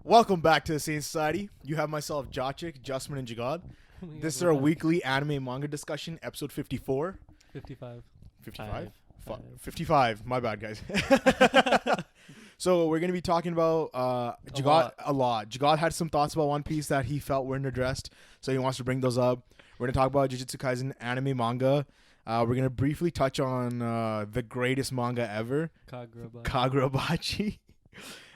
Welcome back to the Sayin Society. You have myself, Jochik, Justman, and Jagad. This is our weekly anime manga discussion, episode 54. 55. 55? 55. My bad, guys. So we're going to be talking about Jagad a lot. Jagad had some thoughts about One Piece that he felt weren't addressed, so he wants to bring those up. We're going to talk about Jujutsu Kaisen anime manga. We're going to briefly touch on the greatest manga ever, Kagurabachi.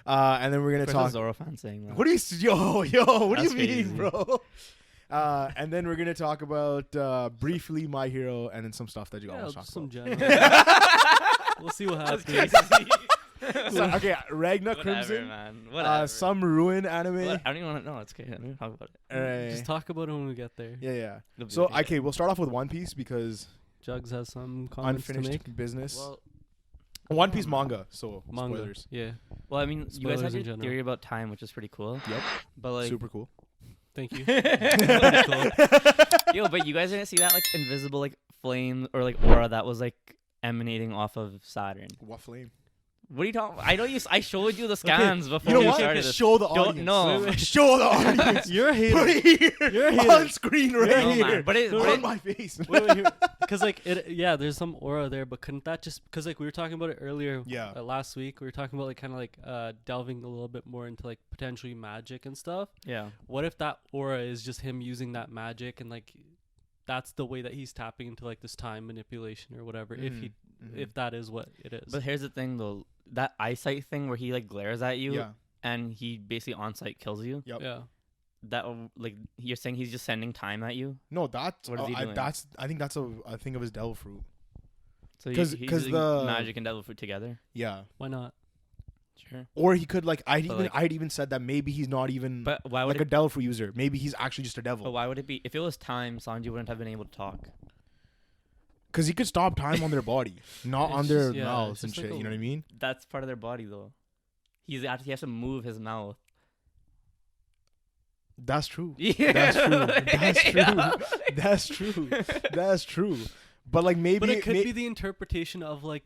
And then we're going to talk... Zoro fan saying that. What do you... what That's do you mean, crazy. bro? And then we're going to talk about briefly My Hero and then some stuff that you all want to talk some about. general. We'll see what happens. So, okay, Ragna Crimson. Man. Whatever. Some Ruin anime. I don't even want to know. It's okay. I don't even talk about it. Alright. Just talk about it when we get there. Yeah. It'll be So, okay. okay, we'll start off with One Piece because Jugs has some comments to make. unfinished business. Well, One Piece manga, so Manga. spoilers. Yeah. I mean, you guys Spoilers had in your general. theory about time, which is pretty cool. Yep. But like, Super cool. Thank you. yo, but you guys didn't see that like invisible like flame or like aura that was like emanating off of Saturn. What flame? What are you talking? I know you. I showed you the scans before You know we what? started this. Show the Don't- audience. no. Show the audience. You're a Put hater. it here. You're a hater. On screen right No, here. man, but it- on but it- my face. Because like there's some aura there, but couldn't that just because like we were talking about it earlier? Yeah. Last week we were talking about like kind of like delving a little bit more into like potentially magic and stuff. Yeah. What if that aura is just him using that magic and like that's the way that he's tapping into like this time manipulation or whatever? If that is what it is. But here's the thing though, that eyesight thing where he like glares at you Yeah. and he basically on sight kills you. Yep. Yeah. That like you're saying he's just sending time at you. No, that's What is he doing? I think that's a thing of his devil fruit. So 'Cause- he's 'cause using the- magic and devil fruit together. Yeah. Why not? Sure. Or he could like I'd But, even said that maybe he's not even But why would like a devil fruit user. Maybe he's actually just a But devil. why would it be? If it was time, Sanji wouldn't have been able to talk. Because he could stop time on their body, not It's on their just- yeah, mouths it's and just like shit. a- You know what I mean? That's part of their body though. He has to move his mouth. That's true. Yeah. That's true. That's true. That's true. But like maybe But it could be the interpretation of like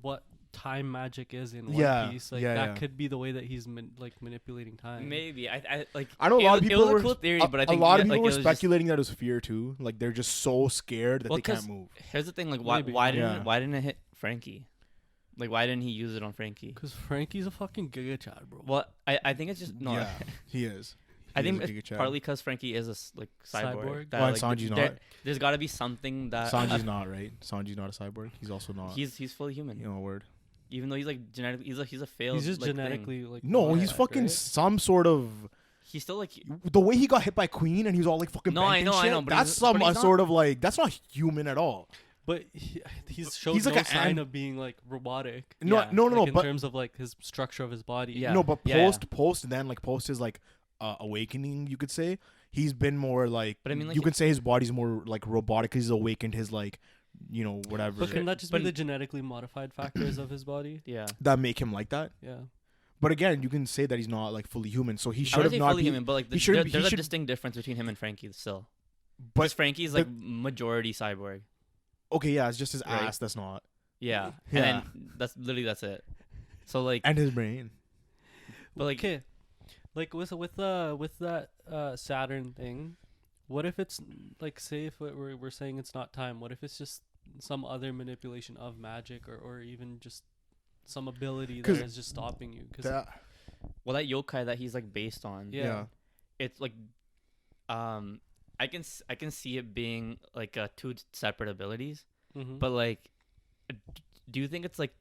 what time magic is in Yeah, One Piece. Like yeah, that yeah. could be the way that he's manipulating time. Maybe I like. I know a lot of people It was were a cool theory, but I a think lot of like, people it were was just- speculating that it was fear too. Like they're just so scared that Well, they can't 'cause move. Here's the thing, like why Maybe. Yeah. why didn't it hit Frankie? Like why didn't he use it on Frankie? Because Frankie's a fucking Giga Chad, bro. Well, I think it's just no. Yeah, he is. I He think is a Giga it's Chad. partly because Frankie is a like cyborg. Cyborg? That, Well, and like, Sanji's there- not. There's got to be something that Sanji's not, right? Sanji's not a cyborg. He's also not. he's fully human. You know, a word. Even though he's like genetically, he's a failed. He's just like, thing. genetically like. No, modified, he's fucking right? some sort of. He's still like. The way he got hit by Queen and he was all like fucking. No, bent I and know, I shit, know, but that's he's- some but he's not- sort of like that's not human at all. But he's showed He's like no a sign an- of being like robotic. No, Yeah, no, like, in but terms of like his structure of his body. Yeah. no, but yeah. post his like awakening, you could say he's been more like. But I mean, like, you can say his body's more like robotic because he's awakened his like, whatever But can that just But- be the genetically modified factors of his body? Yeah. that make him like that. Yeah. But again, you can say that he's not like fully human, so he I should would have say not fully been. human, but like he shouldn't be- he there's a should- distinct difference between him and Frankie still. But Because Frankie's like majority cyborg. okay, yeah, it's just his Right. ass that's not, Yeah. Yeah. And then that's it. So like, and his brain. but like, Okay. Like with that Saturn thing, what if it's like say if we're saying it's not time? What if it's just some other manipulation of magic or even just some ability that 'Cause is just stopping you? Because That, well, that yokai that he's like based on. yeah. It's like, I can see it being like two separate abilities, Mm-hmm. but like, do you think it's like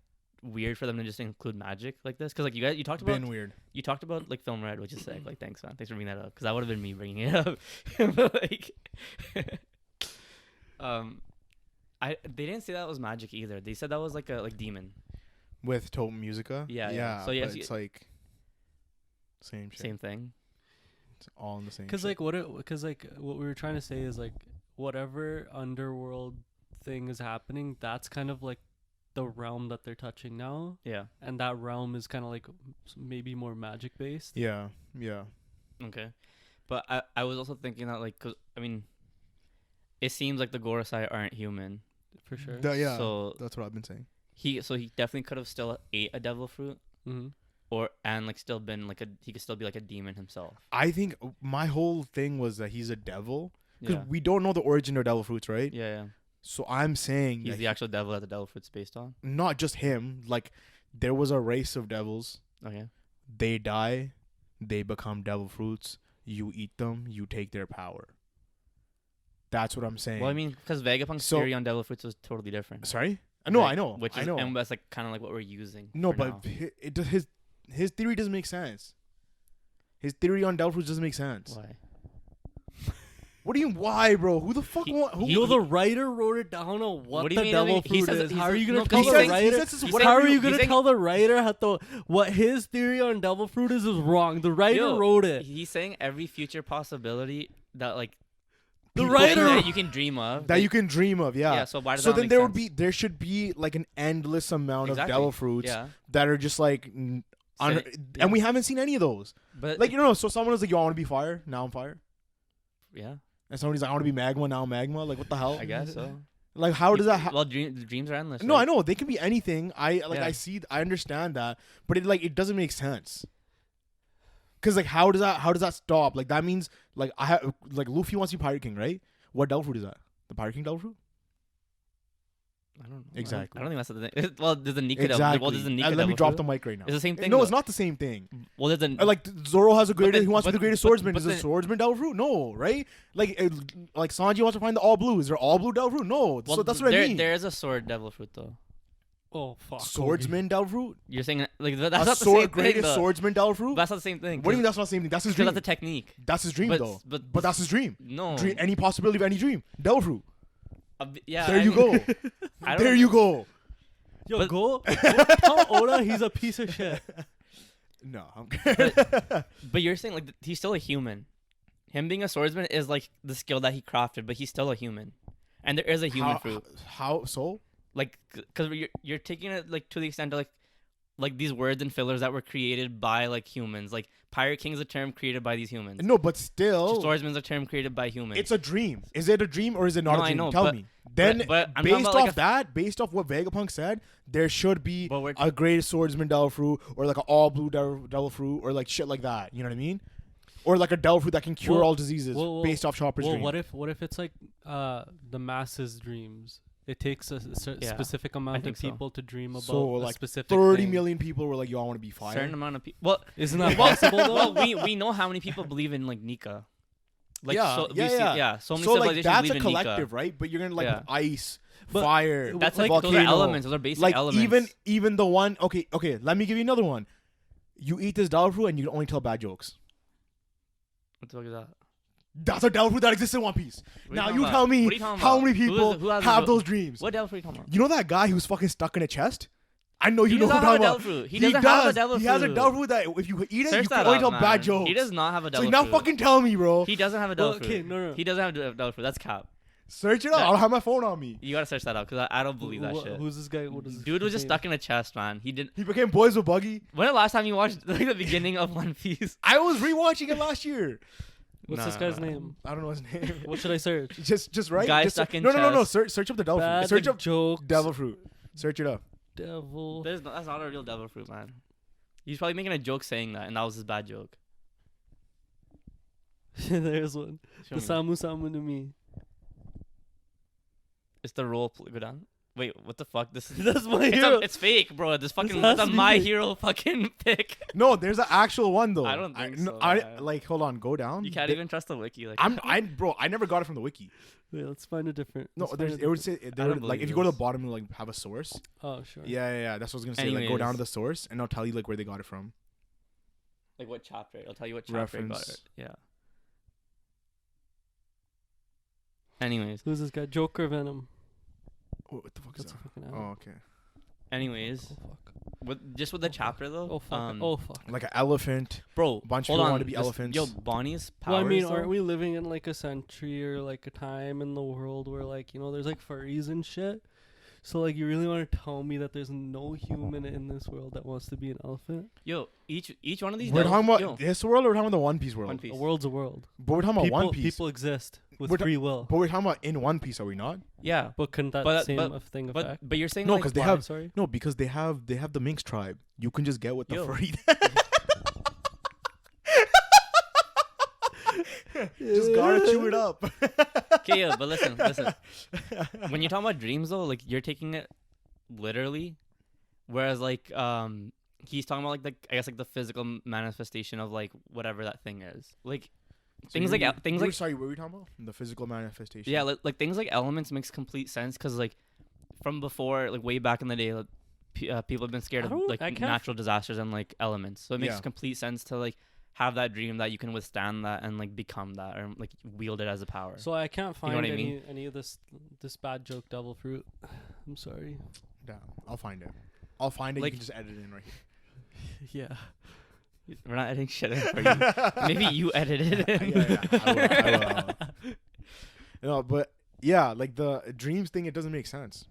weird for them to just include magic like this? Because like you talked about been weird. you talked about like Film Red, which is sick. Like thanks man, thanks for bringing that up because that would have been me bringing it up. But like, they didn't say that was magic either. They said that was like a demon. With Totem Musica. Yeah, yeah. Yeah. So, yeah, but so it's like same shit. Same thing. It's all in the same. Because shit. like what we were trying to say is like whatever underworld thing is happening, that's kind of like the realm that they're touching now, Yeah. and that realm is kind of like maybe more magic based. Yeah. Yeah. Okay. But I was also thinking that like, cause I mean, it seems like the Gorosei aren't human. For sure. Yeah. So That's what I've been saying. he definitely could have still ate a devil fruit. Mm-hmm. and like still been like he could still be like a demon himself. I think my whole thing was that he's a devil because Yeah. we don't know the origin of devil fruits, right? Yeah. So I'm saying He's that the actual devil that the devil fruit's based on. not just him. Like there was a race of devils. Okay. They die, they become devil fruits. You eat them, you take their power. That's what I'm saying. Well, I mean, because Vegapunk's theory on devil fruits was totally different. Sorry? No, I know. Which I is, know. and that's like kind of like what we're using. No, for but now. his theory doesn't make sense. His theory on devil fruits doesn't make sense. Why? What do you why, bro? Who the fuck Yo, the writer wrote it down on what do the you mean? devil He fruit says- is. he How are says- you gonna no, 'cause tell he the says- writer? this is He's what saying- How are you he's gonna saying- tell the writer what his theory on devil fruit is wrong? The writer Yo, wrote it. He's saying every future possibility that like The people writer that you can dream of. that like- you can dream of, yeah. Yeah. So why does So that then make there sense? there should be like an endless amount Exactly. of devil fruits Yeah. that are just like Say- yeah. and we haven't seen any of those. But Like, you know, so someone was like, "Yo, I want to be fire." Now I'm fire. yeah, And somebody's like, "I want to be magma." Now I'm magma. Like, what the hell? I guess so. Like, how does that? Well, the dreams are endless. No, right? I know they can be anything. I Yeah. I understand that, but it doesn't make sense. Cause like, how does that stop? Like that means like Luffy wants to be Pirate King, right? What devil fruit is that? The Pirate King devil fruit? I don't know. Exactly. I don't think that's the thing. Well, there's a Nika. Exactly. Well, there's a Nika. Let me devil drop fruit. the mic right now. It's the same thing. No, though. it's not the same thing. Well, there's a Like Zoro has a greater. then- He wants to be the but- greatest but- swordsman. but Is a then- swordsman devil fruit? No, right? Like Sanji wants to find the all blue. Is there all blue devil fruit? No. Well, So that's what I mean. There is a sword devil fruit though. Oh fuck. Swordsman devil fruit. You're saying like that's A not the sword same thing. greatest Though. swordsman devil fruit. That's not the same thing. What do you mean that's not the same thing? That's his Because dream. that's a technique. That's his dream, But- though. but- But that's his dream. No. Dream, any possibility of any dream. Devil fruit. Yeah. There I you mean- go. I don't There know. you go. Yo, But- go tell Oda he's a piece of shit. No, I'm But you're saying like he's still a human. Him being a swordsman is like the skill that he crafted, but he's still a human. And there is a human fruit. How so? Like, because you're taking it like to the extent of like these words and fillers that were created by like humans. Like Pirate King is a term created by these humans. No, but still, Swordsman's a term created by humans. it's a dream. Is it a dream or is it not No, a I dream? know, Tell but- me. Then, but I'm talking based about, off like, that, based off what Vegapunk said, there should be But we're- a greatest swordsman devil fruit or like an all blue devil fruit or like shit like that. You know what I mean? Or like a devil fruit that can cure Well- all diseases well, based off Chopper's Well, dream. what if it's like the masses' dreams? It takes a Yeah, specific amount think of so. people to dream about So, a like, specific 30 thing. million people were like, "Yo, I want to be fire." certain amount of people. Well, Isn't that possible though? well, we know how many people believe in like Nika. Like, Yeah, so, yeah, we see, yeah. So many So like civilizations that's a believe in collective, Nika. right? But you're gonna like Yeah. ice, But- fire. That's Like, like those are volcano. elements. Those are basic Like elements. even the one. Okay. Let me give you another one. You eat this devil fruit and you can only tell bad jokes. What the fuck is that? That's a devil fruit that exists in One Piece. What are Now talking you about? tell me What are you talking how about? many people who has have a- those dreams. What devil fruit are you talking about? You know that guy who's fucking stuck in a chest? I know you He know does who not I'm have a talking devil about. fruit. He doesn't have a devil He has a fruit. devil fruit that if you eat it, Search you that can only up, tell man. bad jokes. He does not have a So devil now fruit. fucking tell me, bro. He doesn't have a devil Well, fruit. okay, no. He doesn't have a devil fruit. That's cap. Search it up. That- I don't have my phone on me. You gotta search that up because I don't believe that shit. Who's this guy? What is this Dude was just name? stuck in a chest, man. He didn't. He became boys with Buggy. When the last time you watched like the beginning of One Piece? I was rewatching it last year. What's Nah, this guy's nah. name? I don't know his name. What should I search? just right. Guy Just stuck in no. chest. Search up the devil Bad fruit. Search up jokes. devil fruit. Search it up. Devil. That's not a real devil fruit, man. He's probably making a joke saying that, and that was his bad joke. There's one. Show The me. Samu no Mi. It's the role play. Go down. Wait, what the fuck? This is That's my it's, hero. it's fake, bro. This fucking has that's a to be My fake. Hero fucking pick. No, there's an actual one though. I don't think no, so, I man. like. Hold on. Go down. You can't They- even trust the wiki. Like Bro. I never got it from the wiki. Wait, let's find a different. No, let's there's. find a It would different- say I don't like if believe you go to the this. bottom and like have a source. Oh sure. Yeah. That's what I was gonna say. Like go down to Anyways. the source and I'll tell you like where they got it from. like what chapter? I'll tell you what chapter I got Reference. it. Yeah. Anyways, Who's this guy? Joker Venom. What the fuck is That's a that? fucking Oh, animal. okay. anyways, Oh fuck. with the chapter though. Oh fuck. Oh fuck. Like an elephant. bro, A bunch of hold people on. want to be This- elephants. Yo, Bonnie's powers. Well, I mean, though? aren't we living in like a century or like a time in the world where like there's like furries and shit? So like, you really want to tell me that there's no human in this world that wants to be an elephant? Yo, each one of these. We're devils- talking about yo, this world or we're talking about the One Piece world? One Piece. A world's a world. But we're talking about People, One Piece. people exist. with We're ta- free will. But we're talking about in One Piece, are we not? Yeah. But couldn't that But- same but- thing But affect? but you're saying No, like, because they Why? have Sorry. no, because they have the Minx tribe. You can just get with the Yo. furry. Just gotta chew it up. okay, yeah, but listen. When you're talking about dreams though, like you're taking it literally, whereas like he's talking about like I guess like the physical manifestation of like whatever that thing is. Like things like sorry, what were we talking about? The physical manifestation. yeah, like things like elements makes complete sense because like from before, like way back in the day, like, people have been scared of like natural disasters and like elements, so it makes complete sense to like have that dream that you can withstand that and like become that or like wield it as a power. So I can't find what I mean? any of this bad joke, devil fruit. I'm sorry. Yeah, I'll find it. Like, you Like- can just edit it in right here. Yeah. We're not editing shit in for you. Maybe you edited it. I will. No, but yeah, like the dreams thing, it doesn't make sense.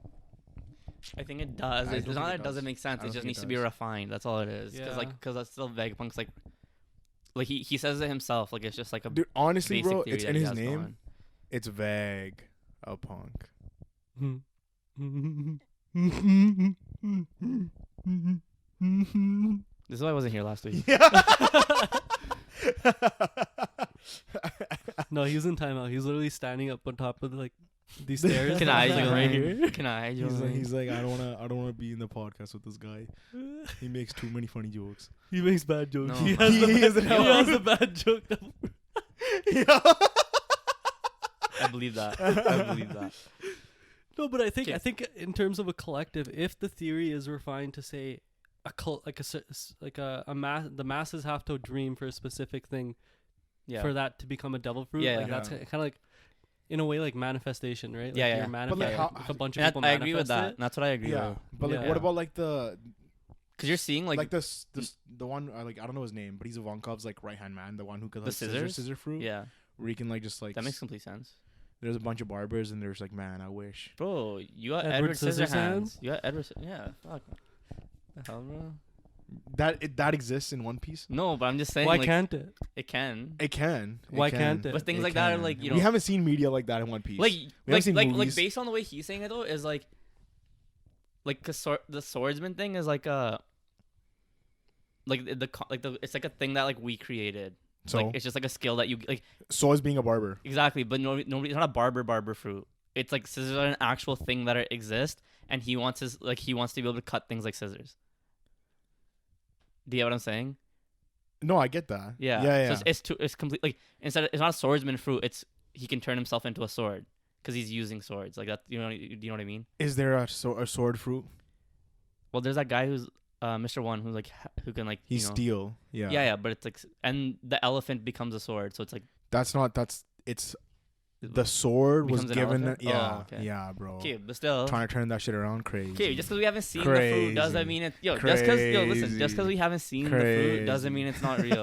I think it does. I It's don't not think that it it doesn't does. make sense. I It don't just think needs it to be does. refined. That's all it is. Because Yeah. because that's still Vegapunk's like he says it himself. Like it's just like a Dude, honestly, basic bro, theory it's that in he his has name. going. It's vague. A punk. This is why I wasn't here last week. No, he was in timeout. He was literally standing up on top of like these stairs. Can I like, join? right here? Can I He's join? like, I don't wanna be in the podcast with this guy. He makes too many funny jokes. He makes bad jokes. No. He has He the isn't he helping. has the bad joke. I believe that. I believe that. No, but I think Okay. I think in terms of a collective, if the theory is refined to say a cult like a mass, the masses have to dream for a specific thing Yeah. for that to become a devil fruit. Yeah, like yeah. that's kind of like in a way like manifestation, right? Like Yeah, yeah. You're But, like, manifesting how- if a bunch of And people I agree with manifest that. it. That's what I agree Yeah, with. but like, Yeah. what about like the Because you're seeing like this the one like I don't know his name, but he's Ivankov's like right hand man, the one who could The like scissors? scissor fruit. yeah, Where he can like just like that makes complete sense. there's a bunch of barbers and there's like, man, I wish. Bro, you got Edward Edward Scissorhands? Scissorhands. You got Edward. Yeah, fuck. The hell, bro. That exists in One Piece. No, but I'm just saying. Why like, can't it? it can? It can. Why can't it? But things It like that are can. like we haven't seen media like that in One Piece. like haven't seen movies. based on the way he's saying it though is like cause the swordsman thing is like a it's like a thing that like we created. So Like it's just like a skill that you like Swords being a barber. exactly, but nobody it's not a barber fruit. It's like scissors are an actual thing that exist, and he wants to be able to cut things like scissors. Do you get what I'm saying? No, I get that. Yeah. Yeah. So it's complete like it's not a swordsman fruit. It's he can turn himself into a sword because he's using swords like that. Do you know what I mean? Is there a sword fruit? Well, there's that guy who's Mr. One who's like who can like He's you know, steel. Yeah. yeah, but it's like and the elephant becomes a sword, so it's like It's the sword was becomes an given. elephant? Yeah. Oh, okay. Yeah, bro. okay, but still. Trying to turn that shit around, crazy. Okay, just because we haven't seen the fruit doesn't Crazy. mean it. Just because Crazy. we haven't seen the fruit doesn't mean it's not real.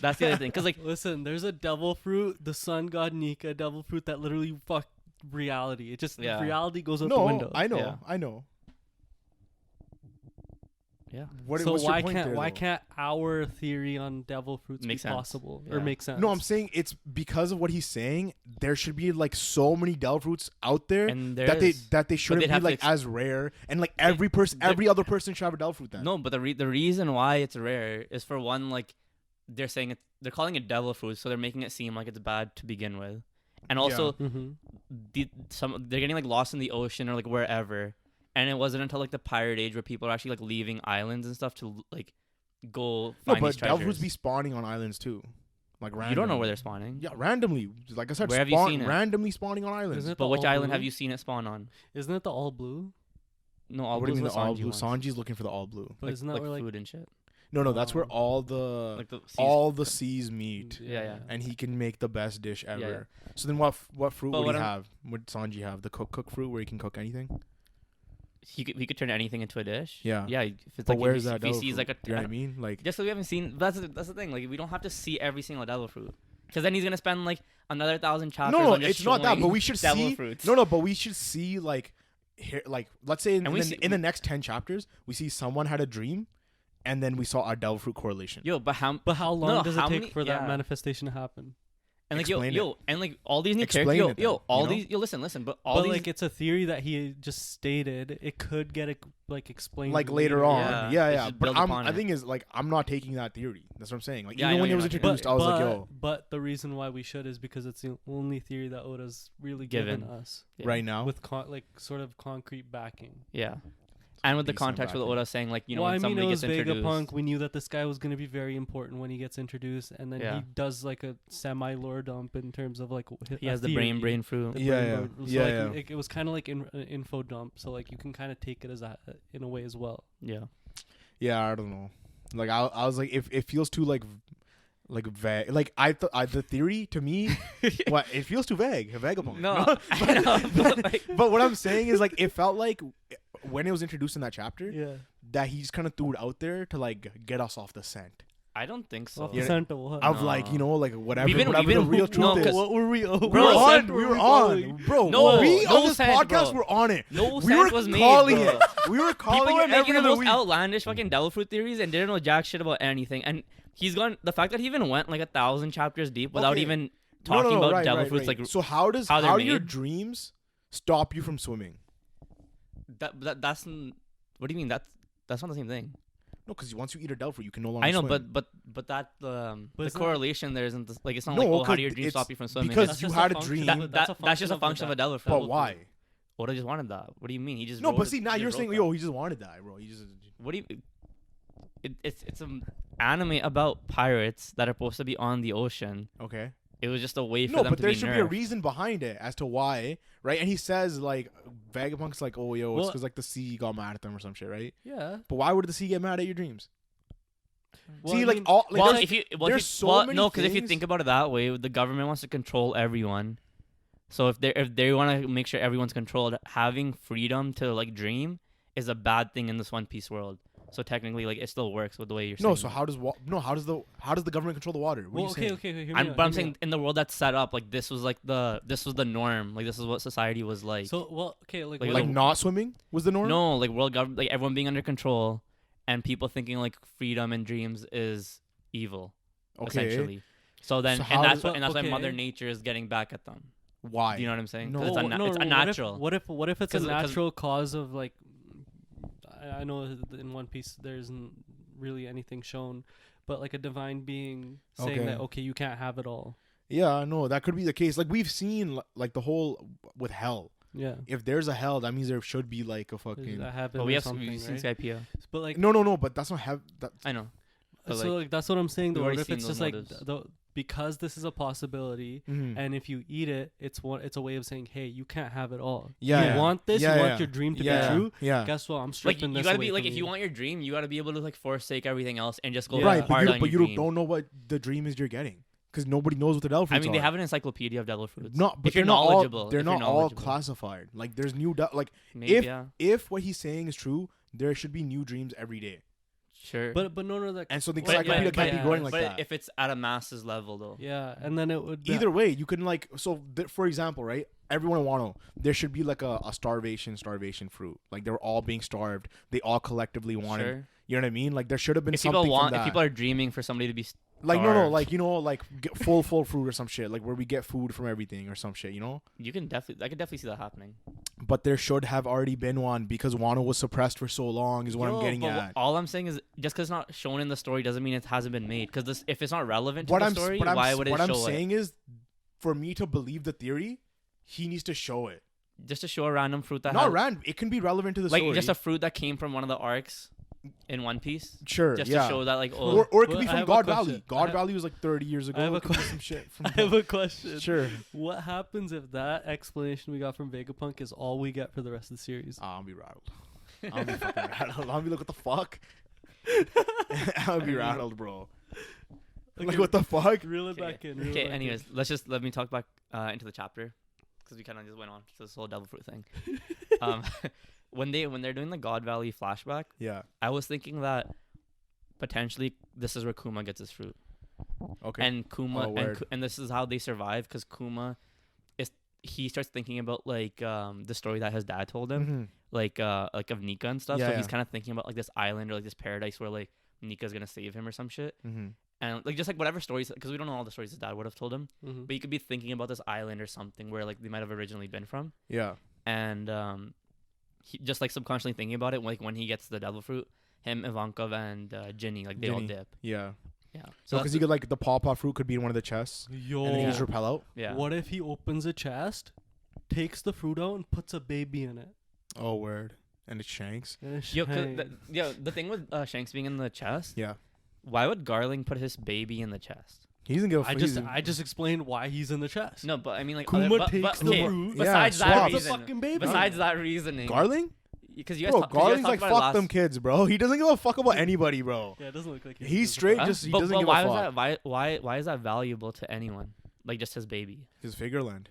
That's the other thing, because like Listen, there's a devil fruit, the sun god Nika devil fruit that literally fuck reality. It just reality goes out the No, window. I know. Yeah. I know. yeah, What, So what's your why point can't there, why though? can't our theory on devil fruits Makes be sense. possible Yeah. or make sense? No, I'm saying it's because of what he's saying. There should be like so many devil fruits out there and that they shouldn't they'd be have to like as rare, and like every other person should have a devil fruit then. No, but the reason why it's rare is for one, like they're saying they're calling it devil fruit, so they're making it seem like it's bad to begin with, and also Mm-hmm. they're getting like lost in the ocean or like wherever, and it wasn't until like the pirate age where people are actually like leaving islands and stuff to like go No, find but these devil treasures. fruits be spawning on islands too, like randomly. You don't know where they're spawning. Yeah, randomly. Like I said, Where have you seen it? randomly spawning on islands. Isn't it But the which all island blue? have you seen it spawn on? Isn't it the all blue? No, all What do you blue's mean the what all Sanji blue? wants. Sanji's looking for the all blue. But like, isn't that like where like food and shit. No, that's where Oh. all the Like the seas- all the seas meet, Yeah. and he can make the best dish ever. yeah. So then, what fruit But would what he I'm- have? Would Sanji have the cook fruit where he can cook anything? he could turn anything into a dish. Yeah. Yeah. If it's But like where's if that he devil sees fruit? like a You know what I mean? Like, just so we haven't seen. That's the thing. Like we don't have to see every single devil fruit, because then he's gonna spend like another 1,000 chapters. no, on just it's not that. showing But we should devil see. fruits. No, but we should see like, here, like let's say in And the next 10 chapters, we see someone had a dream, and then we saw our devil fruit correlation. Yo, but how? But how long No, does how it take many- for that yeah. manifestation to happen? And like Explain yo, and like all these new Explain characters, it then, all you know? these, listen, but all But these, like it's a theory that he just stated. It could get like explained like later on. Yeah, they Yeah. should But build upon I it. think is like I'm not taking that theory. That's what I'm saying. Like Yeah, I even know when it you're was not taking introduced, I was like, yo, But the reason why we should is because it's the only theory that Oda's really given us Yeah. right now. with like sort of concrete backing. yeah. And with the Decent context with backing. Oda saying like, you know, Well, when I mean, somebody it was gets introduced. Vegapunk. We knew that this guy was going to be very important when he gets introduced, and then Yeah. he does like a semi lore dump in terms of like He has the brain fruit. the Yeah, brain yeah. lore. So, Yeah, like, yeah. It was kind of like an info dump, so like you can kind of take it as that in a way as well. Yeah. Yeah, I don't know. Like I was like, if it feels too like vague. Like I thought the theory to me, what it feels too vague. Vagabond. No, I know, but like, But what I'm saying is like it felt like when it was introduced in that chapter Yeah. that he just kind of threw it out there to like get us off the scent I don't think so. Off Yeah. the center, what? of like, you know, like whatever We've been- whatever we've the been- real no, truth is. 'cause- What were we? We were Bro, on. scent We were on, bro. No, we no on this scent, podcast bro. were on it. No We sense were was made, calling bro. it. We were calling People were it making every the other most week. outlandish fucking devil fruit theories and didn't know jack shit about anything. And he's gone. The fact that he even went like 1,000 chapters deep without Okay. even No, talking about right, devil right, fruits, right. like so how do how they're your made? dreams stop you from swimming? that's. What do you mean? That's not the same thing. No, because once you eat a devil fruit, you can no longer I know, swim. but that But the it's not- correlation there isn't like it's not No, like, oh, how 'cause do your dreams it's stop you from swimming? because That's you just had a function dream. of it. that's just a function of a devil fruit. But why? Oda just wanted that. What do you mean? He just No, wrote but it- see, now he you're just saying, wrote yo, that. he just wanted that, bro. He just. What do you? It's an anime about pirates that are supposed to be on the ocean. Okay. It was just a way for No, them but to there be should be a nerfed. reason behind it as to why, right? And he says like Vagabunk's like, oh, yo, it's Well- because like the sea got mad at them or some shit, right? Yeah. But why would the sea get mad at your dreams? Well, See, I like mean- all like Well, there's- if you there's so many no, because if you things- think about it that way, the government wants to control everyone. So if they want to make sure everyone's controlled, having freedom to like dream is a bad thing in this One Piece world. So technically, like it still works with the way you're saying. no. So how does the government control the water? What Well, are you okay, saying? okay. Hear me But out, I'm hear me saying in the world that's set up, like this was the norm. Like this is what society was like. out. So, well, okay, like, Like, Like not swimming was the norm. no, like world government, like everyone being under control, and people thinking like freedom and dreams is evil. Okay. Essentially. So then, So and how that's does- what, and that's why okay. Mother Nature is getting back at them. Why? Do you know what I'm saying? No. 'Cause it's, no, it's what unnatural. What if it's a 'Cause- natural cause of like? I know in One Piece there isn't really anything shown, but like a divine being saying Okay. that okay, you can't have it all. Yeah, no, that could be the case. Like we've seen like the whole with hell. Yeah. If there's a hell, that means there should be like a fucking. That happened But or we've something, seen right? Skypiea. But like, No, but that's not have that. I know. But so like that's what I'm saying. Though, we've what already if seen it's those just like motives. because this is a possibility, Mhm. and if you eat it, it's a way of saying, hey, you can't have it all. Yeah, you yeah. want this, Yeah, you yeah. want your dream to Yeah, be true. yeah. Guess what? I'm Like stripping you this gotta away be like from if you want your dream, you gotta be able to like forsake everything else and just go Yeah. Right, hard on but your you dream. don't know what the dream is you're getting because nobody knows what the devil I fruits mean, they are. have an encyclopedia of devil fruits. No, but if you're they're not knowledgeable, all, they're if not you're all knowledgeable. classified. Like there's new like Maybe, if yeah, if what he's saying is true, there should be new dreams every day. sure. But no, that And so the But- encyclopedia but- can't be yeah, growing like but that. if it's at a masses level though, yeah, and then it would Either way, you can like for example, right? Everyone in Wano, there should be like a starvation fruit. Like they're all being starved. They all collectively wanted. sure. You know what I mean? Like there should have been If something people want, from that. if people are dreaming for somebody to be like no, starved, like you know, like get full fruit or some shit. Like where we get food from everything or some shit. You know. you can definitely, I can definitely see that happening. But there should have already been one because Wano was suppressed for so long. Is what I'm getting but at. all I'm saying is just because it's not shown in the story doesn't mean it hasn't been made. Because if it's not relevant to What the I'm story, what I'm why would it what I'm show saying is, for me to believe the theory, he needs to show it. it? Just to show a random fruit that Not has, random. It can be relevant to the like story. just a fruit that came from one of the arcs in One Piece. sure, Just yeah. to show that like oh Or it could Well, be I from have a God question. Valley. God Valley was like 30 years ago. I have a It could be que- some shit from I have a question. Sure. What happens if that explanation we got from Vegapunk is all we get for the rest of the series? I'll be rattled. I'll be fucking rattled. I'll be like, what the fuck? I'll be rattled, bro. Like, what the fuck? Reel it back in. reel it okay. back Anyways, let me talk back into the chapter because we kind of just went on to this whole devil fruit thing. When they're doing the God Valley flashback, Yeah. I was thinking that potentially this is where Kuma gets his fruit. Okay. And Kuma Oh, word. and this is how they survive because Kuma he starts thinking about like the story that his dad told him, Mhm. like of Nika and stuff. Yeah, So yeah. he's kind of thinking about like this island or like this paradise where like Nika's gonna save him or some shit. Mhm. And like just like whatever stories, because we don't know all the stories his dad would have told him, Mm-hmm. but you could be thinking about this island or something where like they might have originally been from, Yeah. and he just like subconsciously thinking about it, like when he gets the devil fruit, him, Ivankov, and Ginny, like they all Ginny. dip. Yeah. Yeah. So that's because he could like the pawpaw fruit could be in one of the chests, Yo, and then he Yeah. just repel out. yeah. what if he opens a chest, takes the fruit out, and puts a baby in it? Oh, word. And it's Shanks. And it's Yo, 'cause Shanks. the thing with Shanks being in the chest, Yeah. why would Garling put his baby in the chest? He doesn't give a I just explained why he's in the chest. No, but I mean like Kuma but, takes the okay, fruit. besides Yeah, that swaps. the reason, fucking baby. besides that reasoning, Garling? because you guys, Bro, talk, 'cause you guys Garling's talked like about it fuck them last- kids, bro. He doesn't give a fuck about anybody, bro. Yeah, it doesn't look like He's straight. Huh? Just he but, doesn't but give why a is fuck. that? Why is that valuable to anyone? Like just his baby. His Figureland.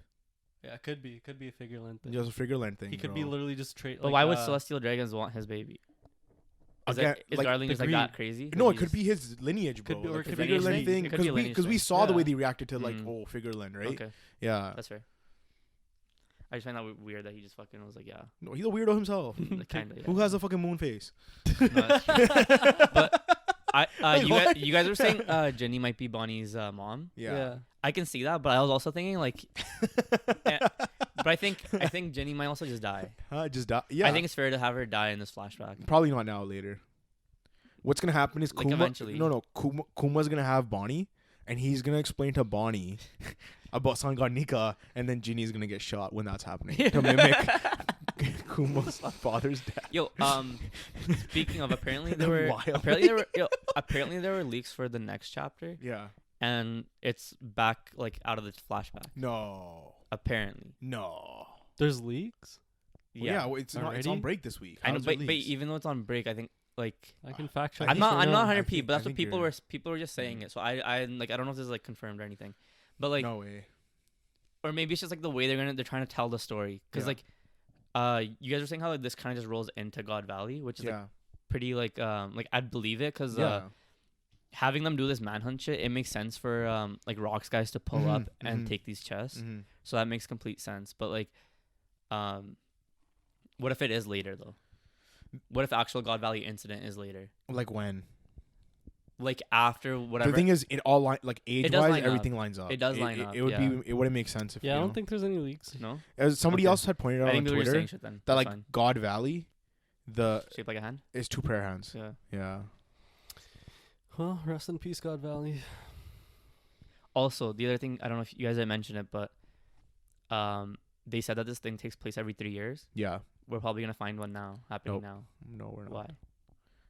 Yeah, it could be. It could be a Figureland thing. Just a Figureland thing. He could bro. be literally just trade. But why would Celestial Dragons want his baby? Is, Again, is like, Garling the just like greed. that crazy? No, Like, it could be his lineage, bro. Could be- or Like it the could be lineage Figureland thing. thing. It could be a lineage Because we thing. saw the way Yeah. they reacted to like Mm. oh Figureland, right? Okay, Yeah. that's fair. I just find that weird that he just fucking was like, yeah, No, he's a weirdo himself. kind of. Who has a fucking moon face? But Wait, what? you guys were saying Jenny might be Bonnie's mom. Yeah. I can see that, but I was also thinking like, but I think Jenny might also just die. Just die. Yeah. I think it's fair to have her die in this flashback. probably not now. Later. What's gonna happen is Like, Kuma. eventually. No. Kuma's gonna have Bonnie, and he's gonna explain to Bonnie about Son God Nika, and then Ginny's gonna get shot when that's happening to mimic Kuma's father's death. Yo, speaking of, apparently there Wild. apparently there were leaks for the next chapter, Yeah. and it's back like out of the flashback. No. Apparently, No. There's leaks. Well, yeah. Well, it's not. It's on Already? break this week. I know, How's it but released? even though it's on break, I think like I can fact check. I I'm think not this right now. 100 I p, think- but that's I what think people were just saying it. So I like I don't know if this is like confirmed or anything, but like no way. or maybe it's just like the way they're trying to tell the story because Yeah. like you guys were saying how like this kind of just rolls into God Valley, which is like Yeah. pretty like I'd believe it because Yeah. having them do this manhunt shit, it makes sense for like Rocks guys to pull up Mhm, and mhm. take these chests. Mhm. So that makes complete sense. But like, what if it is later though? What if the actual God Valley incident is later? Like when? Like after whatever. The thing is, it all like age does wise, line up. everything lines up. It does line up, It would yeah. be. It wouldn't make sense if. Yeah, I you don't know. think there's any leaks. no, As somebody Okay. else had pointed out I on think we were just Twitter saying shit then. that That's like fine. God Valley, the Shaped like a hand. is 2 prayer hands. Yeah. Yeah. Well, rest in peace, God Valley. Also, the other thing, I don't know if you guys had mentioned it, but they said that this thing takes place every 3 years. Yeah. We're probably gonna find one now happening Nope. now. No, we're not. Why?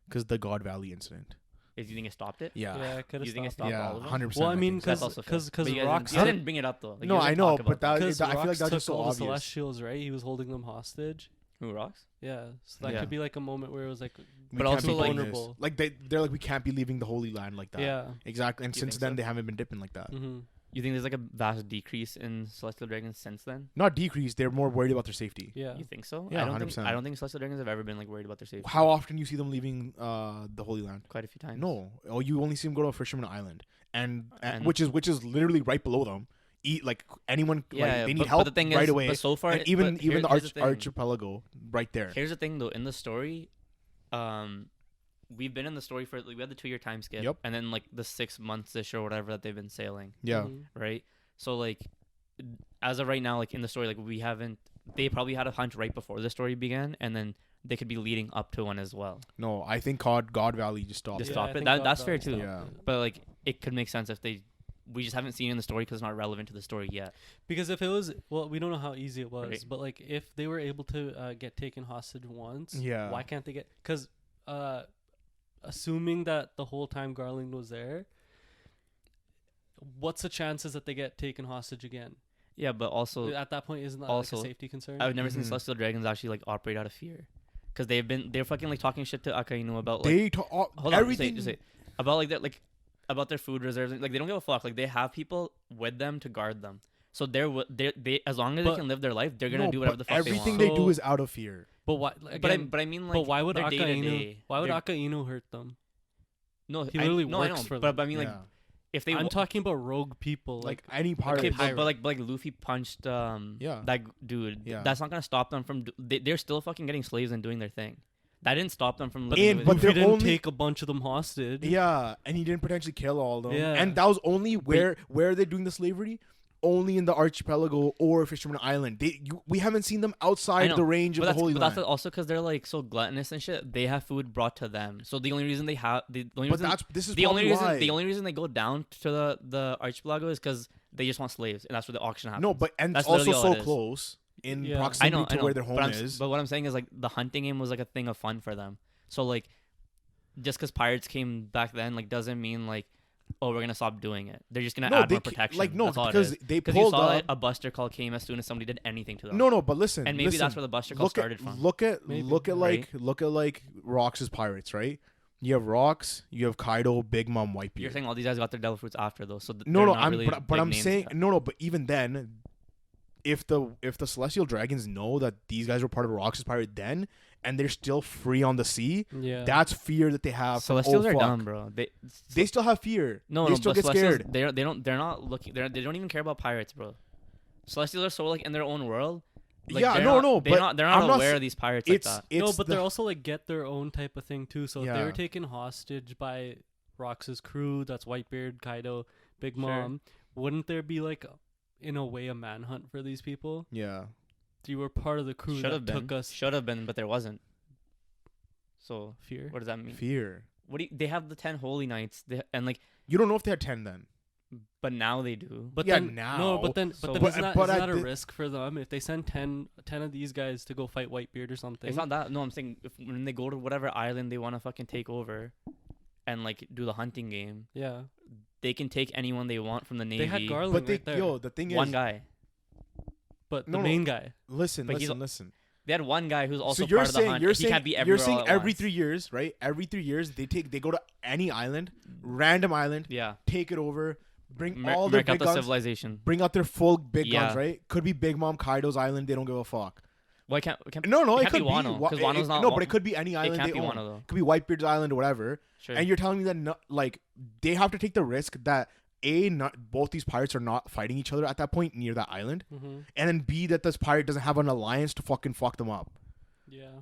Because the God Valley incident. Do you think it stopped it? Yeah. Yeah, I could You think have it stopped. stopped Yeah. all of them? 100%. Well, I mean, That's also fair. because But you guys Rocks. didn't, you didn't bring it up though. Like, you No, guys I didn't know, talk but about that- Because I feel like Rocks that's took just so all the obvious. Celestials, right? He was holding them hostage. Who Rocks? Yeah, so that Yeah. could be like a moment where it was like, We But can't also, be like- doing this. vulnerable. Like they're like we can't be leaving the Holy Land like that. yeah. Exactly. And You since think then so? they haven't been dipping like that. Mm-hmm. You think there's like a vast decrease in Celestial Dragons since then? Not decrease. They're more worried about their safety. Yeah. You think so? Yeah, I don't 100%. think I don't think Celestial Dragons have ever been like worried about their safety. How often you see them leaving the Holy Land? Quite a few times. No. Oh, you only see them go to a fisherman island, and And- which is literally right below them. Eat like anyone. Yeah, like, they need but help the thing right is, away. But so far, And even but the here's thing. archipelago right there. Here's the thing, though. In the story, we've been in the story for we had the 2-year time skip, Yep. and then like the 6 months ish or whatever that they've been sailing, Yeah. Mm-hmm. right? So like, as of right now, like in the story, like we haven't. They probably had a hunch right before the story began, and then they could be leading up to one as well. No, I think God Valley just stopped. Just it. stop I it. think That- God that's fair Valley too. stopped Yeah. it. But like, it could make sense if we just haven't seen it in the story because it's not relevant to the story yet. Because if it was, well, we don't know how easy it was, Right. but like if they were able to get taken hostage once, Yeah. why can't they get? Because assuming that the whole time Garland was there, what's the chances that they get taken hostage again? Yeah, but also At that point, isn't that also, like a safety concern? I've never seen Mhm. Celestial Dragons actually like operate out of fear, because they're fucking like talking shit to Akainu about like They hold on, everything. just say, about like that like about their food reserves. Like they don't give a fuck. Like they have people with them to guard them. So they as long as But- they can live their life, they're gonna No, do whatever but the fuck everything they they want. do So- is out of fear. but why? Again, but I mean like but why would their Akainu? day-to-day, Why would they're- Akainu hurt them? No, He I literally know, works I know, for but them. I mean like Yeah. if they I'm talking about rogue people. like any part okay, of but like Luffy punched Yeah. that dude. Yeah. That's not gonna stop them from. They're still fucking getting slaves and doing their thing. That didn't stop them from But living. but Luffy they're didn't only- take a bunch of them hostage. Yeah, and he didn't potentially kill all of them. Yeah. And that was only where they're doing the slavery, only in the archipelago or Fisherman Island. We haven't seen them outside the range of the Holy Land. But that's also because they're like so gluttonous and shit. They have food brought to them, so the only reason they have the only But reason, this is the only probably reason why. the only reason they go down to the archipelago is because they just want slaves, and that's where the auction happens. No, but and That's it's also literally all so it is. close in Yeah. proximity I to where their home but is. But what I'm saying is like the hunting game was like a thing of fun for them. So like, just because pirates came back then, like doesn't mean like, oh, we're gonna stop doing it. They're just gonna add more protection. Like no, That's all it because is. they Because you pulled saw up. like, a buster call came as soon as somebody did anything to them. No, but listen, And maybe listen, that's where the buster call started from. Look at Maybe, look at like Rox's pirates, right? You have Rox, you have Kaido, Big Mom, Whitebeard. You're saying all these guys got their devil fruits after though, so No, they're no, not I'm really but big I'm names. saying no, but even then, if the Celestial Dragons know that these guys were part of Rox's pirate den, and they're still free on the sea, Yeah. that's fear that they have. from, Celestials oh, are fuck. dumb, bro. They still have fear. No, they still but get Celestials, scared. They're not looking. They don't even care about pirates, bro. Celestials are so like in their own world. Like, Yeah, they're no, not, no, they're but not. They're I'm not not aware s- of these pirates like that. No, but they're also like get their own type of thing too. So if they Yeah. were taken hostage by Rox's crew, that's Whitebeard, Kaido, Big Sure. Mom, wouldn't there be like, in a way, a manhunt for these people? Yeah. You were part of the crew Should have that been. took us Should have been, but there wasn't. So fear. what does that mean? Fear. What do you, they have the 10 holy knights, and like, You don't know if they had 10 then. but now they do. But Yeah, then, now. no, but then So- isn't that, but isn't I that a did- risk for them if they send 10 of these guys to go fight Whitebeard or something? It's not that. No, I'm saying when they go to whatever island they want to fucking take over, and like do the hunting game, Yeah, they can take anyone they want from the navy. they had Garland But right there. the thing One is, guy. but No, the main guy. listen, But he's- listen. They had one guy who's also So you're part of the saying hunt. you're He saying can't be you're everywhere saying all at every once. 3 years, right? Every 3 years they go to any island, random island, Yeah. take it over, bring Mer- all their Merc out big the guns, civilization. bring out their full big Yeah. guns, right? Could be Big Mom, Kaido's island. They don't give a fuck. Why can't? No, it it can't could be Wano, Wa- 'cause Wano's not No, Wa- but it could be any It island can't they be own. Wano though. It could be Whitebeard's island or whatever. Sure. And you're telling me that like they have to take the risk that not both these pirates are not fighting each other at that point near that island, Mm-hmm. and then B, that this pirate doesn't have an alliance to fucking fuck them up. Yeah,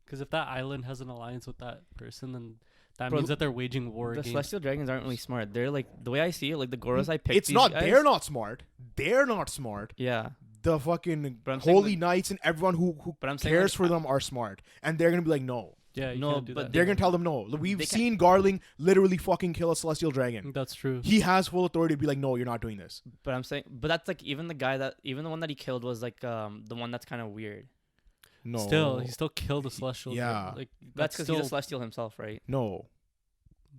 because if that island has an alliance with that person, then that Bro, means that they're waging war the against. Celestial Dragons aren't really smart. They're like the way I see it, like the Goros I picked. It's these not. guys- They're not smart. They're not smart. Yeah, The fucking But I'm saying, holy like- knights and everyone who but I'm saying cares like, for them are smart, and they're gonna be like, no. Yeah, you No, can't do but that. They're gonna tell them no. We've They seen Garling literally fucking kill a celestial dragon. That's true. He has full authority to be like, no, you're not doing this. But I'm saying, but that's like even the one that he killed was like the one that's kind of weird. No. Still, he still killed the celestial. Yeah. That's like because still. he's a Celestial himself, right? No.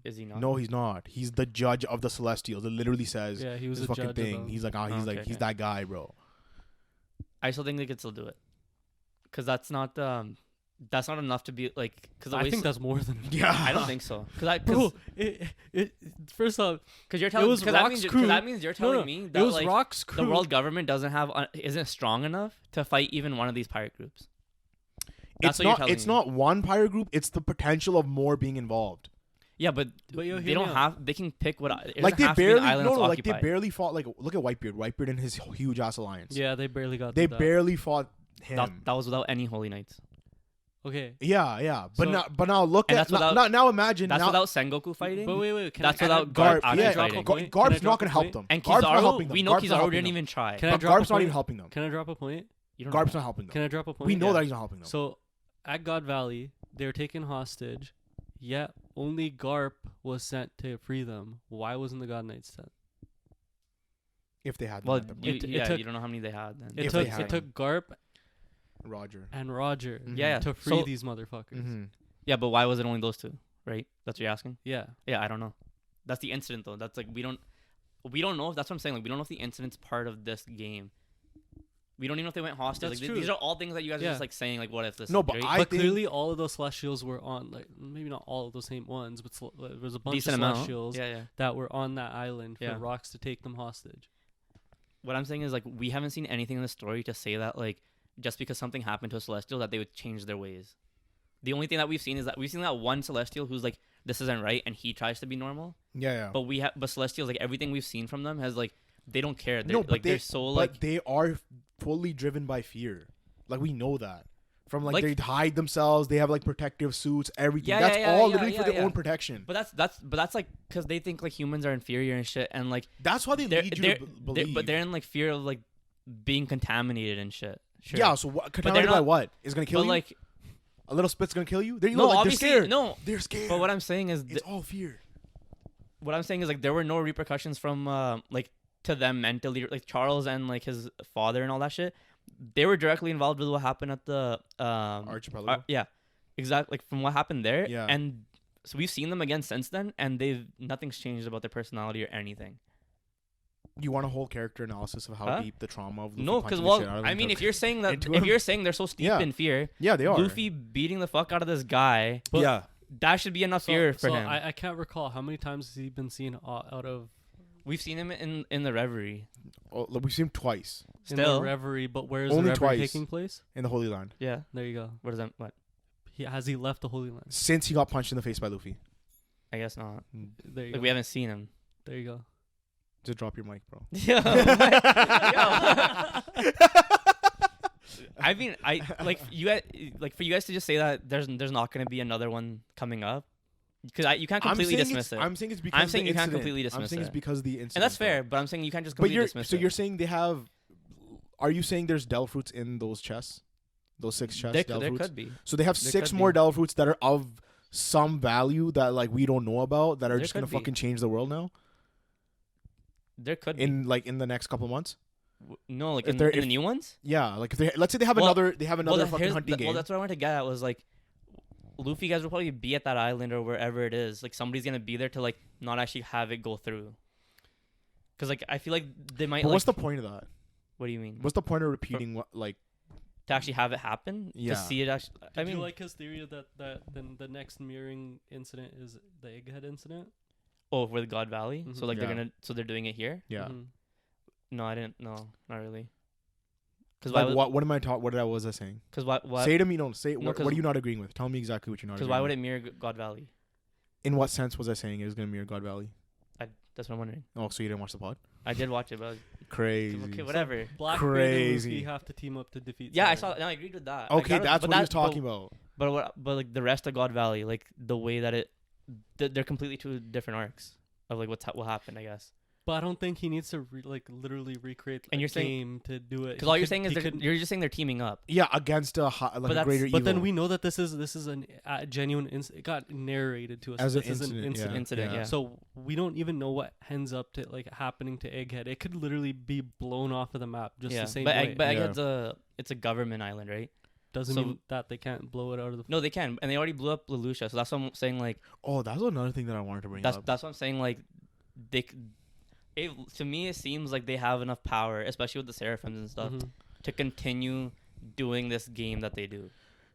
Is he not? No, he's not. He's the judge of the Celestials. It literally says Yeah, he was this a fucking judge thing. of them. He's like, Oh, okay, he's okay. that guy, bro. I still think they could still do it, because that's not enough to be like. Because I think that's more than. Yeah. I don't think so. Bro, first off, Because you're telling. was Because that Rock's means crew. that means you're telling no, me it that was like Rock's the crew. world government isn't strong enough to fight even one of these pirate groups. That's what you're telling It's me. not one pirate group. It's the potential of more being involved. Yeah, but yo, they hear don't me out. have. They can pick what. It Like doesn't they have to be an barely, island no, that's like they occupied. barely fought. Like look at Whitebeard. Whitebeard and his huge ass alliance. Yeah, they barely got. They through that. barely fought him. That was without any holy knights. Okay, Yeah. But So- now look And at that's without- now imagine That's now without Sengoku fighting. but wait. Can That's I, without can I- Garp Garp. actually Yeah, fighting. Can I Garp's drop not a gonna help point? them. And Garp's not Kizaru, helping them. we know Garp's not Kizaru helping didn't them. even try. Can I But drop a Garp's not point? even helping them. Can I drop a point? You don't Garp's know. not helping them. Can I drop a point? We know Yeah. that he's not helping them. So, at God Valley, they were taken hostage. Yet only Garp was sent to free them. Why wasn't the God Knight sent? If they had them Well, at the you, point. yeah, took- you don't know how many they had then. It If they took had it took Garp Roger. and Roger Mhm. Yeah, to free so- these motherfuckers. Mm-hmm. Yeah, but why was it only those two? Right? That's what you're asking. Yeah. Yeah, I don't know. That's the incident though. That's like we don't know if that's what I'm saying. Like we don't know if the incident's part of this game. We don't even know if they went hostage. That's Like, true. these are all things that you guys are Yeah. just like saying like what if this. No, is but great? I But think- clearly, all of those celestials were on, like, maybe not all of the same ones, but there was a bunch decent of amount. celestials Yeah. that were on that island for Yeah. Rocks to take them hostage. What I'm saying is like we haven't seen anything in the story to say that like just because something happened to a celestial that they would change their ways. The only thing that we've seen is that we've seen that one celestial who's like this isn't right and he tries to be normal. Yeah. But but celestials like everything we've seen from them has like they don't care. They're No, but like they're so like they are fully driven by fear. Like we know that. From like they hide themselves, they have like protective suits, everything. That's literally for their own protection. But that's like because they think like humans are inferior and shit, and like that's why they lead you to believe. But they're in like fear of like being contaminated and shit. Sure. Yeah. So what? Contaminated by what? Is gonna kill you? Like a little spit's gonna kill you? They're scared. No, they're scared. But what I'm saying is it's all fear. What I'm saying is like there were no repercussions from like to them mentally, like Charles and like his father and all that shit. They were directly involved with what happened at the archipelago. Yeah, exactly. Like from what happened there. Yeah. And so we've seen them again since then, and nothing's changed about their personality or anything. You want a whole character analysis of how deep the trauma of Luffy no, because I mean, if you're saying that, if you're saying they're so steeped in fear, yeah, they are. Luffy beating the fuck out of this guy, that should be enough fear for him. I can't recall how many times has he been seen out of. We've seen him in the Reverie. Oh, we've seen him twice. In the Reverie, but where's only the Reverie twice taking place? In the Holy Land. Yeah, there you go. What does that? What? Has he left the Holy Land since he got punched in the face by Luffy? I guess not. There you go. We haven't seen him. There you go. Just drop your mic, bro. Yo. I mean, like for you guys to just say that there's not gonna be another one coming up. Because you can't completely dismiss it. I'm saying it's because I'm saying you can't completely dismiss it. I'm saying it's because of the incident. And that's fair, but I'm saying you can't just completely dismiss it. So you're saying they have... Are you saying there's Devil Fruits in those chests? Those 6 chests? There could be. So they have 6 more Devil Fruits that are of some value that like we don't know about that are just going to fucking change the world now? There could be. In the next couple of months? No, like in the new ones? Yeah, like if let's say they have another fucking hunting game. Well, that's what I wanted to get at was like Luffy guys will probably be at that island or wherever it is. Like somebody's gonna be there to like not actually have it go through. Cause like I feel like they might. But what's the point of that? What do you mean? What's the point of repeating what like? To actually have it happen. Yeah. To see it actually. Did you like his theory that then the next mirroring incident is the Egghead incident? Oh, with God Valley. Mm-hmm. So like they're doing it here. Yeah. Mm-hmm. No, I didn't. No, not really. Because like, what was I saying? Because what? Say to me, what are you not agreeing with? Tell me exactly what you're not agreeing with. Because why would it mirror God Valley? In what sense was I saying it was going to mirror God Valley? That's what I'm wondering. Oh, so you didn't watch the pod? I did watch it, but... Crazy. Okay, whatever. So Blackbeard and Luffy have to team up to defeat I saw that. No, I agreed with that. Okay, that's what he was talking about. But like the rest of God Valley, like the way that they're completely 2 different arcs of like what happened, I guess. But I don't think he needs to literally recreate a game to do it. Because all you're saying is you're just saying they're teaming up. Yeah, against a greater evil. But then we know that this is a genuine incident. It got narrated to us. As this an incident. Is an incident. Yeah. So we don't even know what ends up to like happening to Egghead. It could literally be blown off of the map just the same way. But Egghead's it's a government island, right? Doesn't mean that they can't blow it out of the... No, they can. And they already blew up Lelouch. So that's what I'm saying, like... Oh, that's another thing that I wanted to bring up. That's what I'm saying, like... To me, it seems like they have enough power, especially with the Seraphims and stuff, to continue doing this game that they do.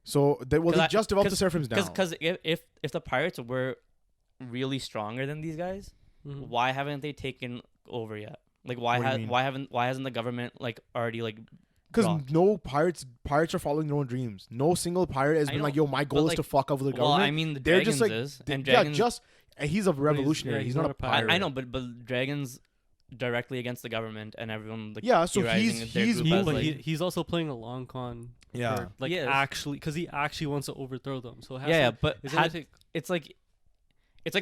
So they just developed the Seraphims now. Because if the pirates were really stronger than these guys, why haven't they taken over yet? Like why hasn't the government like already like? Because no pirates are following their own dreams. No single pirate has been like, yo, my goal is to fuck over the government. Well, I mean, they're just like, Dragons, he's a revolutionary. He's not a pirate. I know, but Dragons directly against the government and everyone. Like, so he's also playing a long con. Yeah, actually, because he actually wants to overthrow them. So it's like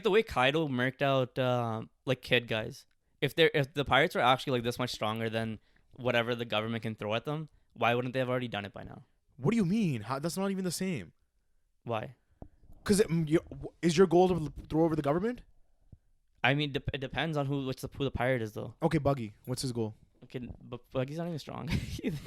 the way Kaido murked out like Kid guys. If the pirates were actually like this much stronger than whatever the government can throw at them, why wouldn't they have already done it by now? What do you mean? That's not even the same. Why? Because is your goal to throw over the government? I mean, it depends on who the pirate is, though. Okay, Buggy. What's his goal? Okay, but Buggy's not even strong either.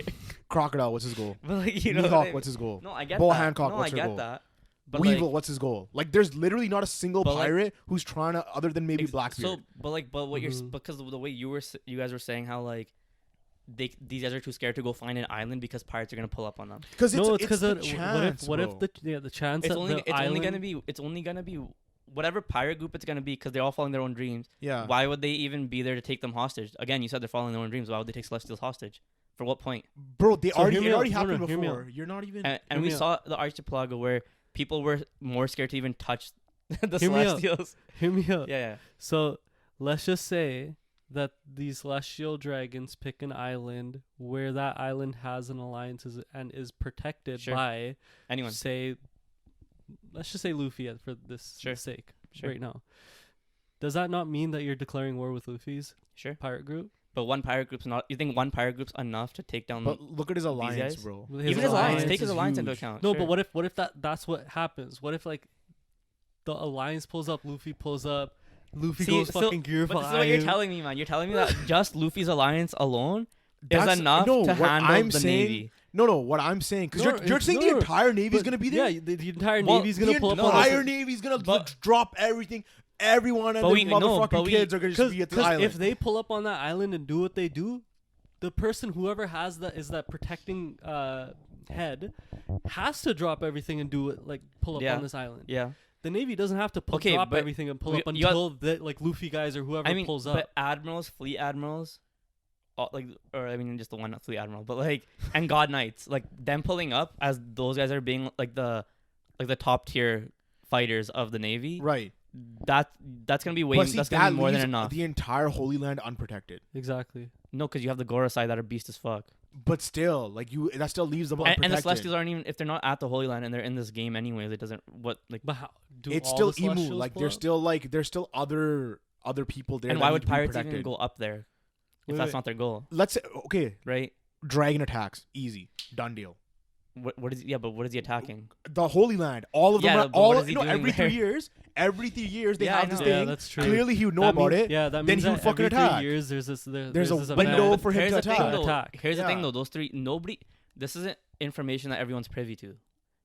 Crocodile. What's his goal? But like, Mihawk. What's his goal? No, I get Bull that. Hancock. No, what's I her get goal? that. But Weevil. What's his goal? Like, there's literally not a single pirate who's trying to, other than maybe Blackbeard. But what you're because of the way you guys were saying how like. These guys are too scared to go find an island because pirates are gonna pull up on them. Because it's because the chance. What if the chance it's only gonna be whatever pirate group it's gonna be because they're all following their own dreams. Yeah. Why would they even be there to take them hostage? Again, you said they're following their own dreams. Why would they take Celestials hostage? For what point? Bro, it already happened before. You're not even. And we saw the archipelago where people were more scared to even touch the Celestials. Hear me out. Yeah. So let's just say that these celestial dragons pick an island where that island has an alliance and is protected by anyone. Let's just say Luffy for this sake right now. Does that not mean that you're declaring war with Luffy's pirate group? But one pirate group's not. You think one pirate group's enough to take down? But look at his alliance, bro. Even his alliance. Take his alliance into account. No, but what if that's what happens? What if like the alliance pulls up, Luffy pulls up, Luffy goes fucking Gear 5? But this is what you're telling me, man. You're telling me that just Luffy's alliance alone is enough to handle the Navy. No, what I'm saying, because you're saying the entire Navy's gonna be there. Yeah, the entire Navy's gonna pull up. The entire Navy's gonna drop everything. Everyone and their motherfucking kids are gonna just be at the island. If they pull up on that island and do what they do, the person, whoever has that protecting head, has to drop everything and do it, like pull up on this island. Yeah. The Navy doesn't have to drop everything and pull up until the Luffy guys or whoever pulls up. But admirals, fleet admirals, just the one fleet admiral, but and God Knights, them pulling up as those guys are being the top tier fighters of the Navy. Right. That's gonna be way. That's gonna be more than enough. The entire Holy Land unprotected. Exactly. No, because you have the Gorosei that are beast as fuck. But still, that still leaves them unprotected. And the Celestials aren't even, if they're not at the Holy Land and they're in this game anyways, it doesn't But how do it's all still the Emu. Celestials There's still other people there. And why would pirates even go up there if that's not their goal? Let's say right. Dragon attacks, easy, done deal. What is? Yeah, but what is he attacking? The Holy Land. All of them. Every 3 years. Every 3 years they have this thing. Yeah, that's true. Clearly he would know about it. Yeah, that means then he would fucking attack. Every 3 years there's a window for him to attack. Here's the thing though. Those three, nobody. This isn't information that everyone's privy to.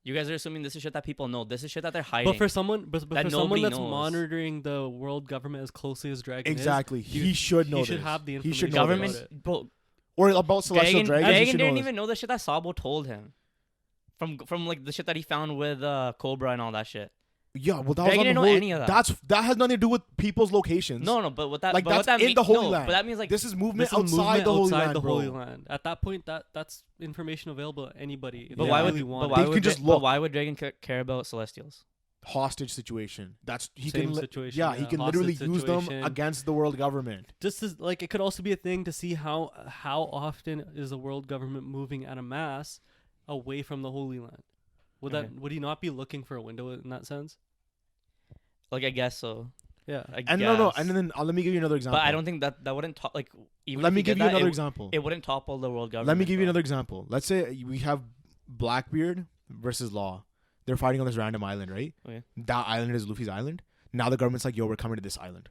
You guys are assuming this is shit that people know. This is shit that they're hiding. But for someone, that's knows. monitoring the world government as closely as Dragon exactly. is, he should know. He should have the information. He should know government, bro. Or about celestial dragons. Dragon didn't even know the shit that Sabo told him. From the shit that he found with Cobra and all that shit. Yeah, well, that Dragon didn't know any of that. That has nothing to do with people's locations. No, but what that that's what that in the Holy Land. But that means this is movement outside the Holy Land. At that point, that's information available to anybody. But why would Dragon care about Celestials? Hostage situation. Situation. Yeah, he can literally use them against the world government. Just as it could also be a thing to see how often is the world government moving en masse away from the Holy Land. Would he not be looking for a window in that sense? I guess so. Yeah. And then let me give you another example. But I don't think that wouldn't even. Let me give you another example. It wouldn't topple the world government. Let me give you another example. Let's say we have Blackbeard versus Law. They're fighting on this random island, right? Okay. That island is Luffy's island. Now the government's like, yo, we're coming to this island.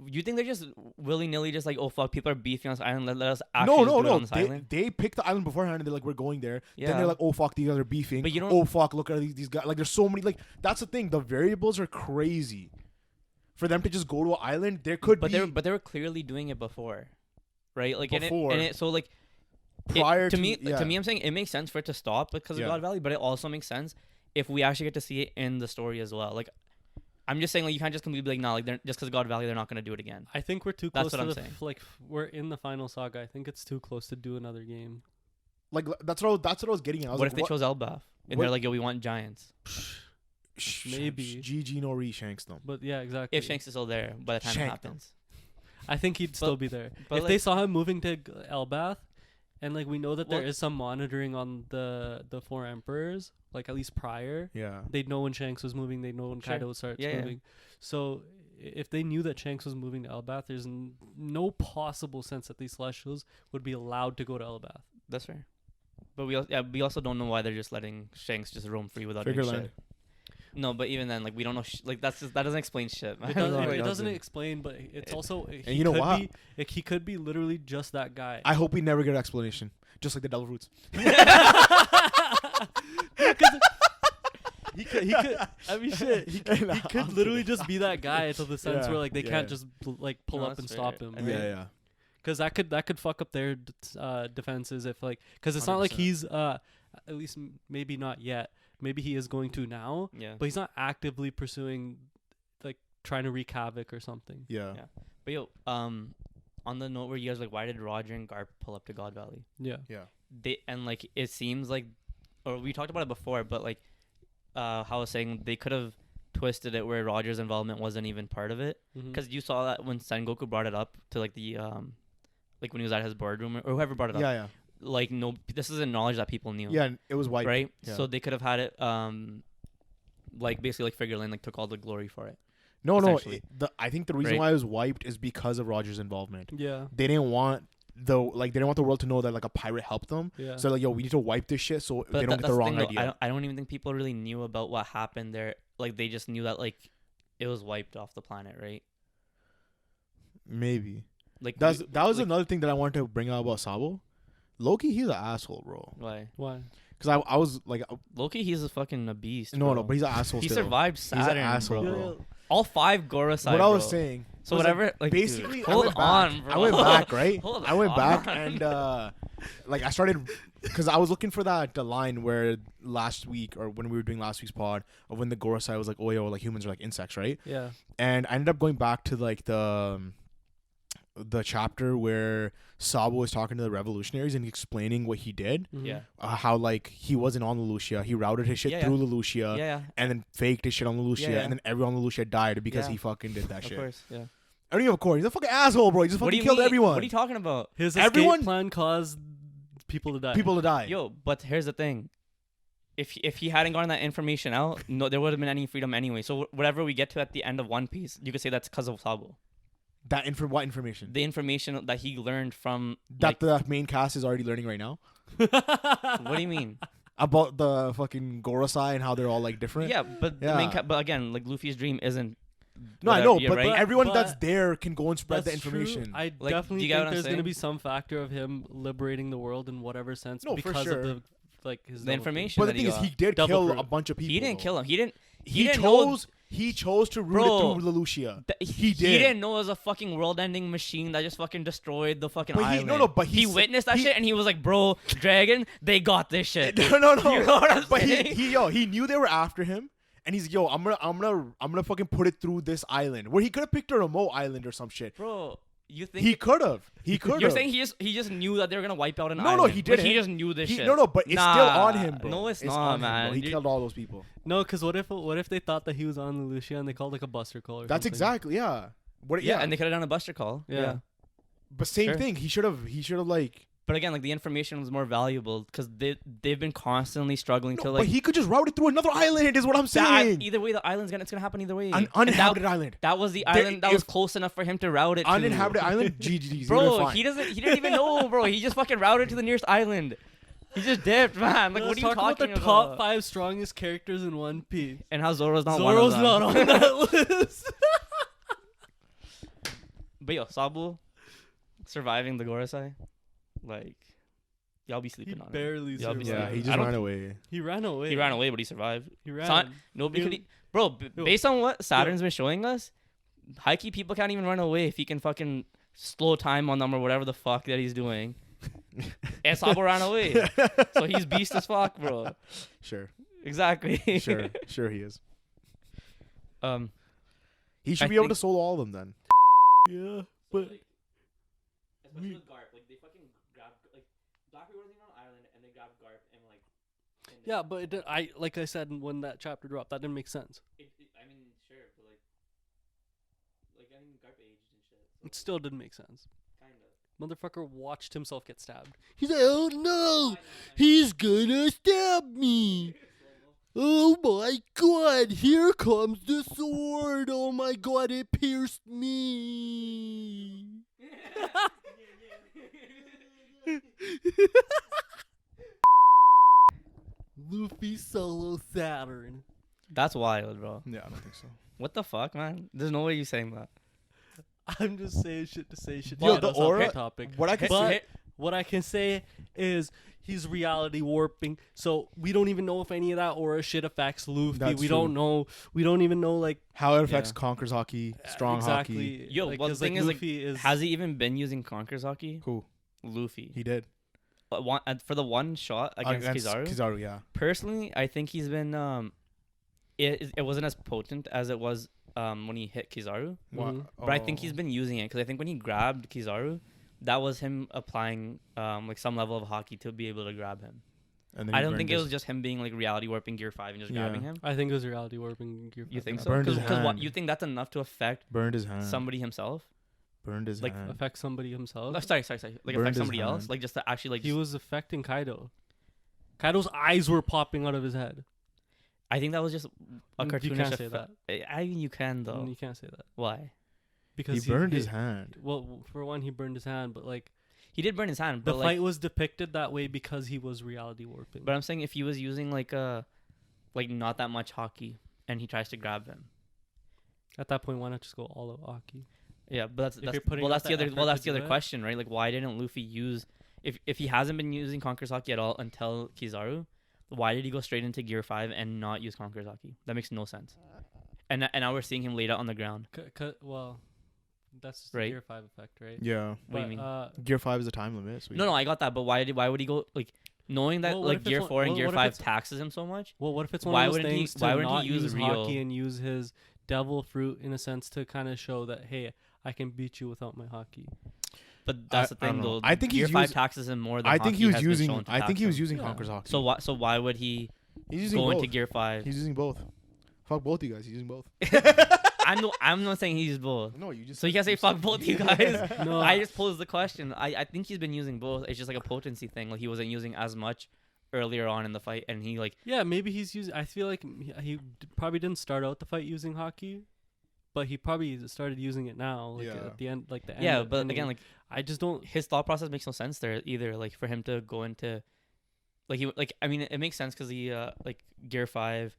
You think they're just willy-nilly just oh fuck, people are beefing on this island, let us actually do it on this island? They picked the island beforehand and they're like, we're going there. Yeah. Then they're like, oh fuck, these guys are beefing. But you don't, oh fuck, look at these guys. There's so many, that's the thing. The variables are crazy. For them to just go to an island, there could be. But they were clearly doing it before. Right? Before. Prior to me, I'm saying it makes sense for it to stop because of God Valley, but it also makes sense if we actually get to see it in the story as well. I'm just saying, you can't just completely be just because of God Valley, they're not going to do it again. I think we're too close to we're in the final saga. I think it's too close to do another game. That's what I was getting at. What if they chose Elbaf? And they're like, yo, we want giants. Maybe. GG no Shanks them. But yeah, exactly. If Shanks is still there by the time it happens. I think he'd still be there. If they saw him moving to Elbaf, and we know that there is some monitoring on the 4 emperors, at least prior. Yeah. They'd know when Shanks was moving. They'd know when Kaido starts moving. Yeah. So if they knew that Shanks was moving to Elbaf, there's no possible sense that these Celestials would be allowed to go to Elbaf. That's fair. But we also don't know why they're just letting Shanks just roam free without doing shit. No, but even then, we don't know. That doesn't explain shit. It doesn't explain, but it's also. And you know what? He could be literally just that guy. I hope we never get an explanation, just like the Devil Roots. He could. I mean, shit. He could literally just be that guy until the sense where they can't just pull up and stop him. Right? Yeah. Because that could fuck up their defenses if because it's 100%. Not like he's at least maybe not yet. Maybe he is going to now, but he's not actively pursuing, trying to wreak havoc or something. Yeah. But yo, on the note where you guys why did Roger and Garp pull up to God Valley? Yeah. It seems or we talked about it before, but how I was saying they could have twisted it where Roger's involvement wasn't even part of it. Because you saw that when Sengoku brought it up to like the like when he was at his boardroom or whoever brought it up. Yeah. Like no, this isn't knowledge that people knew. Yeah, it was white. Right. Yeah. So they could have had it like basically like Figure Lane like took all the glory for it. No. I think the reason Right. why it was wiped is because of Roger's involvement. Yeah. They didn't want the world to know that like a pirate helped them. Yeah. So like, yo, we need to wipe this shit so But they don't get the wrong idea. I don't even think people really knew about what happened there. Like they just knew that like it was wiped off the planet, right? Maybe. Like that was another thing that I wanted to bring up about Sabo. Loki, he's an asshole, bro. Why? Because I was like, Loki, he's a fucking beast. no, bro. but he's an asshole. He still. survived He's Saturn, an asshole, bro. bro. All 5 Gorosei. What I was bro. saying. So was, whatever, like basically, dude, hold on, bro. I went back, right? Hold I went back on. and like I started because I was looking for the line where last week or when we were doing last week's pod of when the Gorosei was like, oh yo, like humans are like insects, right? Yeah. And I ended up going back to like the chapter where Sabo was talking to the revolutionaries and explaining what he did. Yeah. How like he wasn't on Lelouchia, he routed his shit through Lelouchia, Yeah. and then faked his shit on Lelouchia, Yeah. and then everyone on Lelouchia died because Yeah. he fucking did that Of shit. course. Yeah. I don't even of course. He's a fucking asshole, bro. He just What do fucking you killed mean? everyone. What are you talking about? His Everyone- escape plan caused people to die. People to die. Yo, but here's the thing. If he hadn't gotten that information out, no, there would have been any freedom anyway. So whatever we get to at the end of One Piece, you could say that's because of Sabo. What information? The information that he learned from That the main cast is already learning right now what do you mean? about the fucking Gorosei and how they're all like different. Yeah, but the main but again, like Luffy's dream isn't. No, I know, yeah, but right? everyone But that's there can go and spread the That's true. information. I Like, definitely you get what think I'm there's going to saying? be some factor of him liberating the world in whatever sense No, for because sure. of the like his The double information But the that thing is, got. he did Double kill crew. a bunch of people. He didn't though. kill him. He He didn't know chose to root Bro, it through Lelouchia. that He He did. didn't know it was a fucking world-ending machine that just fucking destroyed the fucking But island. but he he witnessed that he- shit and he was like, "Bro, Dragon, they got this shit." No. You know what I'm But saying? he knew they were after him, and he's yo, I'm gonna fucking put it through this island where he could have picked a remote island or some shit. Bro, you think He could have. He could have. You're saying he just knew that they were gonna wipe out an No, island. he Like, didn't. he just knew this shit. No, but it's still Nah, on him, bro. No, it's not, on him, man. bro. He killed all those people. No, because what if they thought that he was on Lelouchia and they called like a buster call or That's something? exactly yeah. What Yeah, and they could have done a buster call. Yeah. but same Sure. thing. He should have like. But again, like the information was more valuable because they've been constantly struggling No, to like. but he could just route it through another island. Is what I'm saying. Either way, the island's it's gonna happen either way. An And uninhabited island. That was the There- island that was if- close enough for him to route it. Uninhabited to. island. GG's. Bro, he didn't even know, bro. He just fucking routed to the nearest island. He just dipped, man. Like, Let's what are you talk talking about the about? top 5 strongest characters in One Piece. And how Zoro's not Zoro's one not of them. on that list. But yo, Sabo surviving the Gorosei, like y'all be He sleeping on it. barely Y'all be survived. Yeah, he I just don't- ran away. He ran away. He ran away, but he survived. He ran. Son- Nobody He- could. Bro, Yo. based on what Saturn's been showing us, high-key people can't even run away if he can fucking slow time on them or whatever the fuck that he's doing. And Sabo ran away, so he's beast as fuck, bro. Sure, Exactly. sure he is. Especially He should I be able think- to solo all of them then. Yeah, but with Garp, like they fucking grab like Blackbeard wasn't even on an island, and they grabbed Garp and like. yeah, but it did, like I said when that chapter dropped, that didn't make sense. I mean, sure, but like I mean, Garp aged and shit. It still didn't make sense. Kind of. Motherfucker watched himself get stabbed. He's like, oh no, he's gonna stab me. Oh my god, here comes the sword. Oh my god, it pierced me. Luffy solo Saturn. That's wild, bro. Yeah, I don't think so. What the fuck, man? There's no way you saying that. I'm just saying shit to say shit. Yo, to the get us off aura- topic. What I can But say, what I can say is he's reality warping. So we don't even know if any of that aura shit affects Luffy. That's We true. don't know. We don't even know like how it affects Yeah. Conquer's hockey, strong exactly. hockey. Yo, like, well, the 'cause, thing like, is, like, Luffy is Has he even been using Conquer's Hockey? Who? Luffy. He did But for the one shot against Kizaru. Kizaru, yeah. Personally, I think he's been it wasn't as potent as it was when he hit Kizaru. Mhm. But I think he's been using it because I think when he grabbed Kizaru, that was him applying like some level of hockey to be able to grab him. And then I don't think it was just him being like reality warping Gear 5 and just grabbing him. I think it was reality warping Gear 5. You think so? Burned his Because you think that's enough to affect burned his hand. somebody himself? Burned his like hand. affect somebody himself. No, sorry. Like Burned affect his somebody else? hand. Like just to actually like. He was affecting Kaido. Kaido's eyes were popping out of his head. I think that was just a cartoonish You can't say effect. that. I mean, you can though. You can't say that. Why? Because he burned his hand. Well, for one, he burned his hand, but like He did burn his hand, the but fight was depicted that way because he was reality warping. But I'm saying if he was using like not that much hockey and he tries to grab him. At that point, why not just go all out Aki? Yeah, but that's you're putting that's the out other that effort to do other it. question, right? Like why didn't Luffy use if he hasn't been using Conqueror's Haki at all until Kizaru, why did he go straight into Gear 5 and not use Conqueror's Haki? That makes no sense. And now we're seeing him laid out on the ground. Well, that's just Right. the Gear 5 effect, right? Yeah. What do you mean? Gear 5 is a time limit. So No, I got that, but why would he go like knowing that Well, what like if it's Gear one- 4 and well, Gear what if 5 it's- taxes him so much? Well, what if it's Why one of those wouldn't he- things to why wouldn't he not use use real- Haki and use his devil fruit in a sense to kind of show that, hey, I can beat you without my Haki. But that's the I don't thing, know. though. I think Gear he's 5 using- taxes him more than I think Haki he was has been using. shown to I think tax he was him. using Yeah. Conqueror's Haki. So why would he he's using go both. into Gear 5? He's using both. Fuck both you guys. He's using both. I'm not saying he's both. No, you just. So you can't say fuck both you guys. No, I just posed the question. I think he's been using both. It's just like a potency thing. Like he wasn't using as much earlier on in the fight, and he like yeah, maybe he's using. I feel like probably didn't start out the fight using Haki, but he probably started using it now, like Yeah. at the end, like the end. yeah. But ending. again, like I just don't. his thought process makes no sense there either. Like for him to go into like I mean it makes sense because he like Gear 5,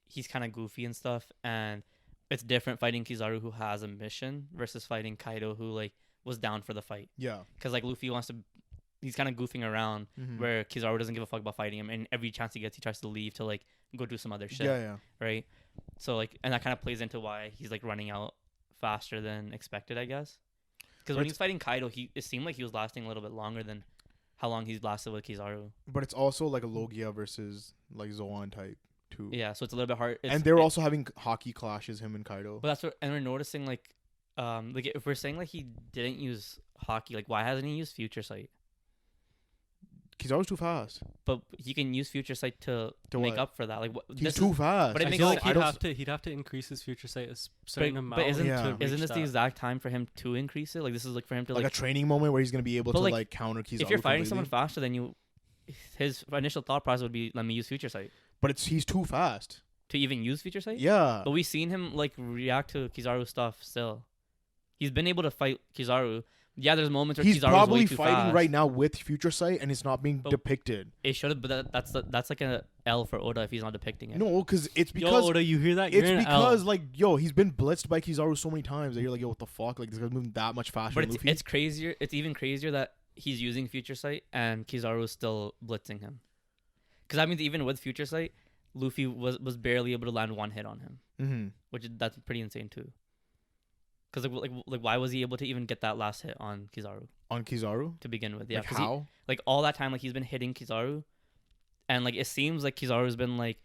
he's kind of goofy and stuff, and it's different fighting Kizaru who has a mission versus fighting Kaido who like was down for the fight. Yeah. Because like Luffy wants to, he's kind of goofing around Mhm. where Kizaru doesn't give a fuck about fighting him, and every chance he gets, he tries to leave to like go do some other shit. Yeah. Right. So like, and that kind of plays into why he's like running out faster than expected, I guess. Because when he was fighting Kaido, it seemed like he was lasting a little bit longer than how long he's lasted with Kizaru. But it's also like a Logia versus like Zoan type too. Yeah, so it's a little bit hard. And they're also having hockey clashes, him and Kaido. But that's what, and we're noticing like if we're saying like he didn't use hockey, like why hasn't he used Future Sight? Kizaru's too fast. But he can use Future Sight to make what? up for that. Like He's too fast. but it I makes feel sense. like he'd have to increase his future sight a certain amount. But isn't Yeah. to reach this the that. exact time for him to increase it? Like this is like for him to like like a training moment where he's gonna be able But, to like, like counter Kizaru. if you're fighting someone completely. faster than you, his initial thought process would be let me use Future Sight But he's too fast. to even use Future Sight. Yeah. But we've seen him like react to Kizaru stuff still. He's been able to fight Kizaru. Yeah, there's moments where He's Kizaru's probably way too fighting fast. right now with Future Sight, and it's not being But- depicted. It should have, but that's like a L for Oda if he's not depicting it. No, because it's Yo, because Oda, you hear that? You're it's an because L. like he's been blitzed by Kizaru so many times that you're like, yo, what the fuck? Like this guy's moving that much faster But than Luffy. it's crazier. It's even crazier that he's using Future Sight and Kizaru is still blitzing him. Because that means even with Future Sight, Luffy was barely able to land one hit on him, Mm-hmm. that's pretty insane too. Because like why was he able to even get that last hit on Kizaru On Kizaru? to begin with? Yeah, Like 'cause how? like all that time, like he's been hitting Kizaru, and like it seems like Kizaru's been like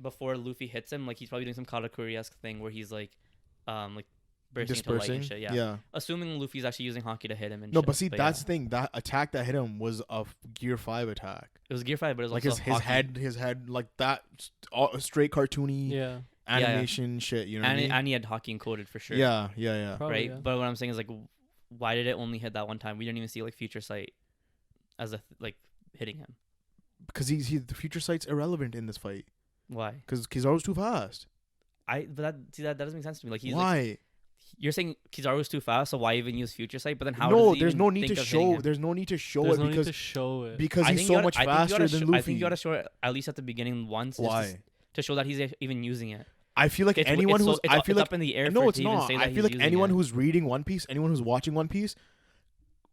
before Luffy hits him, like he's probably doing some Katakuri-esque thing where he's like bursting into light Dispersing? and shit. Yeah. Assuming Luffy's actually using Haki to hit him and No, shit, but see, that's yeah. the thing. That attack that hit him was a Gear 5 attack. It was Gear 5, but it was Like also his head, like that, straight cartoony yeah, animation shit. You know what I mean? and he had Haki encoded for sure. Yeah. probably, Right. yeah. But what I'm saying is like, why did it only hit that one time? We didn't even see like Future Sight as like hitting him. Because the Future Sight's irrelevant in this fight. Why? Because Kizaru's too fast. But that doesn't make sense to me. Like he's Why? like, you're saying Kizaru's too fast, so why even use Future Sight? But then how? No, does he there's even no need think to of hitting show. him? There's no need to show There's it no need because to show it. because I he's think so you gotta- much I think you faster gotta than sho- Luffy. I think you gotta show it at least at the beginning once. just Why? to show that he's even using it. I feel like It's, anyone it's, who's so, it's, I feel it's like up in the air. no, for it it's to even not. say I that feel he's like using anyone it. who's reading One Piece, anyone who's watching One Piece,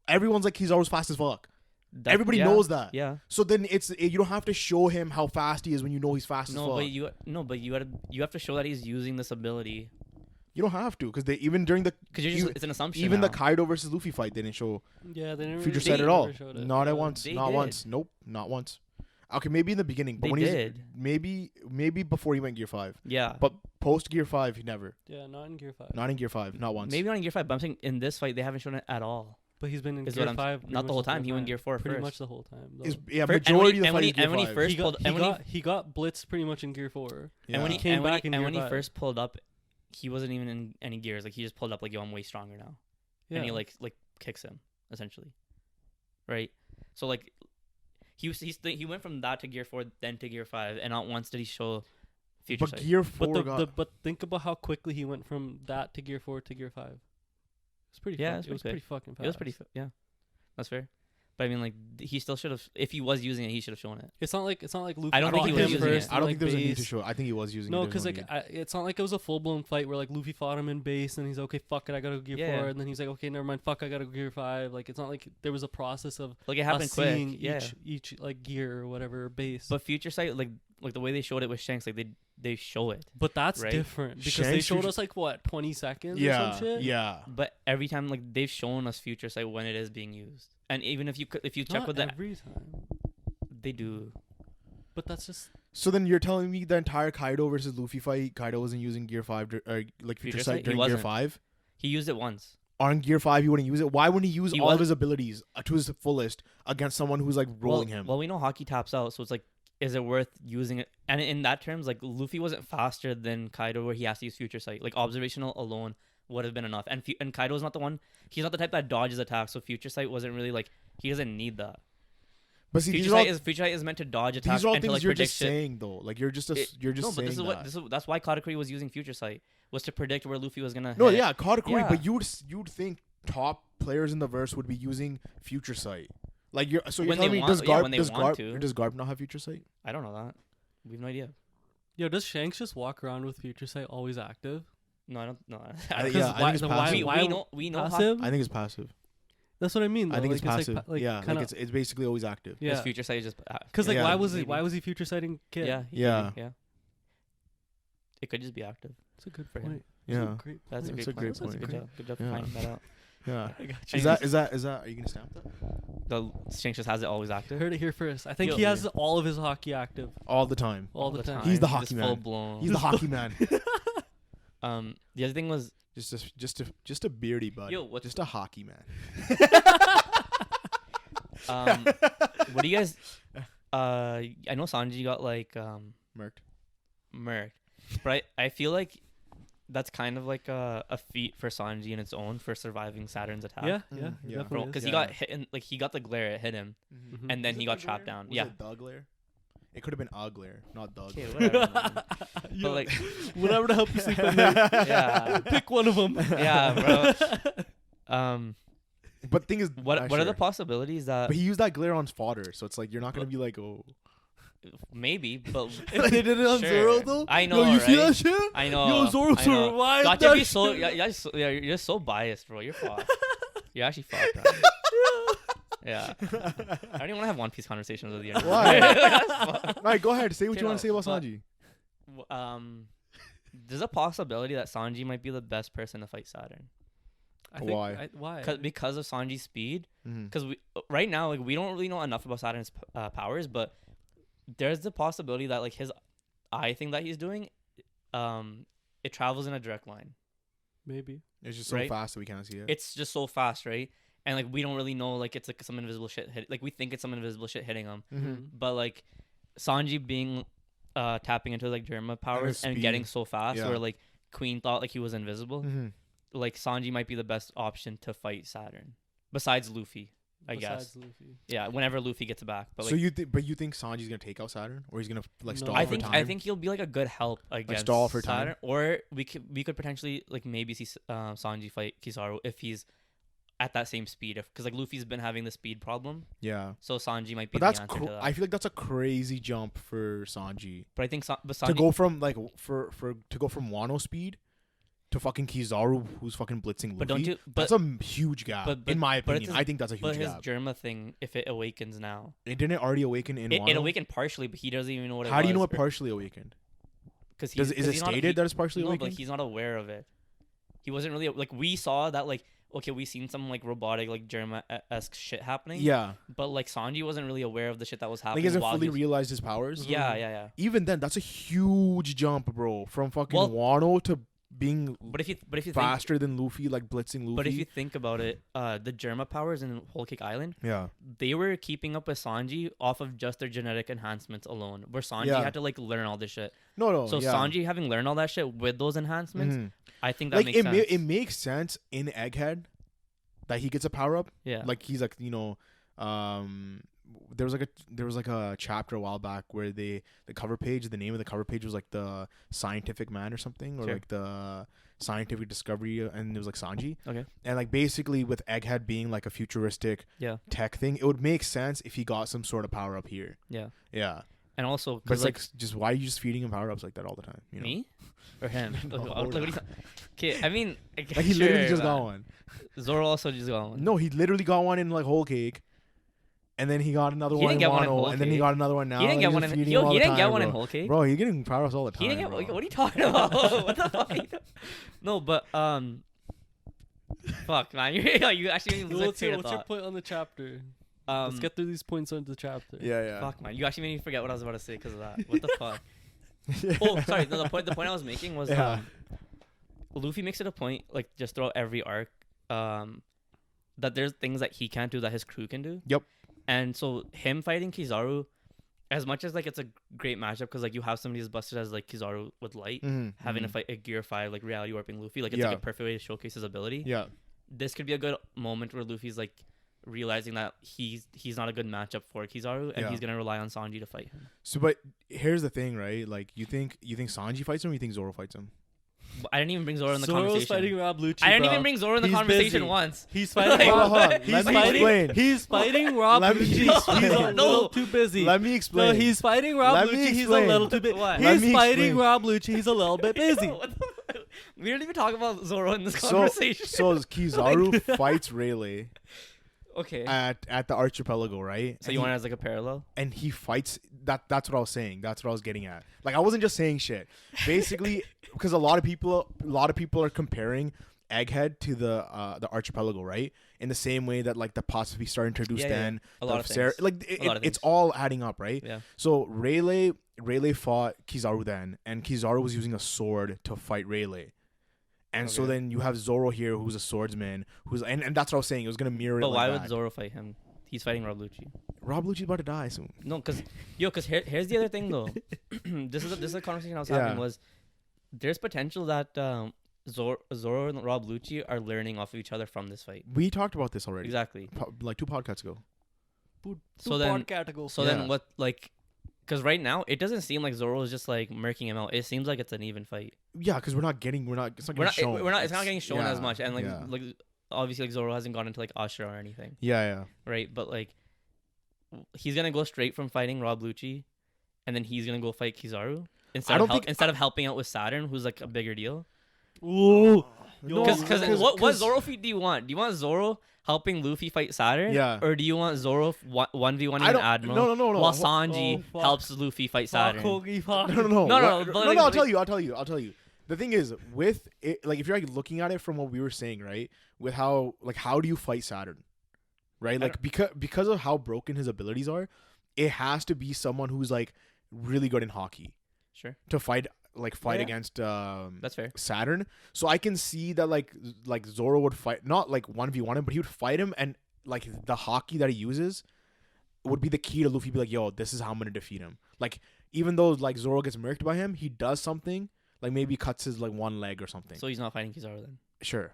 everyone's like Kizaru's fast as fuck. Everybody yeah, knows that. Yeah. So then you don't have to show him how fast he is when you know he's fast as fuck. But you have to show that he's using this ability. You don't have to because they even during the Because it's an assumption. even now. the Kaido versus Luffy fight they didn't show Yeah, they never Future really Sight at all. showed it. Not at Yeah. once. They Not did. once. Nope. Not once. Okay, maybe in the beginning, but They when did. he's maybe before he went Gear 5. Yeah. But post Gear 5, he never. Yeah, not in Gear 5. Not in Gear 5. Not once. Maybe not in Gear 5, but I'm saying in this fight they haven't shown it at all. But he's been in Is Gear what I'm- 5 not the whole time. He went Gear 4 pretty first. much the whole time. Though. Majority of the and fight is Gear when he 5. first he pulled, he got blitzed pretty much in Gear 4. Yeah. and when he came and when back he, in and Gear when he 5. first pulled up, he wasn't even in any gears. Like he just pulled up like, yo, I'm way stronger now, Yeah. and he like kicks him essentially, right? So like he went from that to Gear 4, then to Gear 5, and not once did he show future But sight. Gear 4 but think about how quickly he went from that to Gear 4 to Gear 5. It's pretty. Yeah, It was quick. pretty fucking fast. It was pretty yeah, that's fair. But I mean, like he still should have. If he was using it, he should have shown it. It's not like Luffy. I don't think he caught was him using it. first I don't in, think there was a need to base. show. I think he was using No, it. because like it's not like it was a full blown fight where like Luffy fought him in base and he's okay, fuck it, I gotta go Gear Yeah. 4, and then he's like, okay, never mind, fuck, I gotta go Gear 5. Like it's not like there was a process of Like it us happened quick. seeing Yeah. each like gear or whatever base. But future sight, like the way they showed it with Shanks, like they show it. But that's right? different because they Shanks showed future- us like what 20 seconds or yeah, some shit. yeah. But every time, like they've shown us future sight when it is being used, and even if you check Not with the, every time. they do. But that's just So then you're telling me the entire Kaido versus Luffy fight, Kaido wasn't using Gear 5 like future Future sight sight? He during Gear wasn't. 5? He used it once. On Gear 5 he wouldn't use it. Why wouldn't he use He all of was- his abilities to his fullest against someone who's like rolling him? Well, we know Hockey taps out, so it's like, is it worth using it? And in that terms, like Luffy wasn't faster than Kaido, where he has to use future sight. Like observational alone would have been enough. And Kaido's not the one. He's not the type that dodges attacks, so future sight wasn't really like, he doesn't need that. But see, Future sight is meant to dodge attacks these are all and to things like you're predict just shit. saying though. Like you're just No, but saying this is what that's why Katakuri was using future sight, was to predict where Luffy was gonna No, hit. yeah, Katakuri, Yeah. but you'd think top players in the verse would be using future sight. Like you're When telling they me want- does yeah, Garp when they does want Garp to. does Garp not have future sight? I don't know that. We have no idea. yo. Does Shanks just walk around with future sight always active? No, I don't. No, I think why- it's then passive. we know Passive? I think it's passive. That's what I mean. Though. I think like, it's passive. Like, like, yeah, kinda, like it's basically always active. his yeah. future sight is just Because like, Yeah, why was maybe. he future sighting Kid? Yeah, Yeah. yeah. It could just be active. That's a good For him. point. That's Yeah. a great That's a point. great That's a point. great Good point. job. Good job Yeah. finding that out. Yeah. I got you. Is that are you gonna stamp that? The Shanks just has it always active. Heard it here first. I think Yo. he has all of his hockey active All the time. all the time. He's the Just hockey man. Full blown. He's the hockey man. The other thing was, Just a beardy bud. Yo, what's- just a hockey man. what do you guys? I know Sanji got like Merked. murked, but I feel like that's kind of like a feat for Sanji in its own for surviving Saturn's attack. Yeah, Mm, yeah, yeah. definitely. Because is. he got hit in, like he got the glare, it hit him, Mhm. and then Was he it got the trapped glare? down. Was Yeah, it the glare? It could have been a glare, not the okay, glare. whatever. Yo, But like, whatever to help you sleep at night. yeah, Pick one of them. yeah, bro. But thing is, What are the sure. possibilities that But he used that glare on fodder, so it's like you're not gonna be like, oh. maybe, but If they did it on Sure. Zoro though, I know, Yo, you see right? that shit? I know. Yo, Zoro I know. survived God, that you're so shit. you're just so biased, bro. You're fucked. You're actually fucked. Bro. Yeah. I don't even want to have One Piece conversations with you. anymore. Why? That's fucked. All right, go ahead. Say what Okay, you want to say about but- Sanji. There's a possibility that Sanji might be the best person to fight Saturn I think, Why? Why? because of Sanji's speed. Mhm. Because we right now, like, we don't really know enough about Saturn's powers, but there's the possibility that like his eye thing that he's doing, it travels in a direct line. Maybe. It's just so Right? fast that we can't see it. It's just so fast, right? And like we don't really know, like it's like some invisible shit like we think it's some invisible shit hitting him, Mhm. but like Sanji being tapping into like Germa powers and speed. getting so fast, Yeah. where like Queen thought like he was invisible. Mhm. Like Sanji might be the best option to fight Saturn besides Luffy, I guess. Besides Luffy. Yeah, whenever Luffy gets back. But So like, you think Sanji's gonna take out Saturn, or he's gonna like No. stall I for think time? I think he'll be like a good help against stall for time? Saturn, or we could potentially like maybe see Sanji fight Kizaru if he's at that same speed, because like Luffy's been having the speed problem, Yeah, so Sanji might be but that's the answer to that. I feel like that's a crazy jump for Sanji But I think but to Sanji, go from like to go from Wano speed to fucking Kizaru, who's fucking blitzing Luffy. but don't you? But That's a huge gap, but- in my but it's opinion. his- I think that's a but huge his gap. Germa thing, if it awakens now, It didn't already awaken in Wano. it awakened partially, but he doesn't even know what it was. How do you know it partially awakened? Because Is it stated that it's partially no, awakened? but he's not aware of it. He wasn't really like we saw that like okay, we seen some like robotic like Germa-esque shit happening. Yeah, But like Sanji wasn't really aware of the shit that was like happening. he hasn't while fully he was- realized his powers. Yeah. Even then, that's a huge jump, bro. From fucking Wano to being But if you faster than Luffy, like blitzing Luffy. But if you think about it, the Germa powers in Whole Cake Island, they were keeping up with Sanji off of just their genetic enhancements alone. Where Sanji had to like learn all this shit. So Sanji having learned all that shit with those enhancements, I think that like makes sense. It makes sense in Egghead that he gets a power up. Yeah. Like he's like, there was like a chapter a while back where the cover page, the name of the cover page was like the scientific man or something, or like the scientific discovery, and it was like Sanji. Okay. And like basically with Egghead being like a futuristic tech thing, it would make sense if he got some sort of power up here. Yeah. Yeah. And also, because like, just why are you just feeding him power ups like that all the time? You know? Me or him? Okay, I mean, like he literally just got one. Zoro also just got one. No, he literally got one in like Whole Cake. And then he got another one in Wano, and then he got another one now. He didn't get one in He didn't get one in Whole Cake. Bro, he's getting power ups all the time. He didn't get. What are you talking about? What the fuck? No, but fuck, man, you actually made me what's your point on the chapter? Let's get through these points on the chapter. Yeah. Fuck, man, you actually made me forget what I was about to say because of that. What the fuck? Oh, sorry. No, the point I was making was Luffy makes it a point, like just throughout every arc, that there's things that he can't do that his crew can do. Yep. And so him fighting Kizaru, as much as like it's a great matchup because like you have somebody as busted as like Kizaru with light, having to fight a Gear 5 like reality warping Luffy, like it's like a perfect way to showcase his ability. Yeah. This could be a good moment where Luffy's like realizing that he's not a good matchup for Kizaru and he's gonna rely on Sanji to fight him. So, but here's the thing, right? Like you think Sanji fights him, or you think Zoro fights him? I didn't even bring Zoro in the Zoro's conversation. Fighting Rob Lucci, I didn't even bring Zoro in the conversation once. He's fighting. He's fighting Rob Lucci. He's a little too busy. Let me explain. No, he's fighting Rob Lucci. He's a little too busy. He's fighting Rob Lucci. He's a little bit busy. We didn't even talk about Zoro in this conversation. So Kizaru fights Rayleigh. Okay. At the archipelago, right? So you want it as like a parallel? And he fights that's what I was saying. That's what I was getting at. Like I wasn't just saying shit. Basically, because a lot of people are comparing Egghead to the archipelago, right? In the same way that like the Pacific Star introduced then. A lot of things. Like it's all adding up, right? Yeah. So Rayleigh fought Kizaru then, and Kizaru was using a sword to fight Rayleigh. And so then you have Zoro here, who's a swordsman, and that's what I was saying. It was gonna mirror. But it why like would Zoro fight him? He's fighting Rob Lucci. Rob Lucci's about to die soon. No, because here's the other thing though. this is a conversation I was having was there's potential that Zoro and Rob Lucci are learning off of each other from this fight. We talked about this already. Exactly. Like 2 podcasts ago. Then what like? Because right now it doesn't seem like Zoro is just like murking him out. It seems like it's an even fight. Yeah, because it's not getting shown. It's not getting shown as much, and like obviously like Zoro hasn't gone into like Ashura or anything. Yeah. Right, but like he's gonna go straight from fighting Rob Lucci, and then he's gonna go fight Kizaru instead of helping out with Saturn, who's like a bigger deal. Ooh. Because what Zoro feat do you want? Do you want Zoro helping Luffy fight Saturn? Yeah. Or do you want Zoro 1v1 in Admiral? No. While Sanji helps Luffy fight Saturn. No. I'll tell you. The thing is, with it, like if you're like looking at it from what we were saying, right? With how do you fight Saturn, right? Like because of how broken his abilities are, it has to be someone who's like really good in hockey. Sure. To fight against that's fair. Saturn. So I can see that like Zoro would fight not like 1v1 him, but he would fight him, and like the hockey that he uses would be the key to Luffy be like, yo, this is how I'm gonna defeat him. Like even though like Zoro gets murked by him, he does something, like maybe cuts his like one leg or something. So he's not fighting Kizaru then? Sure.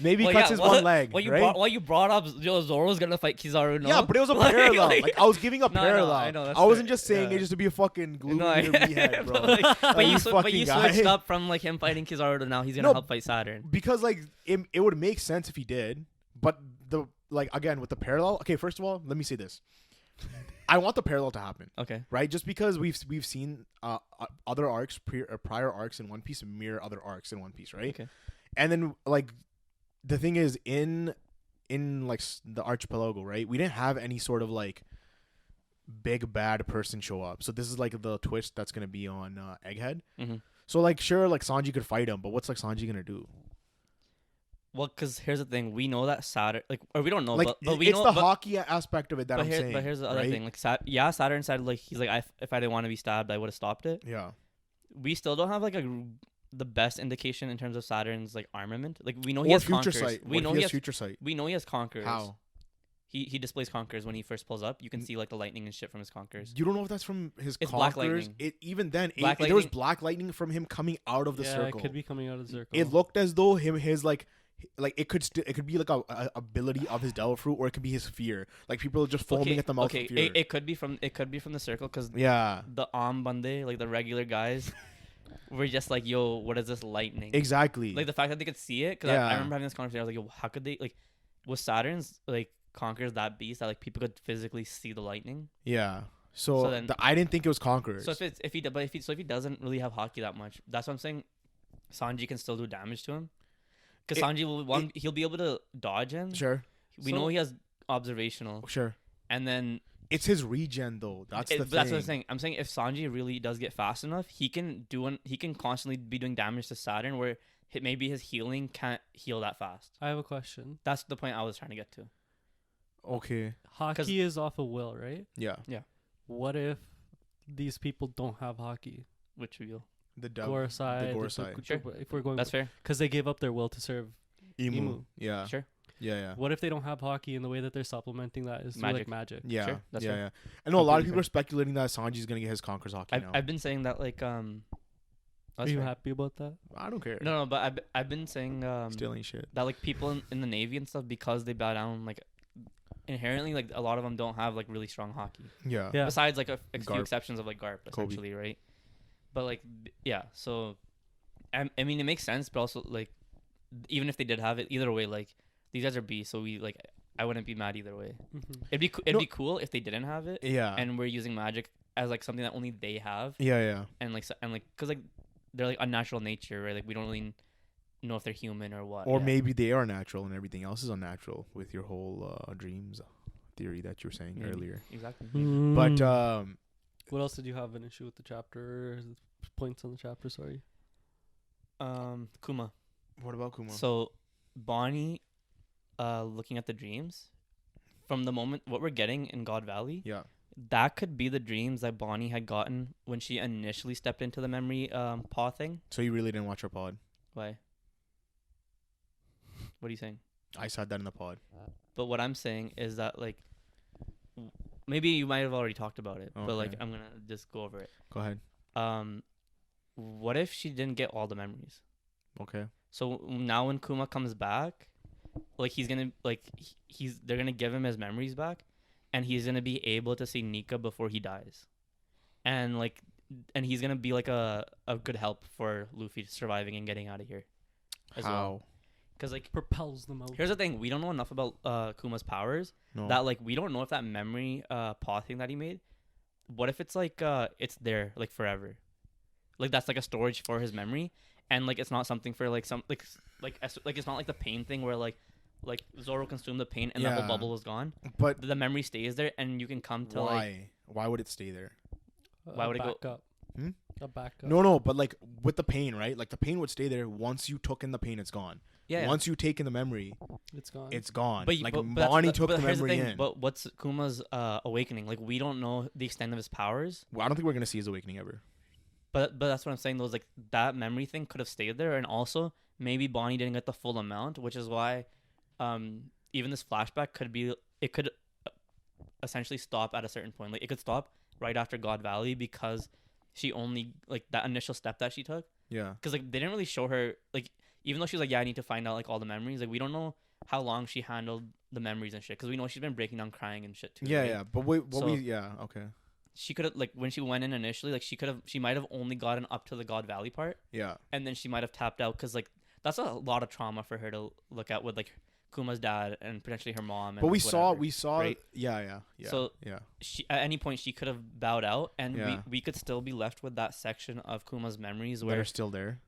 Maybe he cuts his one leg. While you brought up Zoro's gonna fight Kizaru. No? Yeah, but it was a parallel. Like I was giving a parallel. I know, I wasn't just saying it just to be a fucking gloomy meathead, bro. But you switched up from like him fighting Kizaru to now he's gonna help fight Saturn. Because like it would make sense if he did, but again with the parallel. Okay, first of all, let me say this. I want the parallel to happen. Okay. Right? Just because we've seen other arcs, prior arcs in One Piece mirror other arcs in One Piece, right? Okay. And then like the thing is in like the archipelago, right? We didn't have any sort of like big bad person show up. So this is like the twist that's gonna be on Egghead. Mm-hmm. So like sure, like Sanji could fight him, but what's like Sanji gonna do? Well, because here's the thing, we know that Saturn, like, or we don't know, like, but we know it's the hockey aspect of it that I'm saying. But here's the other right? thing, like, Saturn said, like, he's like, if I didn't want to be stabbed, I would have stopped it. Yeah. we still don't have like the best indication in terms of Saturn's like armament. Like we know he Or has future conquers. sight. We know he has future sight. We know he has conquers. How? He displays conquers when he first pulls up. You can see like the lightning and shit from his conquers. You don't know if that's from his It's black conquerors. lightning. Even then, Black there was lightning. black lightning from him coming out of the circle. it could be coming out of the circle. It looked as though his like it could be like a ability of his devil fruit, or it could be his fear. Like people are just foaming at the mouth Okay, of fear. it could be from the circle because Yeah, the Bande, like the regular guys, were just like, yo, what is this lightning? exactly. Like the fact that they could see it. Because I remember having this conversation. I was like, yo, how could they like? Was Saturn's like conquers that beast that like people could physically see the lightning? Yeah. So then- I didn't think it was conquerors. So if he doesn't really have hockey that much, that's what I'm saying. Sanji can still do damage to him. Because Sanji he'll be able to dodge him. Sure. We know he has observational. Sure. And then It's his regen though. That's the thing. that's what I'm saying. I'm saying if Sanji really does get fast enough, he can constantly be doing damage to Saturn where maybe his healing can't heal that fast. I have a question. That's the point I was trying to get to. Okay. Hockey is off of will, right? Yeah. What if these people don't have hockey? Which reveal? The devil. Gorosei. Sure. If we're going, That's fair. because they gave up their will to serve Emu. Yeah. Sure. Yeah. What if they don't have hockey and the way that they're supplementing that is through like magic? Yeah. Sure, that's yeah. fair. Yeah. I know a lot of Completely people are speculating that Sanji's gonna get his conquerors hockey now. I've been saying that like Are that's you fair. happy about that? I don't care. No, but I've been saying Still ain't shit. that like people in the Navy and stuff, because they bow down, like inherently like a lot of them don't have like really strong hockey. Yeah. Yeah. Besides like a few Garp. exceptions of like Garp Kobe. essentially, right? But like yeah, so I mean it makes sense, but also like even if they did have it, either way, like these guys are beasts, so I wouldn't be mad either way. Mm-hmm. It'd be cool if they didn't have it, Yeah. and we're using magic as like something that only they have, Yeah. and like because like they're like unnatural nature, right? Like we don't really know if they're human or what. Or yeah. maybe they are natural and everything else is unnatural with your whole dreams theory that you were saying Maybe. earlier. Exactly. But What else did you have an issue with the chapter? Points on the chapter, sorry. Kuma. what about Kuma? So Bonnie, looking at the dreams, from the moment what we're getting in God Valley, Yeah. that could be the dreams that Bonnie had gotten when she initially stepped into the memory paw thing. So you really didn't watch our pod? Why? What are you saying? I said that in the pod. But what I'm saying is that like maybe you might have already talked about it, but like Okay. I'm gonna just go over it. Go ahead. What if she didn't get all the memories? Okay. So now when Kuma comes back, like he's gonna like they're gonna give him his memories back, and he's gonna be able to see Nika before he dies, and he's gonna be like a good help for Luffy surviving and getting out of here. As How? well. Because like Propels them out. here's the thing, we don't know enough about Kuma's powers No. that like we don't know if that memory paw thing that he made, what if it's like it's there like forever, like that's like a storage for his memory, and like it's not something for like some like it's not like the pain thing where like Zoro consumed the pain and the Yeah. whole bubble was gone. But The memory stays there, and you can come to why? like Why would it stay there? Why would it go- Up. Hmm? A backup. No, but like with the pain, right? Like the pain would stay there. Once you took in the pain, it's gone. yeah. Once you take in the memory, It's gone. it's gone. But Like that's Bonnie took but the here's memory thing, in. But what's Kuma's awakening? Like we don't know the extent of his powers. Well, I don't think we're gonna see his awakening ever. But that's what I'm saying. Those like that memory thing could have stayed there, and also maybe Bonnie didn't get the full amount, which is why, even this flashback could essentially stop at a certain point. Like it could stop right after God Valley because she only like that initial step that she took. Yeah. Because like they didn't really show her like even though she was like, yeah, I need to find out like all the memories. Like we don't know how long she handled the memories and shit. Because we know she's been breaking down, crying and shit too. Yeah, right? yeah. But wait, So- yeah, okay. She could have like when she went in initially, like she might have only gotten up to the God Valley part. Yeah. And then she might have tapped out because like that's a lot of trauma for her to look at with like Kuma's dad and potentially her mom. And But we whatever. saw right? yeah. So- yeah. She at any point she could have bowed out, and Yeah. we could still be left with that section of Kuma's memories That where are still there.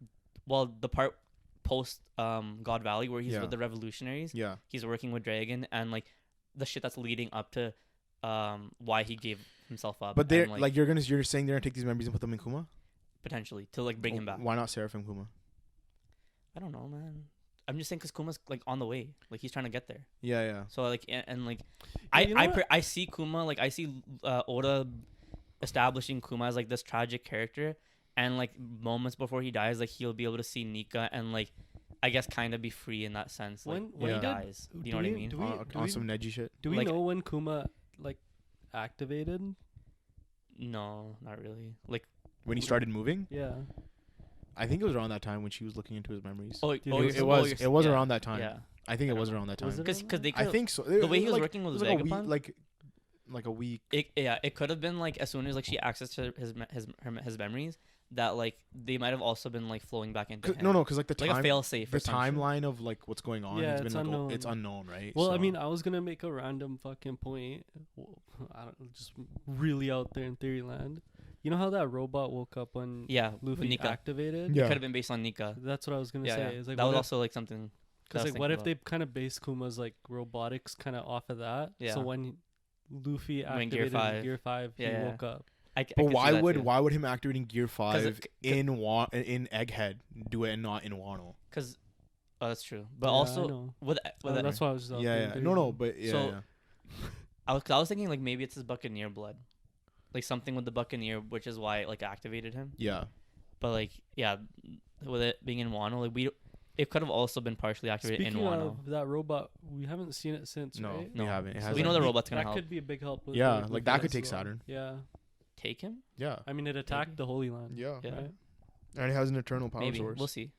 well the part post God Valley where he's Yeah. with the revolutionaries, Yeah. he's working with Dragon, and like the shit that's leading up to why he gave himself up. But they're and, like you're saying they're gonna take these memories and put them in Kuma? potentially to like bring him back. Why not Seraphim Kuma? I don't know, man. I'm just saying because Kuma's like on the way, like he's trying to get there. Yeah. So like and like you know what? I see Kuma, like I see Oda establishing Kuma as like this tragic character, and like moments before he dies, like he'll be able to see Nika and like I guess kind of be free in that sense. Like, when he dies, do you know what I mean? On some Neji shit. Do we know when Kuma like activated? No, not really. Like when he started moving. Yeah. I think it was around that time when she was looking into his memories. It was around that time. Yeah. I think it was around that time. Because they I think so. The way he was working with Vegapunk, Vegapunk, like a week. It could have been like as soon as like she accessed his memories, that like they might have also been like flowing back into him. No, because like the time, like a fail safe. The timeline of like what's going on. Yeah, it's unknown. It's unknown, right? Well, I mean, I was gonna make a random fucking point. I don't just really out there in theory land. You know how that robot woke up when Luffy Nika activated? Yeah. It could have been based on Nika. That's what I was gonna say. Yeah. It's like, that was also like something. Because like, what if they kind of based Kuma's like robotics kind of off of that? Yeah. So when Luffy activated in Gear 5, he woke up. But why would him activating Gear 5 in Egghead do it and not in Wano? Because that's true. But also that's why I was just So I was thinking like maybe it's his Buccaneer blood. Like something with the Buccaneer, which is why it like activated him. Yeah. But like with it being in Wano, like it could have also been partially activated in Wano. Speaking of that robot, we haven't seen it since, right? No, we haven't. So we know the robot's gonna help. That could be a big help. With like that could take Saturn. Yeah. Take him? Yeah. I mean, it attacked the Holy Land. Yeah. Right? And it has an eternal power source. We'll see.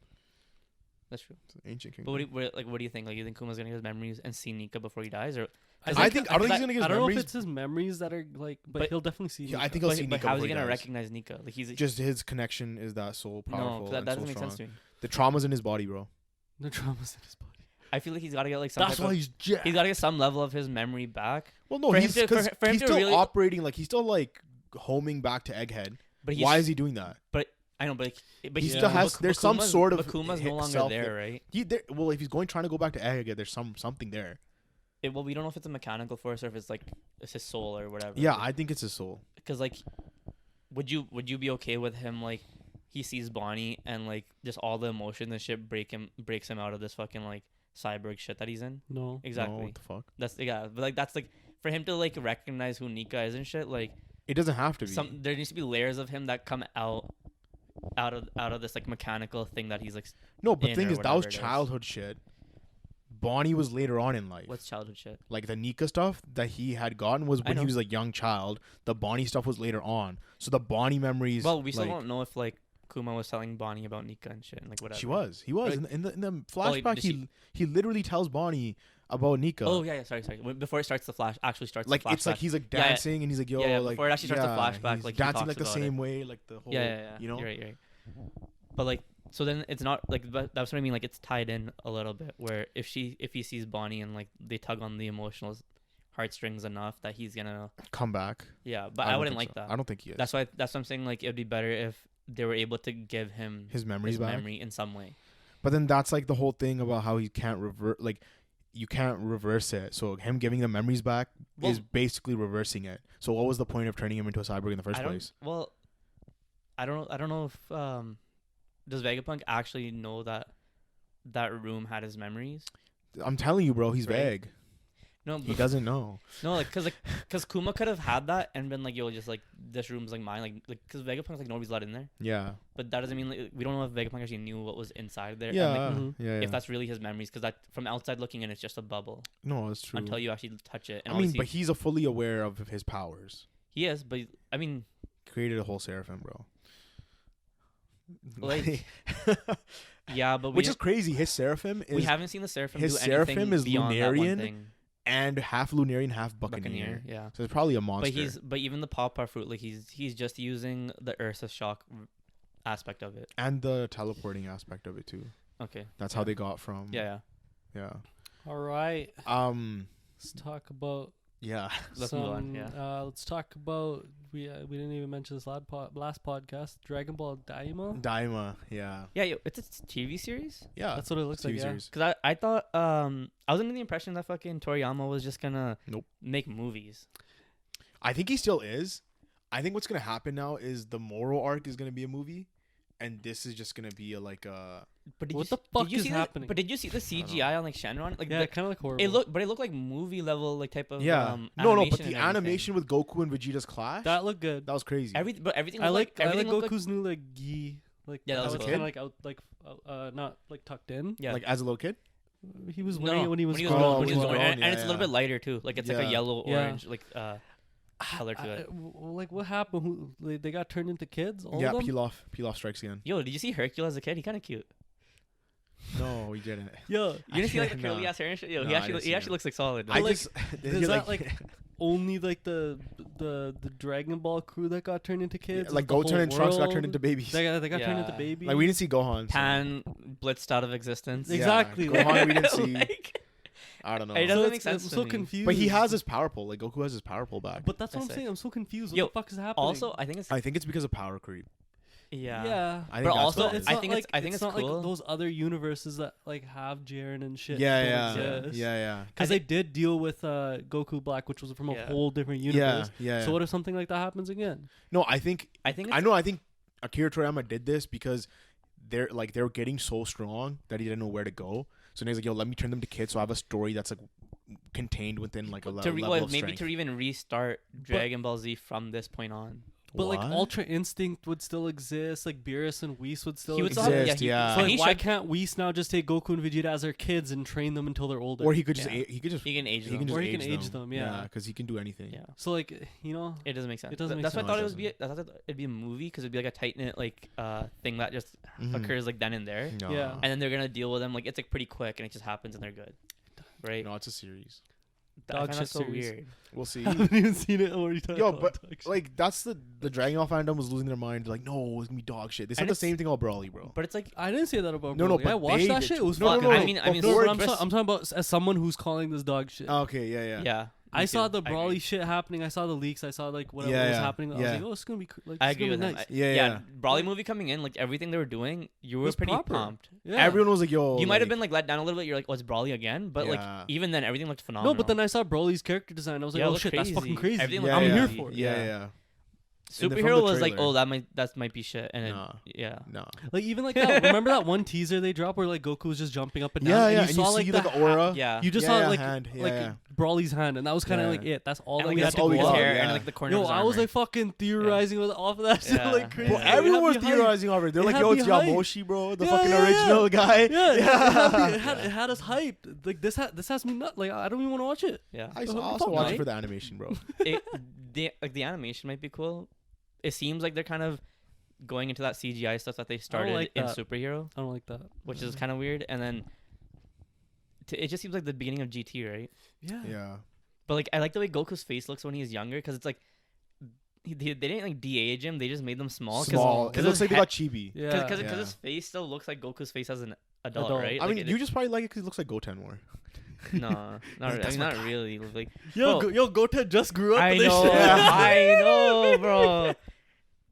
That's true. It's an ancient kingdom. But what do you think? Like, you think Kuma's gonna get his memories and see Nika before he dies, or? I don't think he's gonna get his memories. I don't know if it's his memories that are like, but he'll definitely see. Yeah, I think he'll see Nika. But how is he gonna recognize Nika? Like he's just his connection is that so powerful. No, that doesn't make sense to me. The trauma's in his body, bro. The trauma's in his body. I feel like he's got to get like some. That's why he's jacked. He's got to get some level of his memory back. Well, no, he's still really operating like he's still like homing back to Egghead. But why is he doing that? But I know, but he still has. There's some sort of. But Kuma's no longer there, right? Well, if he's trying to go back to Egghead, there's something there. Well, we don't know if it's a mechanical force or if it's like it's his soul or whatever. Yeah, I think it's his soul. Because like, would you be okay with him like he sees Bonnie and like just all the emotion and shit breaks him out of this fucking like cyborg shit that he's in? No, exactly. No, what the fuck? That's but like that's like for him to like recognize who Nika is and shit. Like it doesn't have to be. There needs to be layers of him that come out of this like mechanical thing that he's like. No, but the thing is that was childhood shit. Bonnie was later on in life. What's childhood shit? Like the Nika stuff that he had gotten was when he was a young child. The Bonnie stuff was later on. So the Bonnie memories. Well, we still don't know if like Kuma was telling Bonnie about Nika and shit and like whatever. He was. Right? In the flashback. He literally tells Bonnie about Nika. Oh yeah. Sorry. Before it starts, like it's like he's like dancing and he's like like before it actually starts the flashback, he's like dancing like the same way, like the whole. Yeah. You know. You're right. But like. So then it's not like that's what I mean. Like it's tied in a little bit. Where if he sees Bonnie and like they tug on the emotional heartstrings enough that he's gonna come back. Yeah, but I wouldn't like that. I don't think he is. That's why I'm saying like it'd be better if they were able to give him his memories back, memory in some way. But then that's like the whole thing about how he can't revert. Like you can't reverse it. So him giving the memories back is basically reversing it. So what was the point of turning him into a cyborg in the first place? Well, I don't know if does Vegapunk actually know that room had his memories? I'm telling you, bro, he's vague. No, he doesn't know. No, like, cause Kuma could have had that and been like, yo, just like this room's like mine, like, cause Vegapunk's like nobody's let in there. Yeah. But that doesn't mean like we don't know if Vegapunk actually knew what was inside there. Yeah. And, like, if that's really his memories, cause that from outside looking in, it's just a bubble. No, it's true. Until you actually touch it. And I mean, but he's fully aware of his powers. He is, but I mean, created a whole Seraphim, bro. Like, yeah, but which is crazy. His Seraphim is. We haven't seen the Seraphim. His do Seraphim is beyond Lunarian and half Lunarian, half Buccaneer. Yeah, so it's probably a monster. But even the Pawpaw fruit, like he's just using the Ursa shock aspect of it and the teleporting aspect of it too. Okay, that's how they got from. Yeah. All right. Let's talk about. Yeah, let's move on. Yeah, let's talk about we didn't even mention this last podcast. Dragonball Daima. Daima, yeah. Yeah, it's a TV series. Yeah, that's what it looks like. Yeah, because I thought I was under the impression that fucking Toriyama was just gonna make movies. I think he still is. I think what's gonna happen now is the Moro arc is gonna be a movie, and this is just gonna be like a. But What the fuck is happening? But did you see the CGI on like Shenron? Like yeah, kind of like horrible. it looked like movie level like type of No, but animation the and animation with Goku and Vegeta's clash that looked good. that was crazy. everything. I like everything Goku's new like gi. Like Yeah, that how was it's cool. kind of like out like not like tucked in. Yeah, like as a little kid. He was no, wearing it when he was when grown. when he was grown, grown, yeah, and it's a little yeah. bit lighter too. Like it's like Yeah. a yellow Yeah. orange like color to it. Like what happened? They got turned into kids. All Yeah, of them? Pilaf strikes again. Yo, did you see Hercule as a kid? He kind of cute. No, we didn't. Yeah. You didn't see like the No. curly ass hair and shit. Yo, No, he I actually didn't see he actually that. looks like solid. I like, just Is that like only like the Dragon Ball crew that got turned into kids? like The whole Goten and Trunks got turned world? into babies. They got turned into Yeah. babies. Like we didn't see Gohan. so- Pan blitzed out of existence. Yeah. Exactly. Gohan we didn't see. Like, I don't know. It doesn't So make it's- sense I'm to so me. confused. But he has his power pole. Like Goku has his power pole back. But that's what I'm That's saying. I'm so confused. What Yo, the fuck is happening? also, I think it's I think it's because of power creep. yeah. yeah. I think But that's also, what it is. I think it's not cool. like those other universes that like have Jiren and shit. yeah, don't yeah, exist. yeah. Because they did deal with Goku Black, which was from a Yeah. whole different Yeah, universe. yeah. So what if something like that happens again? No, I think I think I know. I think Akira Toriyama did this because they're getting so strong that he didn't know where to go. So he's like, "Yo, let me turn them to kids, so I have a story that's like contained within like a level of maybe strength." to even restart Dragon Ball Z from this point on. But like What? Ultra Instinct would still exist. Like Beerus and Whis would still He would exist. still have, Exist, yeah. So and like, he why should- can't Whis now just take Goku and Vegeta as their kids and train them until they're older? Or he could just Yeah. he could just He can age he them. can just Or he can age them, yeah. because he can do anything. Yeah. So like It doesn't make sense. It doesn't make That's why sense. I thought No, it it would be. I thought it'd be a movie because it'd be like a tight knit like thing that just Mhm. occurs like then and there, No. Yeah. and then they're gonna deal with them like it's like pretty quick and it just happens and they're good, right? No, it's a series. I Dog find shit that so series. weird. We'll see. I haven't even seen it. I'm already talking Yo, about but dog shit. like that's the Dragon Ball fandom was losing their mind. Like, no, it's gonna be dog shit. They said And the it's- same thing about Broly, bro. But it's like I didn't say that about No, no, Broly. I but watched they that did shit. too. It was No, no, fucking. no. I mean, No, before but I'm, Chris- I'm talking about as someone who's calling this dog shit. Okay, yeah. yeah. I me saw too. the I Brawly agree. shit happening. I saw the leaks. I saw like whatever Yeah, was yeah, happening. I was yeah. like, oh, it's gonna be like. I it's agree gonna with be him. nice. Yeah. Brawly movie coming in, like everything they were doing, you were was pretty proper. pumped. Yeah. Everyone was like, "Yo." You might have like- been like let down a little bit. You're like, "Oh, it's Brawly again," but Yeah. like even then, everything looked phenomenal. No, but then I saw Broly's character design. I was like, Yeah, it oh looked shit, that's fucking crazy. crazy. Everything Yeah, I'm yeah, here yeah. for it. Yeah. from the Superhero was like, trailer. "Oh, that might be shit," and then, Nah. yeah, No. Like even like that. Remember that one teaser they dropped where like Goku was just jumping up and down. Yeah, and yeah. You And saw you like see the like an aura. yeah. You just Yeah, saw like hand. Yeah, like yeah. Broly's hand, and that was kind of Yeah. like it. That's all and that we we got had to to all go we go got, off. hair yeah. and like the corner Yo, of his I was armor. like fucking theorizing off of that shit Yeah. like crazy. Bro, Yeah. everyone was It had me hyped. theorizing over it. They're It like, had "Yo, me it's hyped. Yamoshi, bro, the Yeah, fucking yeah, original guy." Yeah, Yeah. it had us hyped. Like this has me nut. Like I don't even want to watch it. yeah. I Fuck also watch no. it for the animation, bro. The animation might be cool. It seems like they're kind of going into that CGI stuff that they started like in that. Superhero, I don't like that. which is kind of weird. And then it just seems like the beginning of GT, right? Yeah. But like I like the way Goku's face looks when he's younger because it's like they didn't like de-age him; they just made them small. Small. It looks like they got chibi. Yeah. Because Yeah. his face still looks like Goku's face as an adult, Adult. right? I Like, mean, you just probably like it because it looks like Goten more. no, not, That's my not guy. really. Like Yo, Bro. yo, Goten just grew up. I in this know, shit. I know, bro.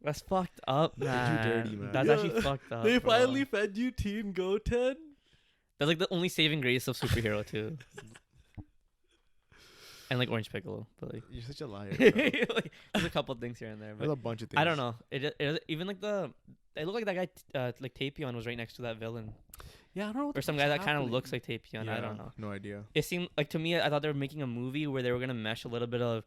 That's fucked up, They do man. dirty, man. That's Yeah. actually fucked up. They bro. finally fed you Team Goten. That's like the only saving grace of superhero too. And like Orange Piccolo, but like, You're such a liar. Bro. like there's a couple things here and there, There's but a bunch of things. I don't know. It even like it looked like that guy like Tapion was right next to that villain, Yeah, I don't know. What or some guy that kind of looks like Tapion. I don't know. No idea. It seemed like to me, I thought they were making a movie where they were gonna mesh a little bit of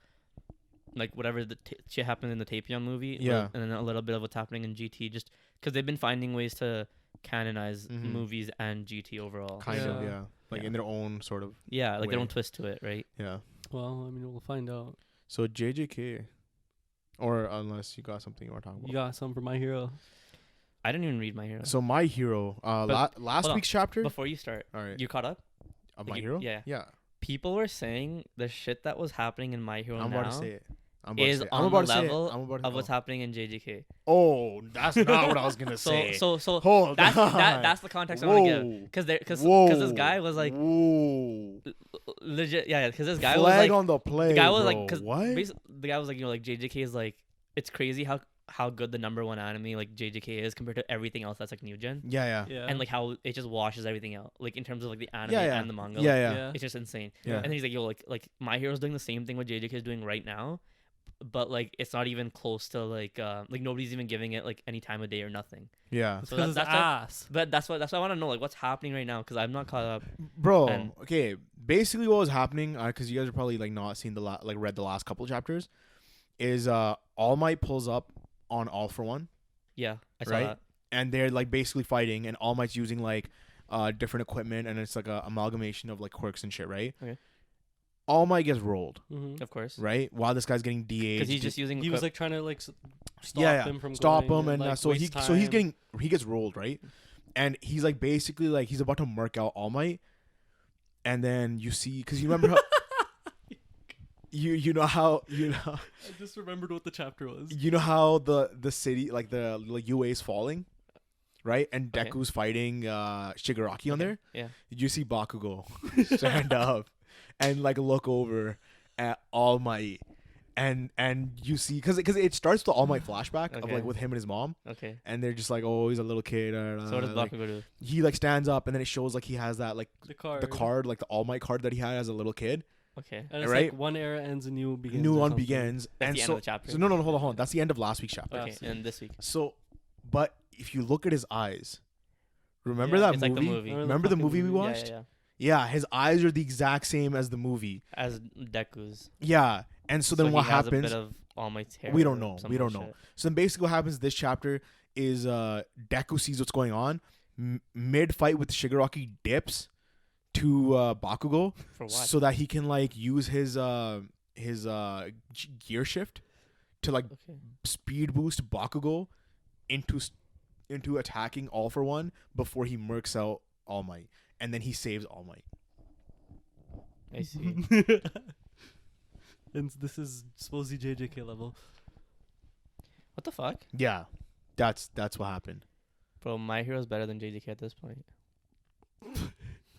like whatever the shit happened in the Tapion movie, Yeah. and then a little bit of what's happening in GT, just because they've been finding ways to canonize Mhm. movies and GT overall. Kind of, Yeah. yeah. Like Yeah. in their own sort of. Yeah, like their way. own twist to it, right? Yeah. Well, I mean, we'll find out. So JJK, or unless you got something you want to talk about. You got some for My Hero. I didn't even read My Hero. So My Hero, last hold on. week's chapter. Before you start, All right. you caught up? Of like My you- Hero. yeah. Yeah. People were saying the shit that was happening in My Hero I'm now about to say it. I'm about is to say it. on I'm about the to say it. level I'm about to of what's happening in JJK. Oh, that's not what I was gonna say. So Hold that's on. that's the context I want to give. Whoa. Because Whoa. this guy was like Whoa. legit, yeah. Because this guy Flag was like on the play. the guy was bro. like because what? the guy was like like JJK is like it's crazy how good the #1 anime like JJK is compared to everything else that's like new gen. Yeah. Yeah. And like how it just washes everything out, like in terms of like the anime Yeah. and the manga. Yeah. like, Yeah. Yeah. it's just insane. Yeah. And then he's like, yo, like My Hero's doing the same thing what JJK is doing right now, but like it's not even close to like nobody's even giving it like any time of day or nothing. Yeah. So that's ass. But that's what I want to know, like what's happening right now, because I'm not caught up. Bro, okay. Basically, what was happening, because you guys are probably like not seen read the last couple chapters, is All Might pulls up on All for One. Yeah, I saw right? that. And they're like basically fighting, and All Might's using like different equipment, and it's like a amalgamation of like quirks and shit, right? Okay. All Might gets rolled, Of course, right? While this guy's getting de-aged, because he's just using. He was like trying to like stop him from stop going him, and like, so he gets rolled, right? And he's like basically like he's about to murk out All Might, and then you see, because you remember how you know how I just remembered what the chapter was. You know how the city like the UA is falling, right? And Deku's fighting Shigaraki on there. Yeah. Did you see Bakugo stand up and like look over at All Might, and you see because it starts the All Might flashback of like with him and his mom. Okay. And they're just like, oh, he's a little kid. So what does Bakugo do? He like stands up, and then it shows like he has that like the card like the All Might card that he had as a little kid. Okay. And it's right? like one era ends, a new begins. New one begins. That's and the end of the chapter. So no, hold on. That's the end of last week's chapter. Okay, and this week. So, but if you look at his eyes, remember that it's movie? like the movie. Remember the movie we watched? Yeah, his eyes are the exact same as the movie. As Deku's. Yeah, and so then what happens? A bit of All Might's hair. We don't know. So then basically what happens this chapter is Deku sees what's going on. Mid fight with Shigaraki dips to Bakugo for what? So that he can like use his gear shift to like speed boost Bakugo into attacking All for One before he murks out All Might, and then he saves All Might. I see. And this is supposedly JJK level. What the fuck? Yeah, that's what happened. Bro, My Hero's better than JJK at this point.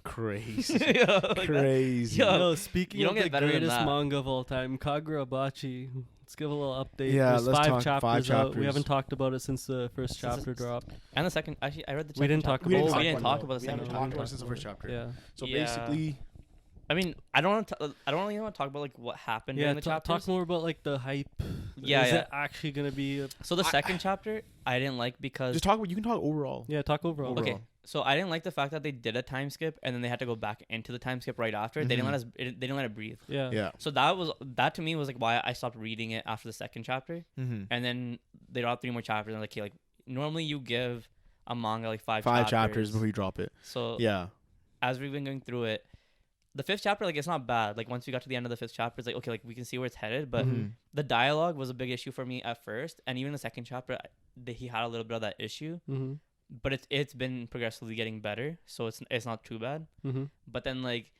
Crazy. Like crazy. Yo, speaking you of the greatest manga of all time, Kagurabachi. Let's give a little update. Yeah, There's let's talk 5 chapters out. We chapters. haven't talked about it since the first chapter dropped. And the second, actually, I read the second We didn't chapter. talk about it. We didn't talk about the We second haven't chapter. talked about it since the first chapter. Yeah. So Yeah. basically, I mean, I don't really want to talk about like what happened Yeah, during the chapters. talk more about like the hype. Yeah, Is yeah. it actually gonna be? So the second chapter, I didn't like because just talk. You can talk overall. Yeah, talk overall. okay. So I didn't like the fact that they did a time skip and then they had to go back into the time skip right after. They didn't let us. They didn't let it breathe. Yeah. Yeah. So that to me was like why I stopped reading it after the second chapter. Mm-hmm. And then they dropped 3 more chapters. And like, okay, like normally you give a manga like 5 chapters before you drop it. So Yeah. as we've been going through it, the 5th chapter, like it's not bad. Like once we got to the end of the 5th chapter, it's like okay, like we can see where it's headed. But the dialogue was a big issue for me at first, and even the second chapter, he had a little bit of that issue. Mm-hmm. But it's been progressively getting better, so it's not too bad. Mm-hmm. But then like,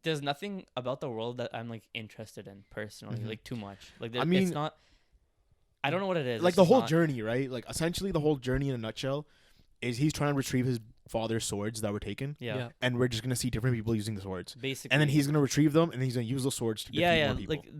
there's nothing about the world that I'm like interested in personally, like too much. Like I mean, it's not. I don't know what it is. Like It's the just whole not- journey, right? Like essentially the whole journey in a nutshell is he's trying to retrieve his father's swords that were taken, Yeah. and we're just gonna see different people using the swords, Basically. and then he's gonna retrieve them, and he's gonna use those swords to defeat more people. like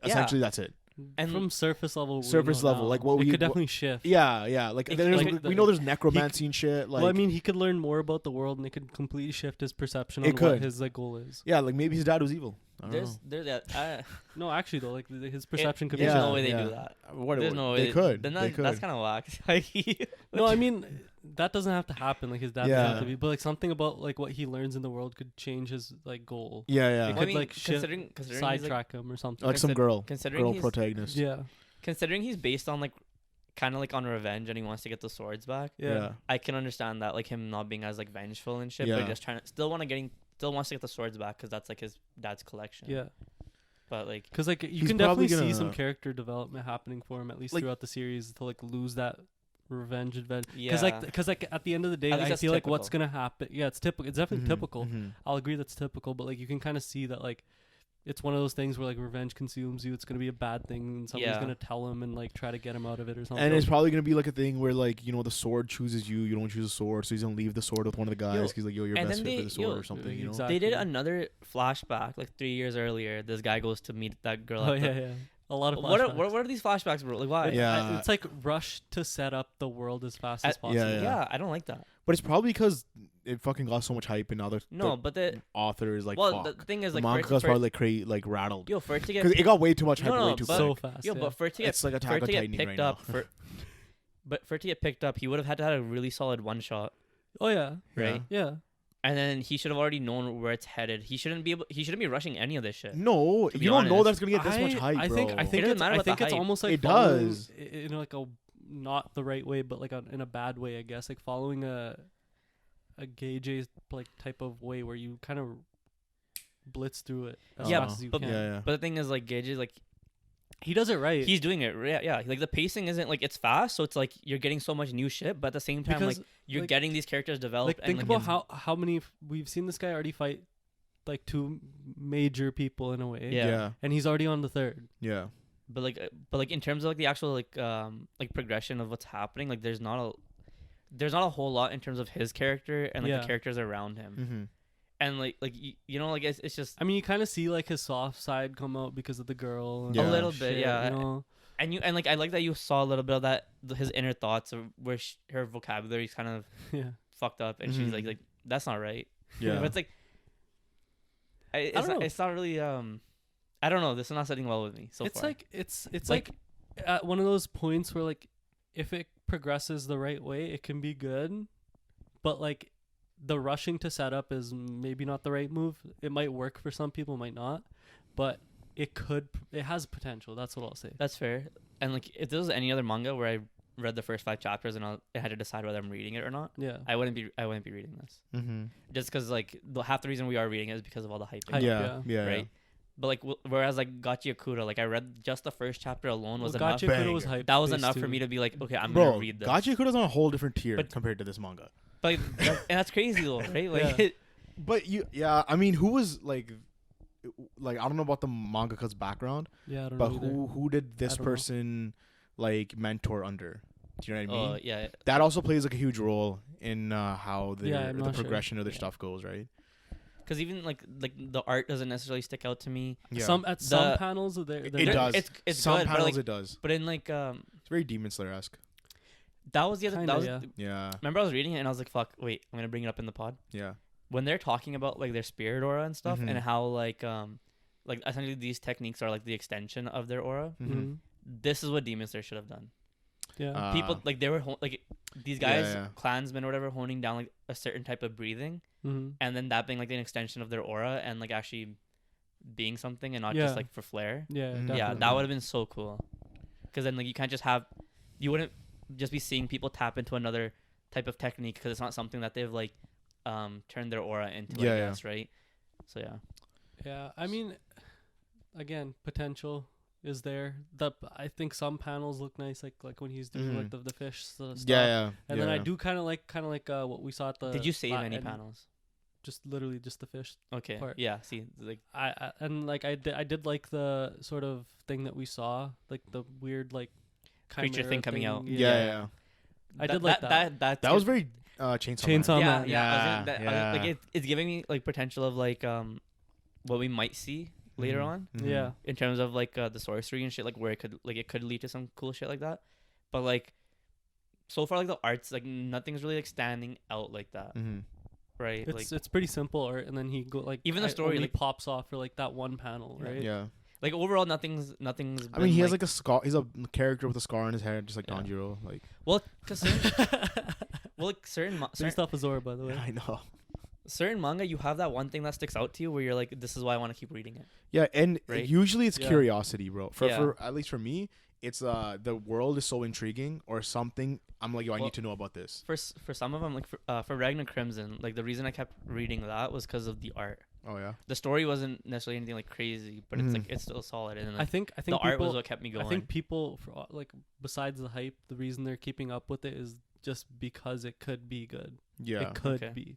Essentially, that's it. And from surface level, Surface level, like what it we could definitely shift. Yeah. Like It- there's, like we know there's necromancy and shit. Like well, I mean, he could learn more about the world, and it could completely shift his perception on It what could. his like goal is. yeah, like maybe his dad was evil. I don't know. there's that. No, actually though, like his perception could be. There's Yeah, no way they yeah. do that. What There's no they way could. Then They could. that's kind of whack. Like No, I mean that doesn't have to happen. Like his dad doesn't Yeah. have to be, but like something about like what he learns in the world could change his like goal. Yeah. It Well, I could, mean, like, shift- considering he's, Sidetrack him or something. Like some girl considering he's- protagonist. Yeah. considering he's based on like kind of like on revenge and he wants to get the swords back. Yeah. I can understand that, like him not being as like vengeful and shit, Yeah. but just trying to still wants to get the swords back because that's like his dad's collection. Yeah. But like, Because like you He's can definitely probably see some gonna- character development happening for him at least Like- throughout the series to like lose that revenge. Because yeah, because at the end of the day, At least I that's feel like what's typical. gonna happen. Yeah, it's typical. It's definitely typical. Mhm. I'll agree that's typical, but like you can kind of see that like it's one of those things where like revenge consumes you. It's gonna be a bad thing, and somebody's Yeah. gonna tell him and like try to get him out of it or something. And it's probably gonna be like a thing where like the sword chooses you. You don't choose a sword, so he's gonna leave the sword with one of the guys. He's like, yo, you're and best then fit for the sword or Exactly. something. You know? Exactly. they did another flashback like 3 years earlier. This guy goes to meet that girl. Oh at the- yeah, yeah. A lot of flashbacks. What are these flashbacks, bro? Like, why? Yeah. It's like rush to set up the world as fast as possible. Yeah, I don't like that. But it's probably because it fucking got so much hype, and now the but the author is like, well, fuck. the thing is, The like, manga's probably like rattled. Yo, for it to get Because it got way too much hype No, way too but- So quick. fast. Yo, yeah. but for it to get It's like for Attack it on to get Titan picked right up now. but for it to get picked up, he would have had to have a really solid one shot, Oh yeah. right? Yeah. And then he should have already known where it's headed. He shouldn't be rushing any of this shit. No, To be you don't know honest. that's gonna get this much hype, I bro. think It doesn't it's, matter I about the think it's hype. almost like It following does. in like a not the right way, but like in a bad way, I guess. Like following a gay like type of way where you kind of blitz through it as Yeah, fast as you but- can. yeah. But the thing is, like, Gage is like He does it right. he's doing it. Yeah. Like the pacing isn't like it's fast, so it's like you're getting so much new shit, but at the same time, because like you're like- getting these characters developed. like think and, about how many we've seen this guy already fight like two major people in a way. Yeah. And he's already on the third. Yeah. But like in terms of like the actual like progression of what's happening, like there's not a whole lot in terms of his character and like Yeah. the characters around him. Mm-hmm. And like you know, like it's just I mean, you kind of see like his soft side come out because of the girl. And Yeah. a little shit, bit, yeah. You know? and like I like that you saw a little bit of that his inner thoughts of where her vocabulary is kind of Yeah. fucked up, and she's like that's not right. Yeah. But it's like it's not really I don't know. This is not sitting well with me so It's far. like it's like at one of those points where like if it progresses the right way, it can be good, but like the rushing to set up is maybe not the right move. It might work for some people, might not, but it has potential. That's what I'll say. That's fair. And like if there was any other manga where I read the first 5 chapters and I had to decide whether I'm reading it or not, Yeah. I wouldn't be reading this. Mm-hmm. Just because like half the reason we are reading it is because of all the hype. Hype, Yeah. Yeah. Right. But like whereas like Gachi Akuta, like I read just the first chapter alone was Well, enough. Gachi Kudo was Banger. hype. That was based enough too. for me to be like, okay, I'm Bro, gonna read this. Gachi Kudo's on a whole different tier But- compared to this manga. But and that's crazy though, right? Like Yeah. But I mean, who was like I don't know about the mangaka's background, Yeah, I don't but know either. who did this I don't know. person like mentor under? Do you know what I mean? yeah. That also plays like a huge role in how Yeah, I'm the not sure. progression of their Yeah. stuff goes, right? Because even like the art doesn't necessarily stick out to me. Yeah. Some panels they're It there. does. It's Some good, panels but like it does. but in like It's very Demon Slayer-esque. that was the other Kinda, that was yeah. Yeah. remember I was reading it and I was like, fuck, wait, I'm gonna bring it up in the pod. Yeah. When they're talking about like their spirit aura and stuff Mhm. and how like essentially these techniques are like the extension of their aura. Mm-hmm. Mhm. This is what Demon Slayer should have done. Yeah. People like they were like these guys, yeah. clansmen or whatever, honing down like a certain type of breathing, Mm-hmm. and then that being like an extension of their aura and like actually being something and not Yeah. just like for flair. Yeah. Mhm. Yeah, definitely. that would have been so cool. Because then like you can't just have, you wouldn't just be seeing people tap into another type of technique because it's not something that they've like turned their aura into. Yeah, I yeah. guess, right? So yeah. Yeah, I mean, again, potential is there. I think some panels look nice, like when he's doing like the fish stuff. Yeah. And then I do kind of like what we saw at the. Did you save any and panels? Just literally just the fish. Okay. part. Yeah. See, like I and like I did like the sort of thing that we saw, like the weird like Creature chimera thing coming out. Yeah. I did like that. That was very Chainsaw Chainsaw Man. yeah, Man. yeah. Yeah, like it's giving me like potential of like what we might see later Mhm. on Mhm. Yeah. in terms of like the sorcery and shit, like where it could lead to some cool shit like that. But like so far, like the arts, like nothing's really like standing out like that, Mhm. right? It's pretty simple art, and then he go like Even the story, only like- pops off for like that one panel, Yeah. right? Yeah. like overall nothing's. I mean, he has like a scar. He's a character with a scar on his head, just like Yeah. Tanjiro. Like, well, cause certain Based off Azor, by the way. I know. certain manga, you have that one thing that sticks out to you where you're like, this is why I want to keep reading it. Yeah, and Right? usually it's Yeah. curiosity, bro. For Yeah. at least for me, it's the world is so intriguing or something. I'm like, yo, I Well, need to know about this. For some of them, like for Ragnar Crimson, like the reason I kept reading that was because of the art. Oh yeah. The story wasn't necessarily anything like crazy, but it's Mhm. like it's still solid. And I like, think the people, art was what kept me going. I think people like besides the hype, the reason they're keeping up with it is just because it could be good. Yeah. It could Okay. be.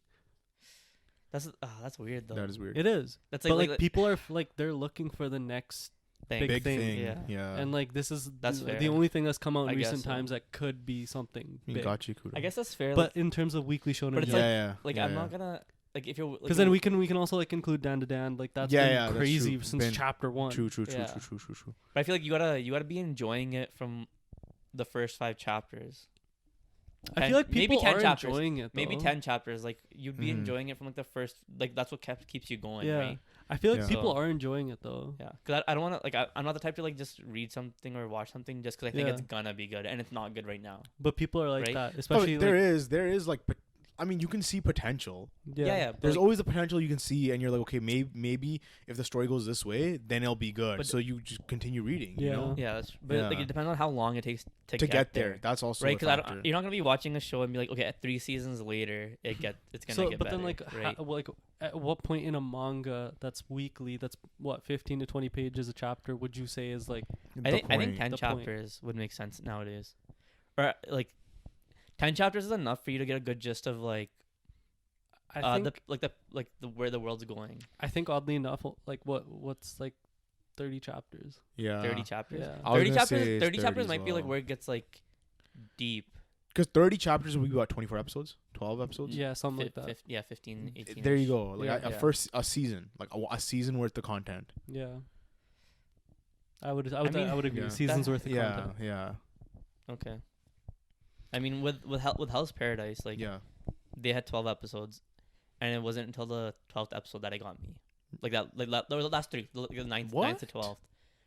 that's weird though. That is weird. It is. That's But like, like people are like they're looking for the next thing. big thing. Yeah. Yeah. and like this is That's the fair. only thing that's come out I in guess recent so. times that could be something I mean, big. Gachi Kudo. I guess that's fair. But in terms of weekly shonen, But it's Yeah, like- yeah. like yeah, I'm yeah. not gonna like if you're like, because then we can also like include Dan to Dan, like that's been crazy since chapter 1. True. But I feel like you gotta be enjoying it from the first 5 chapters. I feel like people maybe 10 are chapters, enjoying it though. maybe 10 chapters, like you'd be enjoying it from like the first, like that's what keeps you going, right? I feel like people are enjoying it though. Yeah, because I don't want to, like, I'm not the type to like just read something or watch something just because I think it's gonna be good, and it's not good right now. But people are like right? that, especially there is like, I mean, you can see potential. Yeah. There's always the potential you can see, and you're like, okay, maybe if the story goes this way, then it'll be good. So you just continue reading. You know? Yeah, but like it depends on how long it takes to get there. That's also right, because you're not gonna be watching a show and be like, okay, at 3 seasons later, it's gonna get better. But then like, right? like at what point in a manga that's weekly, that's what 15 to 20 pages a chapter, would you say is like? I think 10 chapters would make sense nowadays, or like 10 chapters is enough for you to get a good gist of like. I think the where the world's going. I think oddly enough, like what's like 30 chapters. Yeah. 30 chapters. Yeah. 30 chapters might be like where it gets like deep. Because 30 chapters would be about 24 episodes, 12 episodes. Yeah, something like that. 15, 18. There you go. Like a season, like a season worth of content. Yeah. I would agree. Yeah. Seasons worth of content. Yeah. Okay. I mean, with Hell's Paradise, like they had 12 episodes, and it wasn't until the 12th episode that it got me. Like that, the last 3, the 9th to 12th.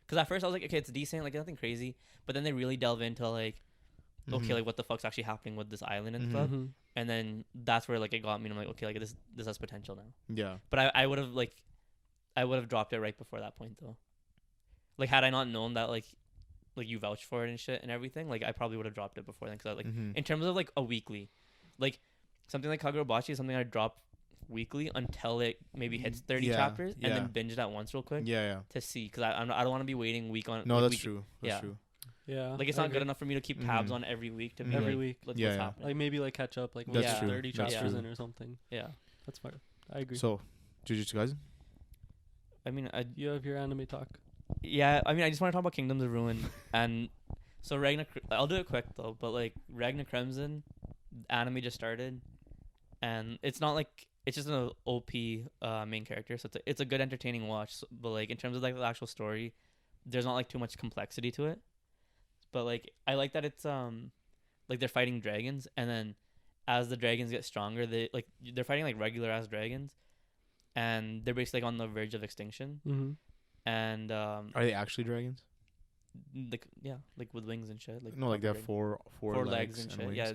Because at first I was like, okay, it's decent, like nothing crazy. But then they really delve into like, okay, like what the fuck's actually happening with this island and stuff. And then that's where like it got me, and I'm like, okay, like this has potential now. Yeah. But I would have dropped it right before that point though. Like had I not known that like you vouched for it and shit and everything, like I probably would have dropped it before then. Because like in terms of like a weekly, like something like Kagurabachi is something I drop weekly until it maybe hits 30 chapters and then binge that once real quick. To see, because I don't want to be waiting week on. No, like, that's week. true. That's true. Yeah. Like it's not good enough for me to keep tabs on every week to be every like, week. What's happening. Like maybe like catch up like that's true. 30 chapters in or something. Yeah. That's smart. I agree. So, Jujutsu Kaisen? I mean, you have your anime talk. Yeah, I mean, I just want to talk about Kingdoms of Ruin and so I'll do it quick though, but like Ragnar Crimson anime just started, and it's not like it's just an OP main character, so it's a good entertaining watch, but like in terms of like the actual story, there's not like too much complexity to it. But like I like that it's like they're fighting dragons, and then as the dragons get stronger, they're fighting like regular ass dragons, and they're basically like on the verge of extinction. And are they actually dragons? Like like with wings and shit. Like no, like they have four legs and shit. wings. Yeah,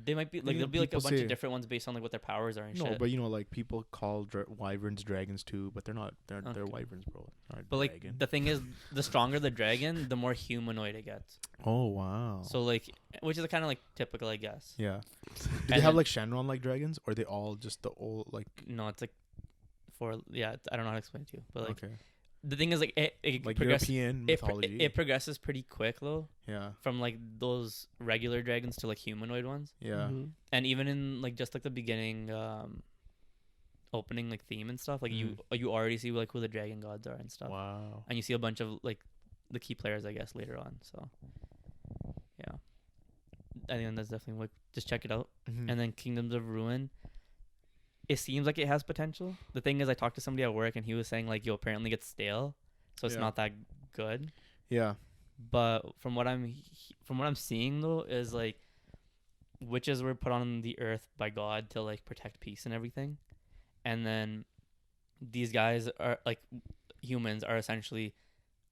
they might be like there'll be like a bunch of different ones based on like what their powers are and shit. No, but you know, like people call wyverns dragons too, but they're not. They're wyverns, bro. But like the thing is, the stronger the dragon, the more humanoid it gets. Oh wow. So like, which is kind of like typical, I guess. Yeah. Do they have like Shenron like dragons, or are they all just the old like? No, it's like I don't know how to explain it to you, but like. Okay. The thing is, like, it like European mythology. It progresses pretty quick though. Yeah. From like those regular dragons to like humanoid ones. Yeah. And even in like just like the beginning, opening like theme and stuff, like you already see like who the dragon gods are and stuff. Wow. And you see a bunch of like the key players, I guess, later on. So. Yeah. I think that's definitely like just check it out. And then Kingdoms of Ruin. It seems like it has potential. The thing is, I talked to somebody at work, and he was saying like, "Yo, apparently gets stale, so it's not that good." Yeah. But from what I'm seeing though, is like witches were put on the earth by God to like protect peace and everything, and then these guys are like humans are essentially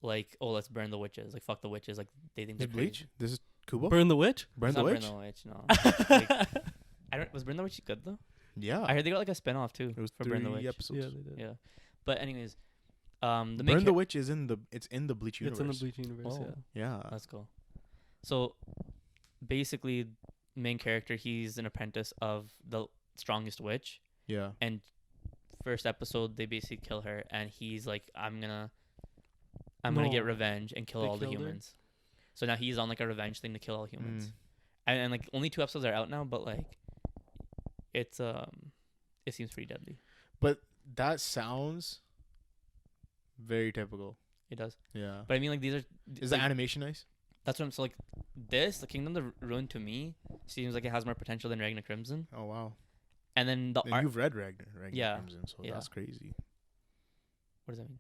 like, "Oh, let's burn the witches. Like, fuck the witches. Like, they think they're Bleach. This is Kubo. Burn the witch. Burn the witch. Burn the witch. No. Like, was Burn the Witch good though? Yeah, I heard they got like a spin-off too. It was for 3 Burn the Witch. episodes. Yeah, they did. Yeah, but anyways, the Burn the Witch is in the Bleach universe. It's in the Bleach universe. Yeah, that's cool. So, basically, main character, he's an apprentice of the strongest witch. Yeah. And first episode, they basically kill her, and he's like, I'm gonna get revenge and kill all the humans. So now he's on like a revenge thing to kill all humans. And like only 2 episodes are out now, but like. It seems pretty deadly. But that sounds very typical. It does. Yeah. But I mean, like these are. Is like, the animation nice? That's what I'm. So like, the Kingdom of Ruin to me seems like it has more potential than Ragnar Crimson. Oh wow. And then the And you've read Ragnar Yeah. Crimson, so Yeah. that's crazy. what does that mean?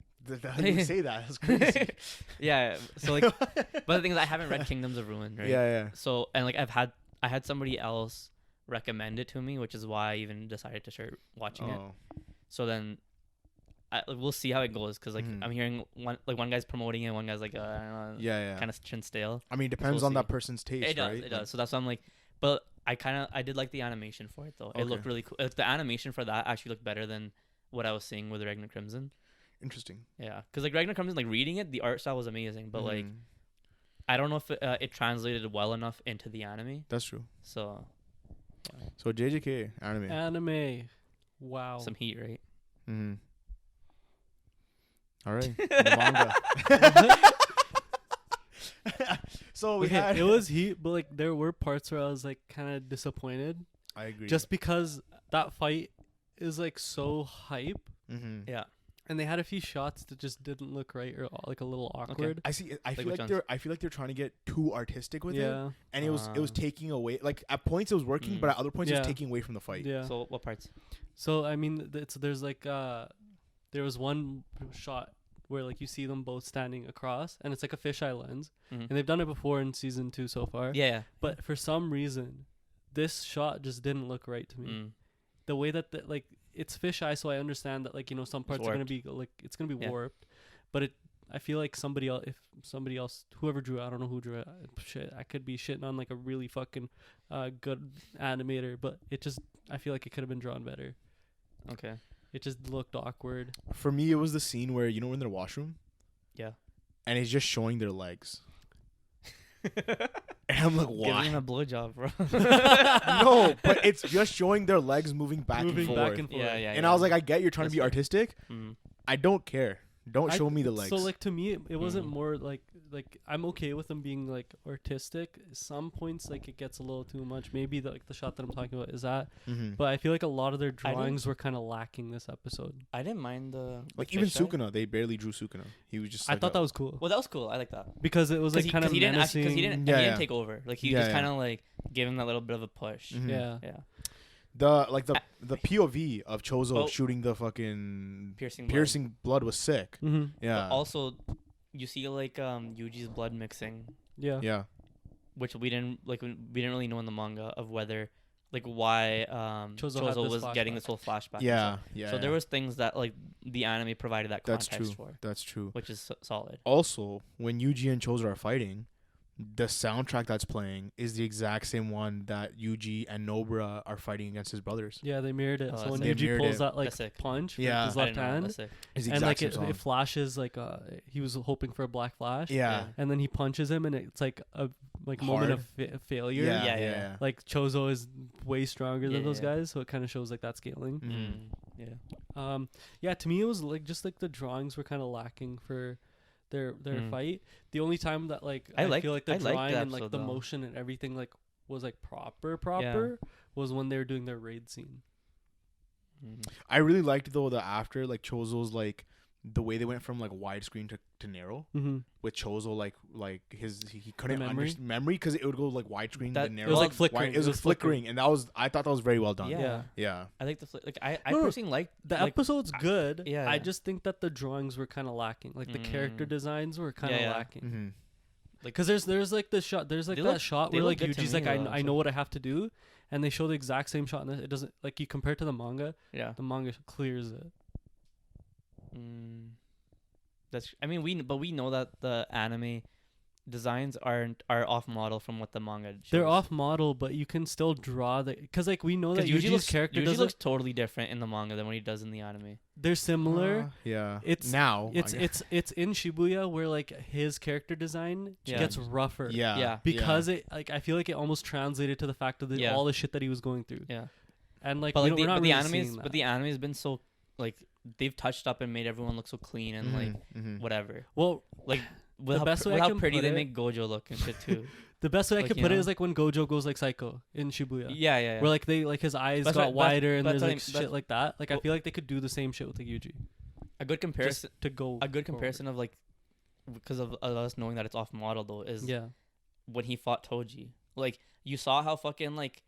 How do you say that? That's crazy. Yeah. So like, but the thing is, I haven't read Kingdoms of Ruin, right? Yeah. So and like I had somebody else recommend it to me, which is why I even decided to start watching it. Oh. So then, we'll see how it goes, because like Mhm. I'm hearing one guy's promoting it, one guy's like I don't know, Yeah. kind of chin stale. I mean, it depends we'll on that see. person's taste, It does, right? it does. So that's why I'm like, but I did like the animation for it though. It looked Okay. really cool. Like, the animation for that actually looked better than what I was seeing with Ragnar Crimson. Interesting. Yeah, because like Ragnar Crimson, like reading it, the art style was amazing, but like Mhm. I don't know if it translated well enough into the anime. That's true. So So JJK anime. Anime. Wow. some heat, right? Mm-hmm. All right. The manga. So we Okay, had. it was heat, but like there were parts where I was like kind of disappointed, I agree. just because that fight is like so hype, Mm-hmm. Yeah. and they had a few shots that just didn't look right or like a little awkward. I see. I feel which like ones? I feel like they're trying to get too artistic with it, Yeah, and it was taking away. Like at points it was working, Mm. but at other points it Yeah. was taking away from the fight. yeah. So what parts? So I mean, there's like there was one shot where like you see them both standing across, and it's like a fisheye lens, Mhm. and they've done it before in season 2 so far. Yeah. But for some reason, this shot just didn't look right to me. Mm. The way that like it's fisheye, so I understand that like some parts are gonna warped. be like it's gonna be Yeah. warped, but I feel like if somebody else, whoever drew it, I don't know who drew it. Shit, I could be shitting on like a really fucking good animator, but I feel like it could have been drawn better. Okay. It just looked awkward. For me, it was the scene where we're in their washroom Yeah. and it's just showing their legs, and I'm like, Give why? him a blowjob, bro. No, but it's just showing their legs moving back and forth. Yeah. And I was like, I get you're trying to be That's artistic. Mm. I don't care. Don't show me the legs. So like to me, it wasn't Mhm. more like I'm okay with them being like artistic. Some points like it gets a little too much. Maybe the shot that I'm talking about is that, Mm-hmm. but I feel like a lot of their didn't- drawings were kind of lacking this episode. I didn't mind the Like even fish eye. Sukuna, they barely drew Sukuna. He was just. I like thought that was cool Well, that was cool. I like that. because it was like kind of he didn't menacing. because he didn't Yeah, he yeah. didn't take over. Like he Yeah, just yeah. kind of like gave him that little bit of a push. Mhm. Yeah. Yeah. The POV of Chozo Oh. shooting the fucking Piercing blood was sick. Mm-hmm. Yeah. But also, you see like Yuji's blood mixing, Yeah. Yeah. which we didn't really know in the manga of whether like why Chozo had Chozo this was getting flashback. this whole flashback. and Yeah. stuff. Yeah. So there was things that like the anime provided that That's context true. for, That's true. which is solid. Also, when Yuji and Chozo are fighting, the soundtrack that's playing is the exact same one that Yuji and Nobara are fighting against his brothers. Yeah, they mirrored it. Oh, So when They Yuji mirrored pulls it. that like That's sick. punch Yeah. with his I left didn't know. hand, That's sick. It's the and exact like same it song. flashes like he was hoping for a black flash. Yeah. And then he punches him, and it's like a moment of failure. Yeah. Yeah, Yeah. yeah. Like Chozo is way stronger than Yeah, those yeah. guys, so it kind of shows like that scaling. Mhm. Yeah. Yeah, to me it was like just like the drawings were kind of lacking for their Mm. fight. The only time that like I I liked- feel like the I liked drawing the and like episode, the though. motion and everything like was like proper was when they were doing their raid scene. Mm. I really liked though the after like Chozo's like the way they went from like widescreen to narrow Mm-hmm. with Chozo like he couldn't memory? understand memory because it would go like widescreen That- then it narrow. was like wide- flickering. It was flickering, and I thought that was very well done. Yeah. Yeah. I like the like I No, no, personally like The like, episode's good. yeah. I just think that the drawings were kind of lacking. Like the character Mm. designs were kind of Yeah, yeah. lacking. Mm-hmm. Because there's like the shot, there's like They that look- shot they where look like good to Yuji's me, like though, I know what I have to do, and they show the exact same shot, and it doesn't like you compare to the manga. yeah. The manga clears it. Mm. That's I mean we know that the anime designs are off model from what the manga shows. They're off model, but you can still draw the because like we know that Because Yuji's character Yuji doesn't. looks totally different in the manga than what he does in the anime. They're similar. Yeah. It's- now. I It's guess. it's in Shibuya where like his character design Yeah. gets rougher. Yeah. Yeah. Because it like I feel like it almost translated to the fact of Yeah. all the shit that he was going through. Yeah. And like, But we like don't, we're not really anime seeing that. but the anime has been so like they've touched up and made everyone look so clean and like Mhm. whatever. well, Like with The best way I how can pretty put they it- make Gojo look and shit too. the best way I Like, could you put it know? is like when Gojo goes like psycho in Shibuya. yeah. Where like they like his eyes That's got what- wider and that's there's what like I- shit like that. Like I well- feel like they could do the same shit with like Yuji. A good comparison Just to go a good forward. comparison of like because of us knowing that it's off model though is Yeah. when he fought Toji. Like you saw how fucking like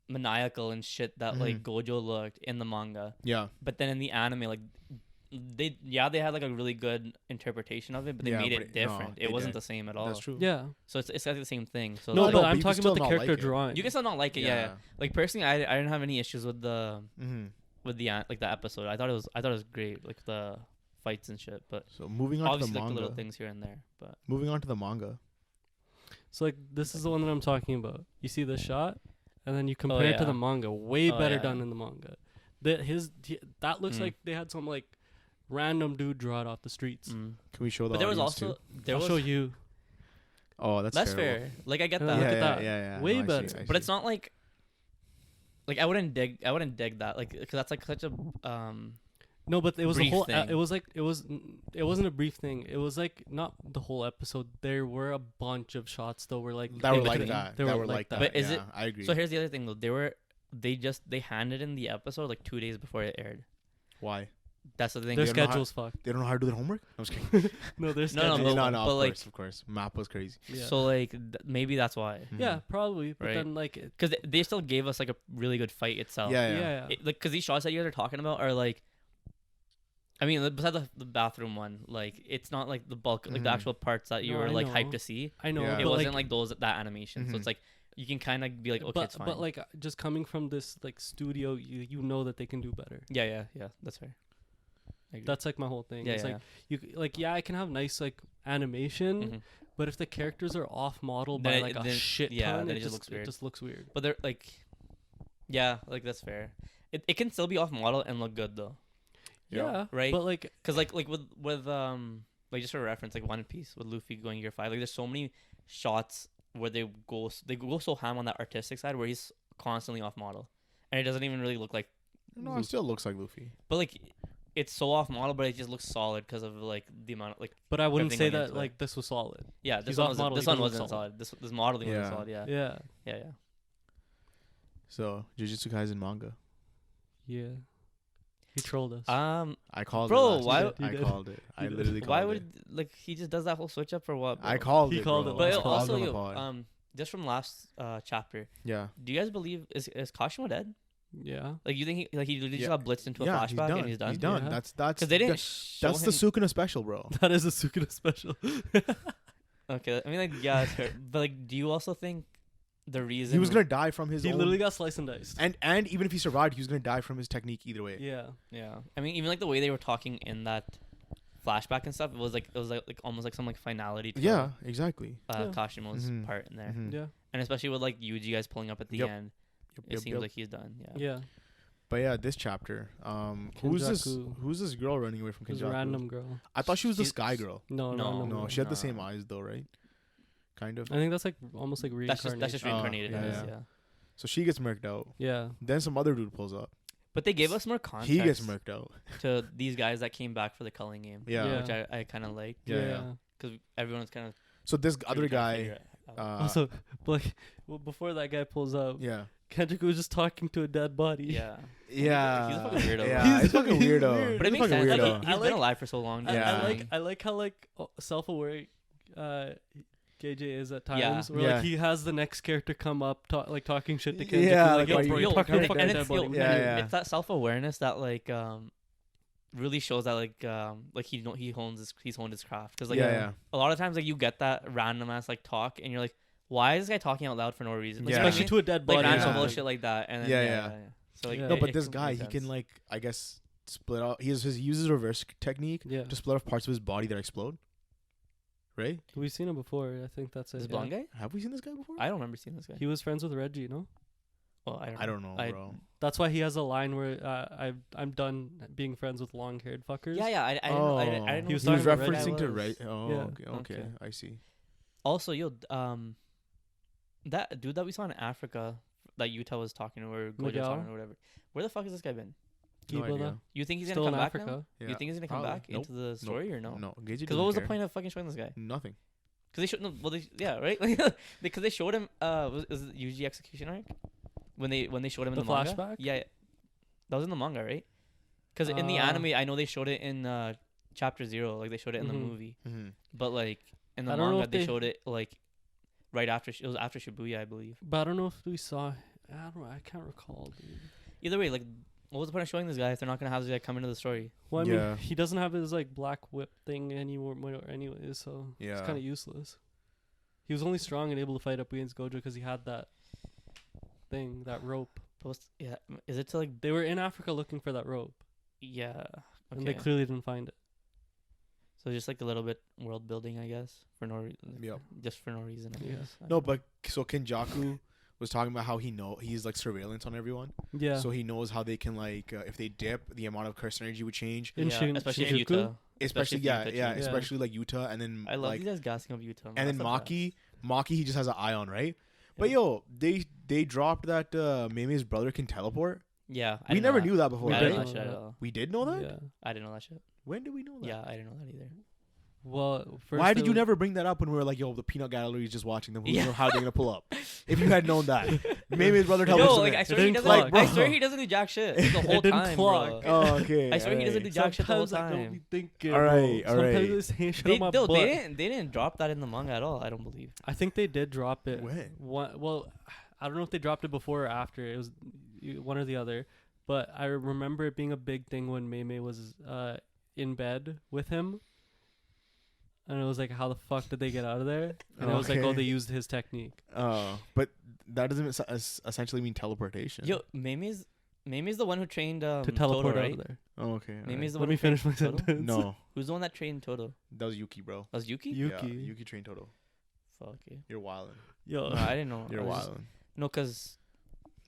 maniacal and shit that like Gojo looked in the manga. Yeah. But then in the anime, like they had like a really good interpretation of it, but they made it different. It wasn't the same at all. That's true. Yeah. So it's like the same thing. So no, like, but I'm you talking can about the still not character like it. drawing. you can still not like it. Yeah. Like personally, I didn't have any issues with the Mm-hmm. like the episode. I thought it was great, like the fights and shit. But So moving on to obviously the like manga. the little things here and there. But Moving on to the manga. So like this is the one that I'm talking about. You see the shot, and then you compare it to the manga. Way better done in the manga. That looks like they had some like random dude draw it off the streets. Can we show the? But there was audience also too? I'll show you. Oh, that's terrible. fair. Like I get Yeah, that. look Yeah, at yeah, that. yeah. Way No, I better. see, I But see. it's not like I wouldn't dig that like because that's like such a No, but it was a brief whole. thing. It wasn't a brief thing. It was like not the whole episode. There were a bunch of shots that were like that were in like between. that. They That were were like like that. that. But is yeah, it- I agree. So here's the other thing though. They handed in the episode like 2 days before it aired. Why? That's the thing. their They don't know how- schedule's fucked. They don't know how to do their homework. I'm just kidding. No, their No, schedule. but- no, but of course. Map was crazy. Yeah. So like maybe that's why. Yeah, probably. But Right. then like Because they still gave us like a really good fight itself. Yeah. yeah. Like because these shots that you guys are talking about are like, I mean, besides the bathroom one, like it's not like the bulk, like the Mhm. actual parts that you No, were I like know. hyped to see. I know. Yeah. It but wasn't like, like that animation. So it's like you can kind of be like, okay, it's fine. but like just coming from this like studio, you know that they can do better. yeah, that's fair. I agree. That's like my whole thing. yeah, It's yeah. like I can have nice like animation, Mhm. but if the characters are off model Then by it- like a then- shit yeah, ton, then it it just looks weird. It just looks weird. But they're like, yeah, like that's fair. It can still be off model and look good though, Yeah, right? But like Cause like with like just for reference, like One Piece with Luffy going year 5, like there's so many shots where they go so ham on that artistic side where he's constantly off model, and it doesn't even really look like. No, it still looks like Luffy. But like, it's so off model, but it just looks solid because of like the amount of like. But I wouldn't say everything going that into it. like this was solid. Yeah, this He's one off model, this he one doesn't wasn't look solid. This modeling wasn't Yeah. solid. Yeah. Yeah. Yeah. So Jujutsu Kaisen manga. Yeah. He trolled us. I called Bro, it. last why- week. You I did. called it. I You did. literally called Why it. would like he just does that whole switch up for what? Bro? I called He it? called bro. it But last I time. called also, on the yo, pod. just from last chapter, Yeah. do you guys believe is Kashimo dead? yeah. Like you think he literally just Yeah. got blitzed into a Yeah, flashback and he's done? He's done. Yeah. That's Because they didn't. that's the Sukuna special, bro. That is a Sukuna special. Okay, I mean like yeah, it's fair. But like, do you also think the reason He was gonna die from his He own. literally got sliced and diced. and even if he survived, he was gonna die from his technique either way. Yeah. Yeah, I mean even like the way they were talking in that flashback and stuff, it was like almost like some like finality to Yeah, exactly. Yeah. Kashimo's Mhm. part in there, Mhm. Yeah. and especially with like Yuji guys pulling up at the Yep. end, Yep, it yep, seems yep. like he's done. Yeah. Yeah. But yeah, this chapter. Who's Kenjaku. this girl running away from It was Kenjaku? a random girl. I thought she was the She's- sky girl. No, No. random No, girl. she had the No. same eyes though, right? Kind of. I think that's like almost like That's reincarnation. just Oh, reincarnated. yeah, Yeah, yeah. So she gets murked out. Yeah. Then some other dude pulls up. But they gave us more context. He gets murked out. to these guys that came back for the culling game. Yeah. Yeah. Which I kind of liked Yeah. because everyone's kind of So this other guy. Also, like, before that guy pulls up, Yeah. Kenjaku was just talking to a dead body. yeah. Yeah. He's a fucking weirdo. Yeah, he's fucking he's weirdo. weird. But it He's makes a fucking sense. weirdo. Like, I he's like- been alive for so long. Yeah. I like how like self-aware KJ is at Yeah. times. Where Yeah. like he has the next character come up talking shit to Kenjaku. Yeah, like, like, why yo, bro, you- you're talking and to a fucking and dead it's, body. Yeah, yeah. it's that self-awareness that like really shows that like he honed his craft because like yeah. a lot of times like you get that random ass like talk and you're like, why is this guy talking out loud for no reason? Like, Yeah. Especially to a dead body. like or random Yeah. something. bullshit like that. And then, Yeah. So like Yeah. No, It- but this guy, makes he can sense. like, I guess, split out. He uses reverse technique Yeah. to split off parts of his body that explode. Right? We've seen him before. I think that's it. This yeah. blonde guy? Have we seen this guy before? I don't remember seeing this guy. He was friends with Reggie, no? Well, I don't know, I- bro. That's why he has a line where I'm done being friends with long-haired fuckers. Yeah, I didn't know. I didn't know He was He was talking about referencing to Reggie. right. Oh, Yeah. okay. I see. Also, yo, that dude that we saw in Africa that Utah was talking to or Gojo was Miguel? talking to or whatever. Where the fuck has this guy been? No Ebola. idea. You think he's Still gonna in come back Africa. now? Yeah. You think he's gonna come Probably. back Nope. into the story or no? No. Gagey Because doesn't what was the care. point of fucking showing this guy? Nothing. Because they showed no, well, right? Because they showed him. Was it Yuji execution arc? When they showed him in The the manga. flashback? Yeah, that was in the manga, right? Because in the anime, I know they showed it in chapter 0. Like they showed it in the Mhm. movie, Mm-hmm. but like in the I don't know manga, if they they- showed it like right after. It was after Shibuya, I believe. But I don't know if we saw I can't recall, dude. Either way, like, what was the point of showing this guy if they're not gonna have this guy come into the story? Well, I mean, he doesn't have his like black whip thing anymore, anyways, so it's kind of useless. He was only strong and able to fight up against Gojo because he had that thing, that rope. Yeah, is it to like they were in Africa looking for that rope? Yeah, okay. And they clearly didn't find it. So just like a little bit world building, I guess, for no reason. Just for no reason, I guess. No, but so Kenjaku was talking about how he's like surveillance on everyone. Yeah. So he knows how they can like if they dip, the amount of curse energy would change. Especially in Utah. Especially like Utah, and then I love these guys gassing up Utah. And then Maki he just has an eye on, right? But they dropped that Mei's brother can teleport. Yeah, we never knew that before. I didn't know that shit at all. We did know that. Yeah, I didn't know that shit. When did we know that? Yeah, I didn't know that either. Well, why did you never bring that up when we were like, yo, the peanut gallery is just watching them? Who knows how they're gonna pull up? If you had known that, maybe his brother teleported. No, like I swear he doesn't do jack shit the whole time, bro. Oh, okay. I swear he doesn't do jack shit the whole time. Don't be thinking, all right. They didn't drop that in the manga at all. I don't believe. I think they did drop it. When? Well, I don't know if they dropped it before or after. It was one or the other. But I remember it being a big thing when Mei was in bed with him. And it was like, how the fuck did they get out of there? And it was like, oh, they used his technique. Oh, but that doesn't essentially mean teleportation. Yo, Mei's the one who trained to teleport Toto, out right? of there. Oh, okay. Mei's the Let one me who trained finish my sentence. No. Who's the one that trained Toto? That was Yuki, bro. That was Yuki? Yeah, Yuki trained Toto. Fuck yeah. You're wildin'. Yo. No, I didn't know. You're wildin'. No, because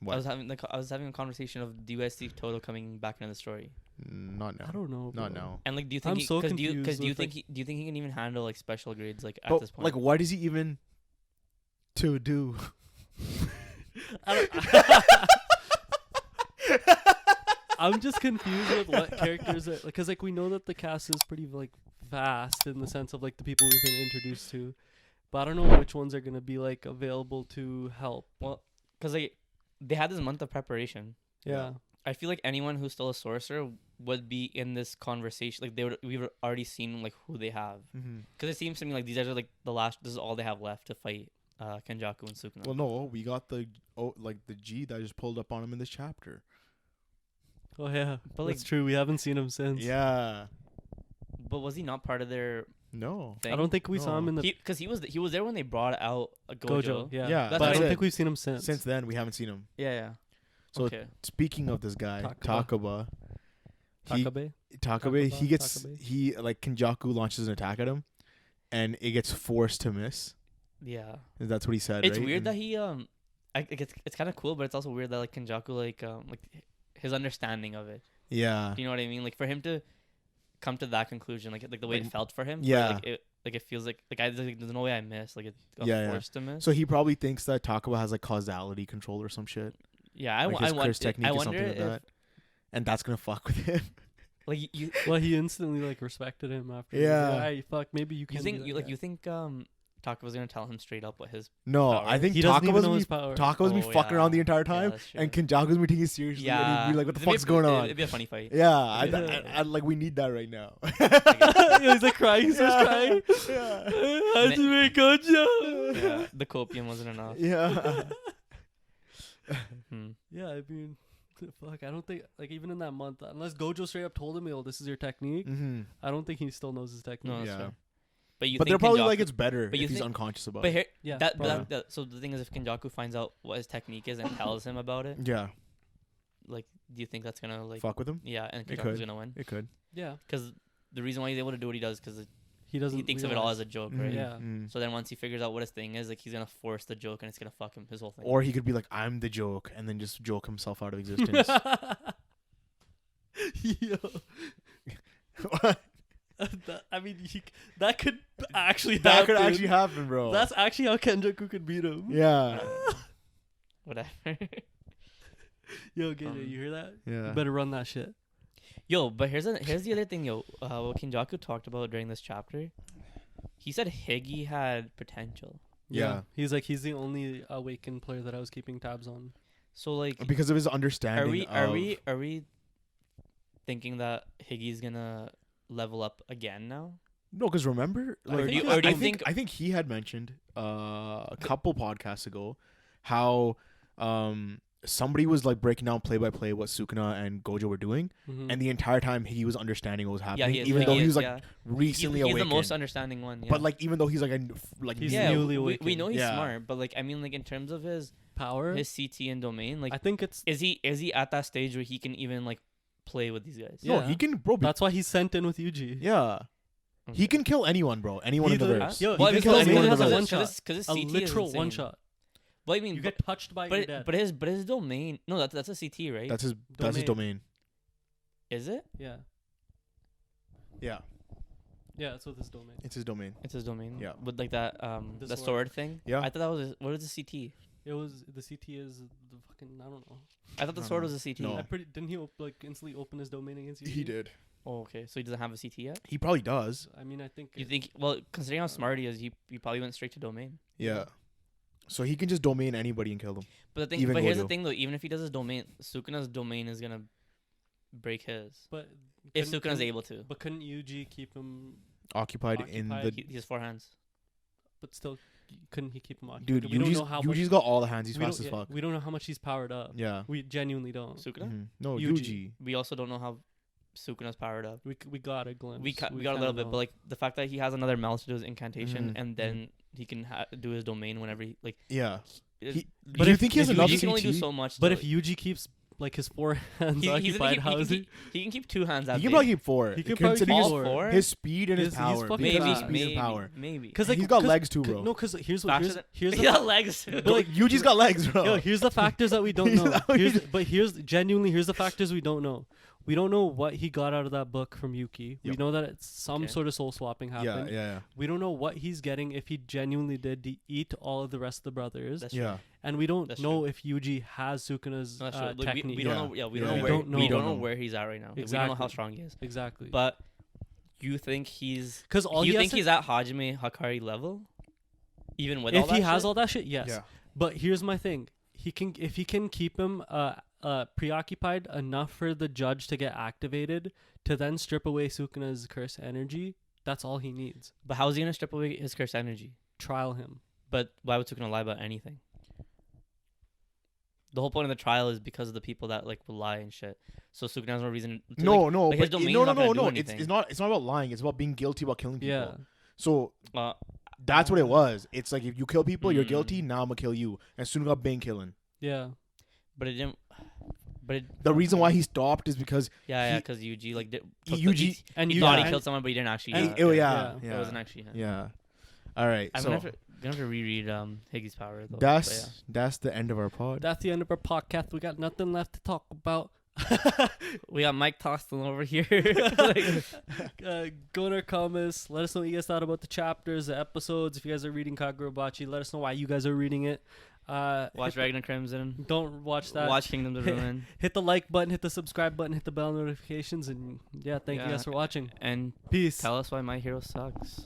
What? I was having a conversation of, do you guys see Toto coming back into the story? Not now. I don't know. Not now. And like, do you think? Do you think he can even handle like special grades like at this point? Like, what is he even to do? I'm just confused with what characters are, because like we know that the cast is pretty like vast in the sense of like the people we've been introduced to, but I don't know which ones are gonna be like available to help. Well, because like they had this month of preparation. Yeah. I feel like anyone who's still a sorcerer would be in this conversation. Like we've already seen like who they have. Because it seems to me like these guys are like the last. This is all they have left to fight Kenjaku and Sukuna. Well, no, we got the G that just pulled up on him in this chapter. Oh yeah, but that's true. We haven't seen him since. Yeah. But was he not part of their? No, thing? I don't think we saw him in the. Because he was there when they brought out a Gojo. Yeah. But I don't think we've seen him since. Since then, we haven't seen him. Yeah. So speaking of this guy, Takabe, he like Kenjaku launches an attack at him, and it gets forced to miss. Yeah, that's what he said. It's right? weird that he it's kind of cool, but it's also weird that like Kenjaku like his understanding of it. Yeah, do you know what I mean? Like for him to come to that conclusion, like the way it felt for him. Yeah, it feels like there's no way I missed. Like it got forced to miss. So he probably thinks that Takabe has like causality control or some shit. Yeah, I wonder if, and that's gonna fuck with him. Like well, he instantly like respected him after. Yeah, hey, fuck. Maybe you can. You think Taka was gonna tell him straight up what his power I think Taka was be fucking around the entire time, and Kenjaku was be taking it seriously. Yeah, and he'd be like, "What the fuck's going on?" It'd be a funny fight. Yeah, I like we need that right now. He's like crying. He's just crying. Hajime Gojo. Yeah, the copium wasn't enough. Yeah. Yeah, I mean, fuck. I don't think like even in that month, unless Gojo straight up told him, "Yo, this is your technique." I don't think he still knows his technique. No, yeah. But they're probably like it's better if he's unconscious about it. So the thing is, if Kenjaku finds out what his technique is and tells him about it, yeah, like, do you think that's gonna like fuck with him? Yeah, and Kenjaku's gonna win. It could. Yeah, because the reason why he's able to do what he does because he thinks of it all as a joke, right? Yeah. So then once he figures out what his thing is, like he's gonna force the joke and it's gonna fuck him his whole thing. Or he could be like, "I'm the joke," and then just joke himself out of existence. Yo. What? I mean, that could actually happen. That could actually happen, bro. That's actually how Kenjaku could beat him. Yeah. Whatever. Yo, Gage, you hear that? Yeah. You better run that shit. Yo, but here's the other thing, yo. What Kenjaku talked about during this chapter, he said Higi had potential. Yeah. He's the only awakened player that I was keeping tabs on. So like, because of his understanding. Are we thinking that Higi's gonna level up again now? No, because remember, like, I think he had mentioned a couple podcasts ago how somebody was like breaking down play by play what Sukuna and Gojo were doing, and the entire time he was understanding what was happening, even though he was like recently he's awakened. the most understanding one. Yeah. But like even though he's like he's newly awakened. We know he's smart, but like I mean like in terms of his power, his CT and domain, like I think it's is he at that stage where he can even like play with these guys? No, he can, bro. That's why he's sent in with Yuji. Yeah. Okay. He can kill anyone, bro. Anyone in the verse. Yo, he can kill anyone in the verse. One shot. Because a literal one shot. But I mean, you get touched by your dead. But his domain. No, that's a CT, right? That's his domain. Is it? Yeah. Yeah. Yeah, it's with his domain. It's his domain. It's his domain. Yeah. With like that the sword thing. Yeah. I thought that was what was the CT? It was the CT is the fucking I don't know. I thought the sword was a CT. No. Didn't he like instantly open his domain against Yuji? He did. Oh, okay. So he doesn't have a CT yet? He probably does. I mean, I think. You think? Well, considering how smart he is, he probably went straight to domain. Yeah. So he can just domain anybody and kill them. But the thing, Even here's Gojo. the thing though. Even if he does his domain, Sukuna's domain is gonna break his. But if Sukuna's able to. But couldn't Yuji keep him occupied in the? He has 4 hands. But still, couldn't he keep him occupied? Dude, Yuji's got all the hands. He's fast as fuck. We don't know how much he's powered up. Yeah. We genuinely don't. Sukuna? Mm-hmm. No, Yuji. Yuji. We also don't know how Sukuna's powered up. We got a glimpse. We got a little bit, but like the fact that he has another mouth to do his incantation, and then he can do his domain whenever he like. Yeah. But do you think he has enough Yuji CT? can only do so much. But if Yuji keeps like his 4 hands occupied, how is he? He can keep 2 hands out. He can probably keep 4. He can probably keep all 4. 4. His speed and his power. Maybe. Because like, he's got legs too, bro. No, because here's he got legs. But like Yuji's got legs, bro. Yo, here's the factors that we don't know. Here's the factors we don't know. We don't know what he got out of that book from Yuki. We know that it's some sort of soul swapping happened. Yeah. We don't know what he's getting if he genuinely did eat all of the rest of the brothers. That's true. And we don't know if Yuji has Sukuna's technique. We don't know. Yeah, we don't know where he's at right now. Exactly. We don't know how strong he is. Exactly. But you think he's he's at Hajime Hakari level, even with all that shit? If he has all that shit, yes. Yeah. But here's my thing: if he can keep him preoccupied enough for the judge to get activated to then strip away Sukuna's curse energy, that's all he needs. But how is he gonna strip away his curse energy? Trial him. But why would Sukuna lie about anything? The whole point of the trial is because of the people that like will lie and shit. So Sukuna has no reason. To, no. It's not about lying. It's about being guilty about killing people. Yeah. So that's what it was. It's like if you kill people, you're guilty. Now I'm gonna kill you. And Sukuna been killing. Yeah. But it didn't. The reason why he stopped is because because Yuji like Yuji he thought he killed someone, but he didn't actually. It wasn't actually him. Yeah. All right. I'm gonna have to reread Higgy's power. Though, that's the end of our pod. That's the end of our podcast. We got nothing left to talk about. We got Mike Tostin over here. Go in our comments. Let us know what you guys thought about the chapters, the episodes. If you guys are reading Kagurabachi, let us know why you guys are reading it. Watch Dragon and Crimson. Don't watch that. Watch Kingdoms of Ruin. Hit the like button, hit the subscribe button, hit the bell notifications, and thank you guys for watching. And peace. Tell us why My Hero sucks.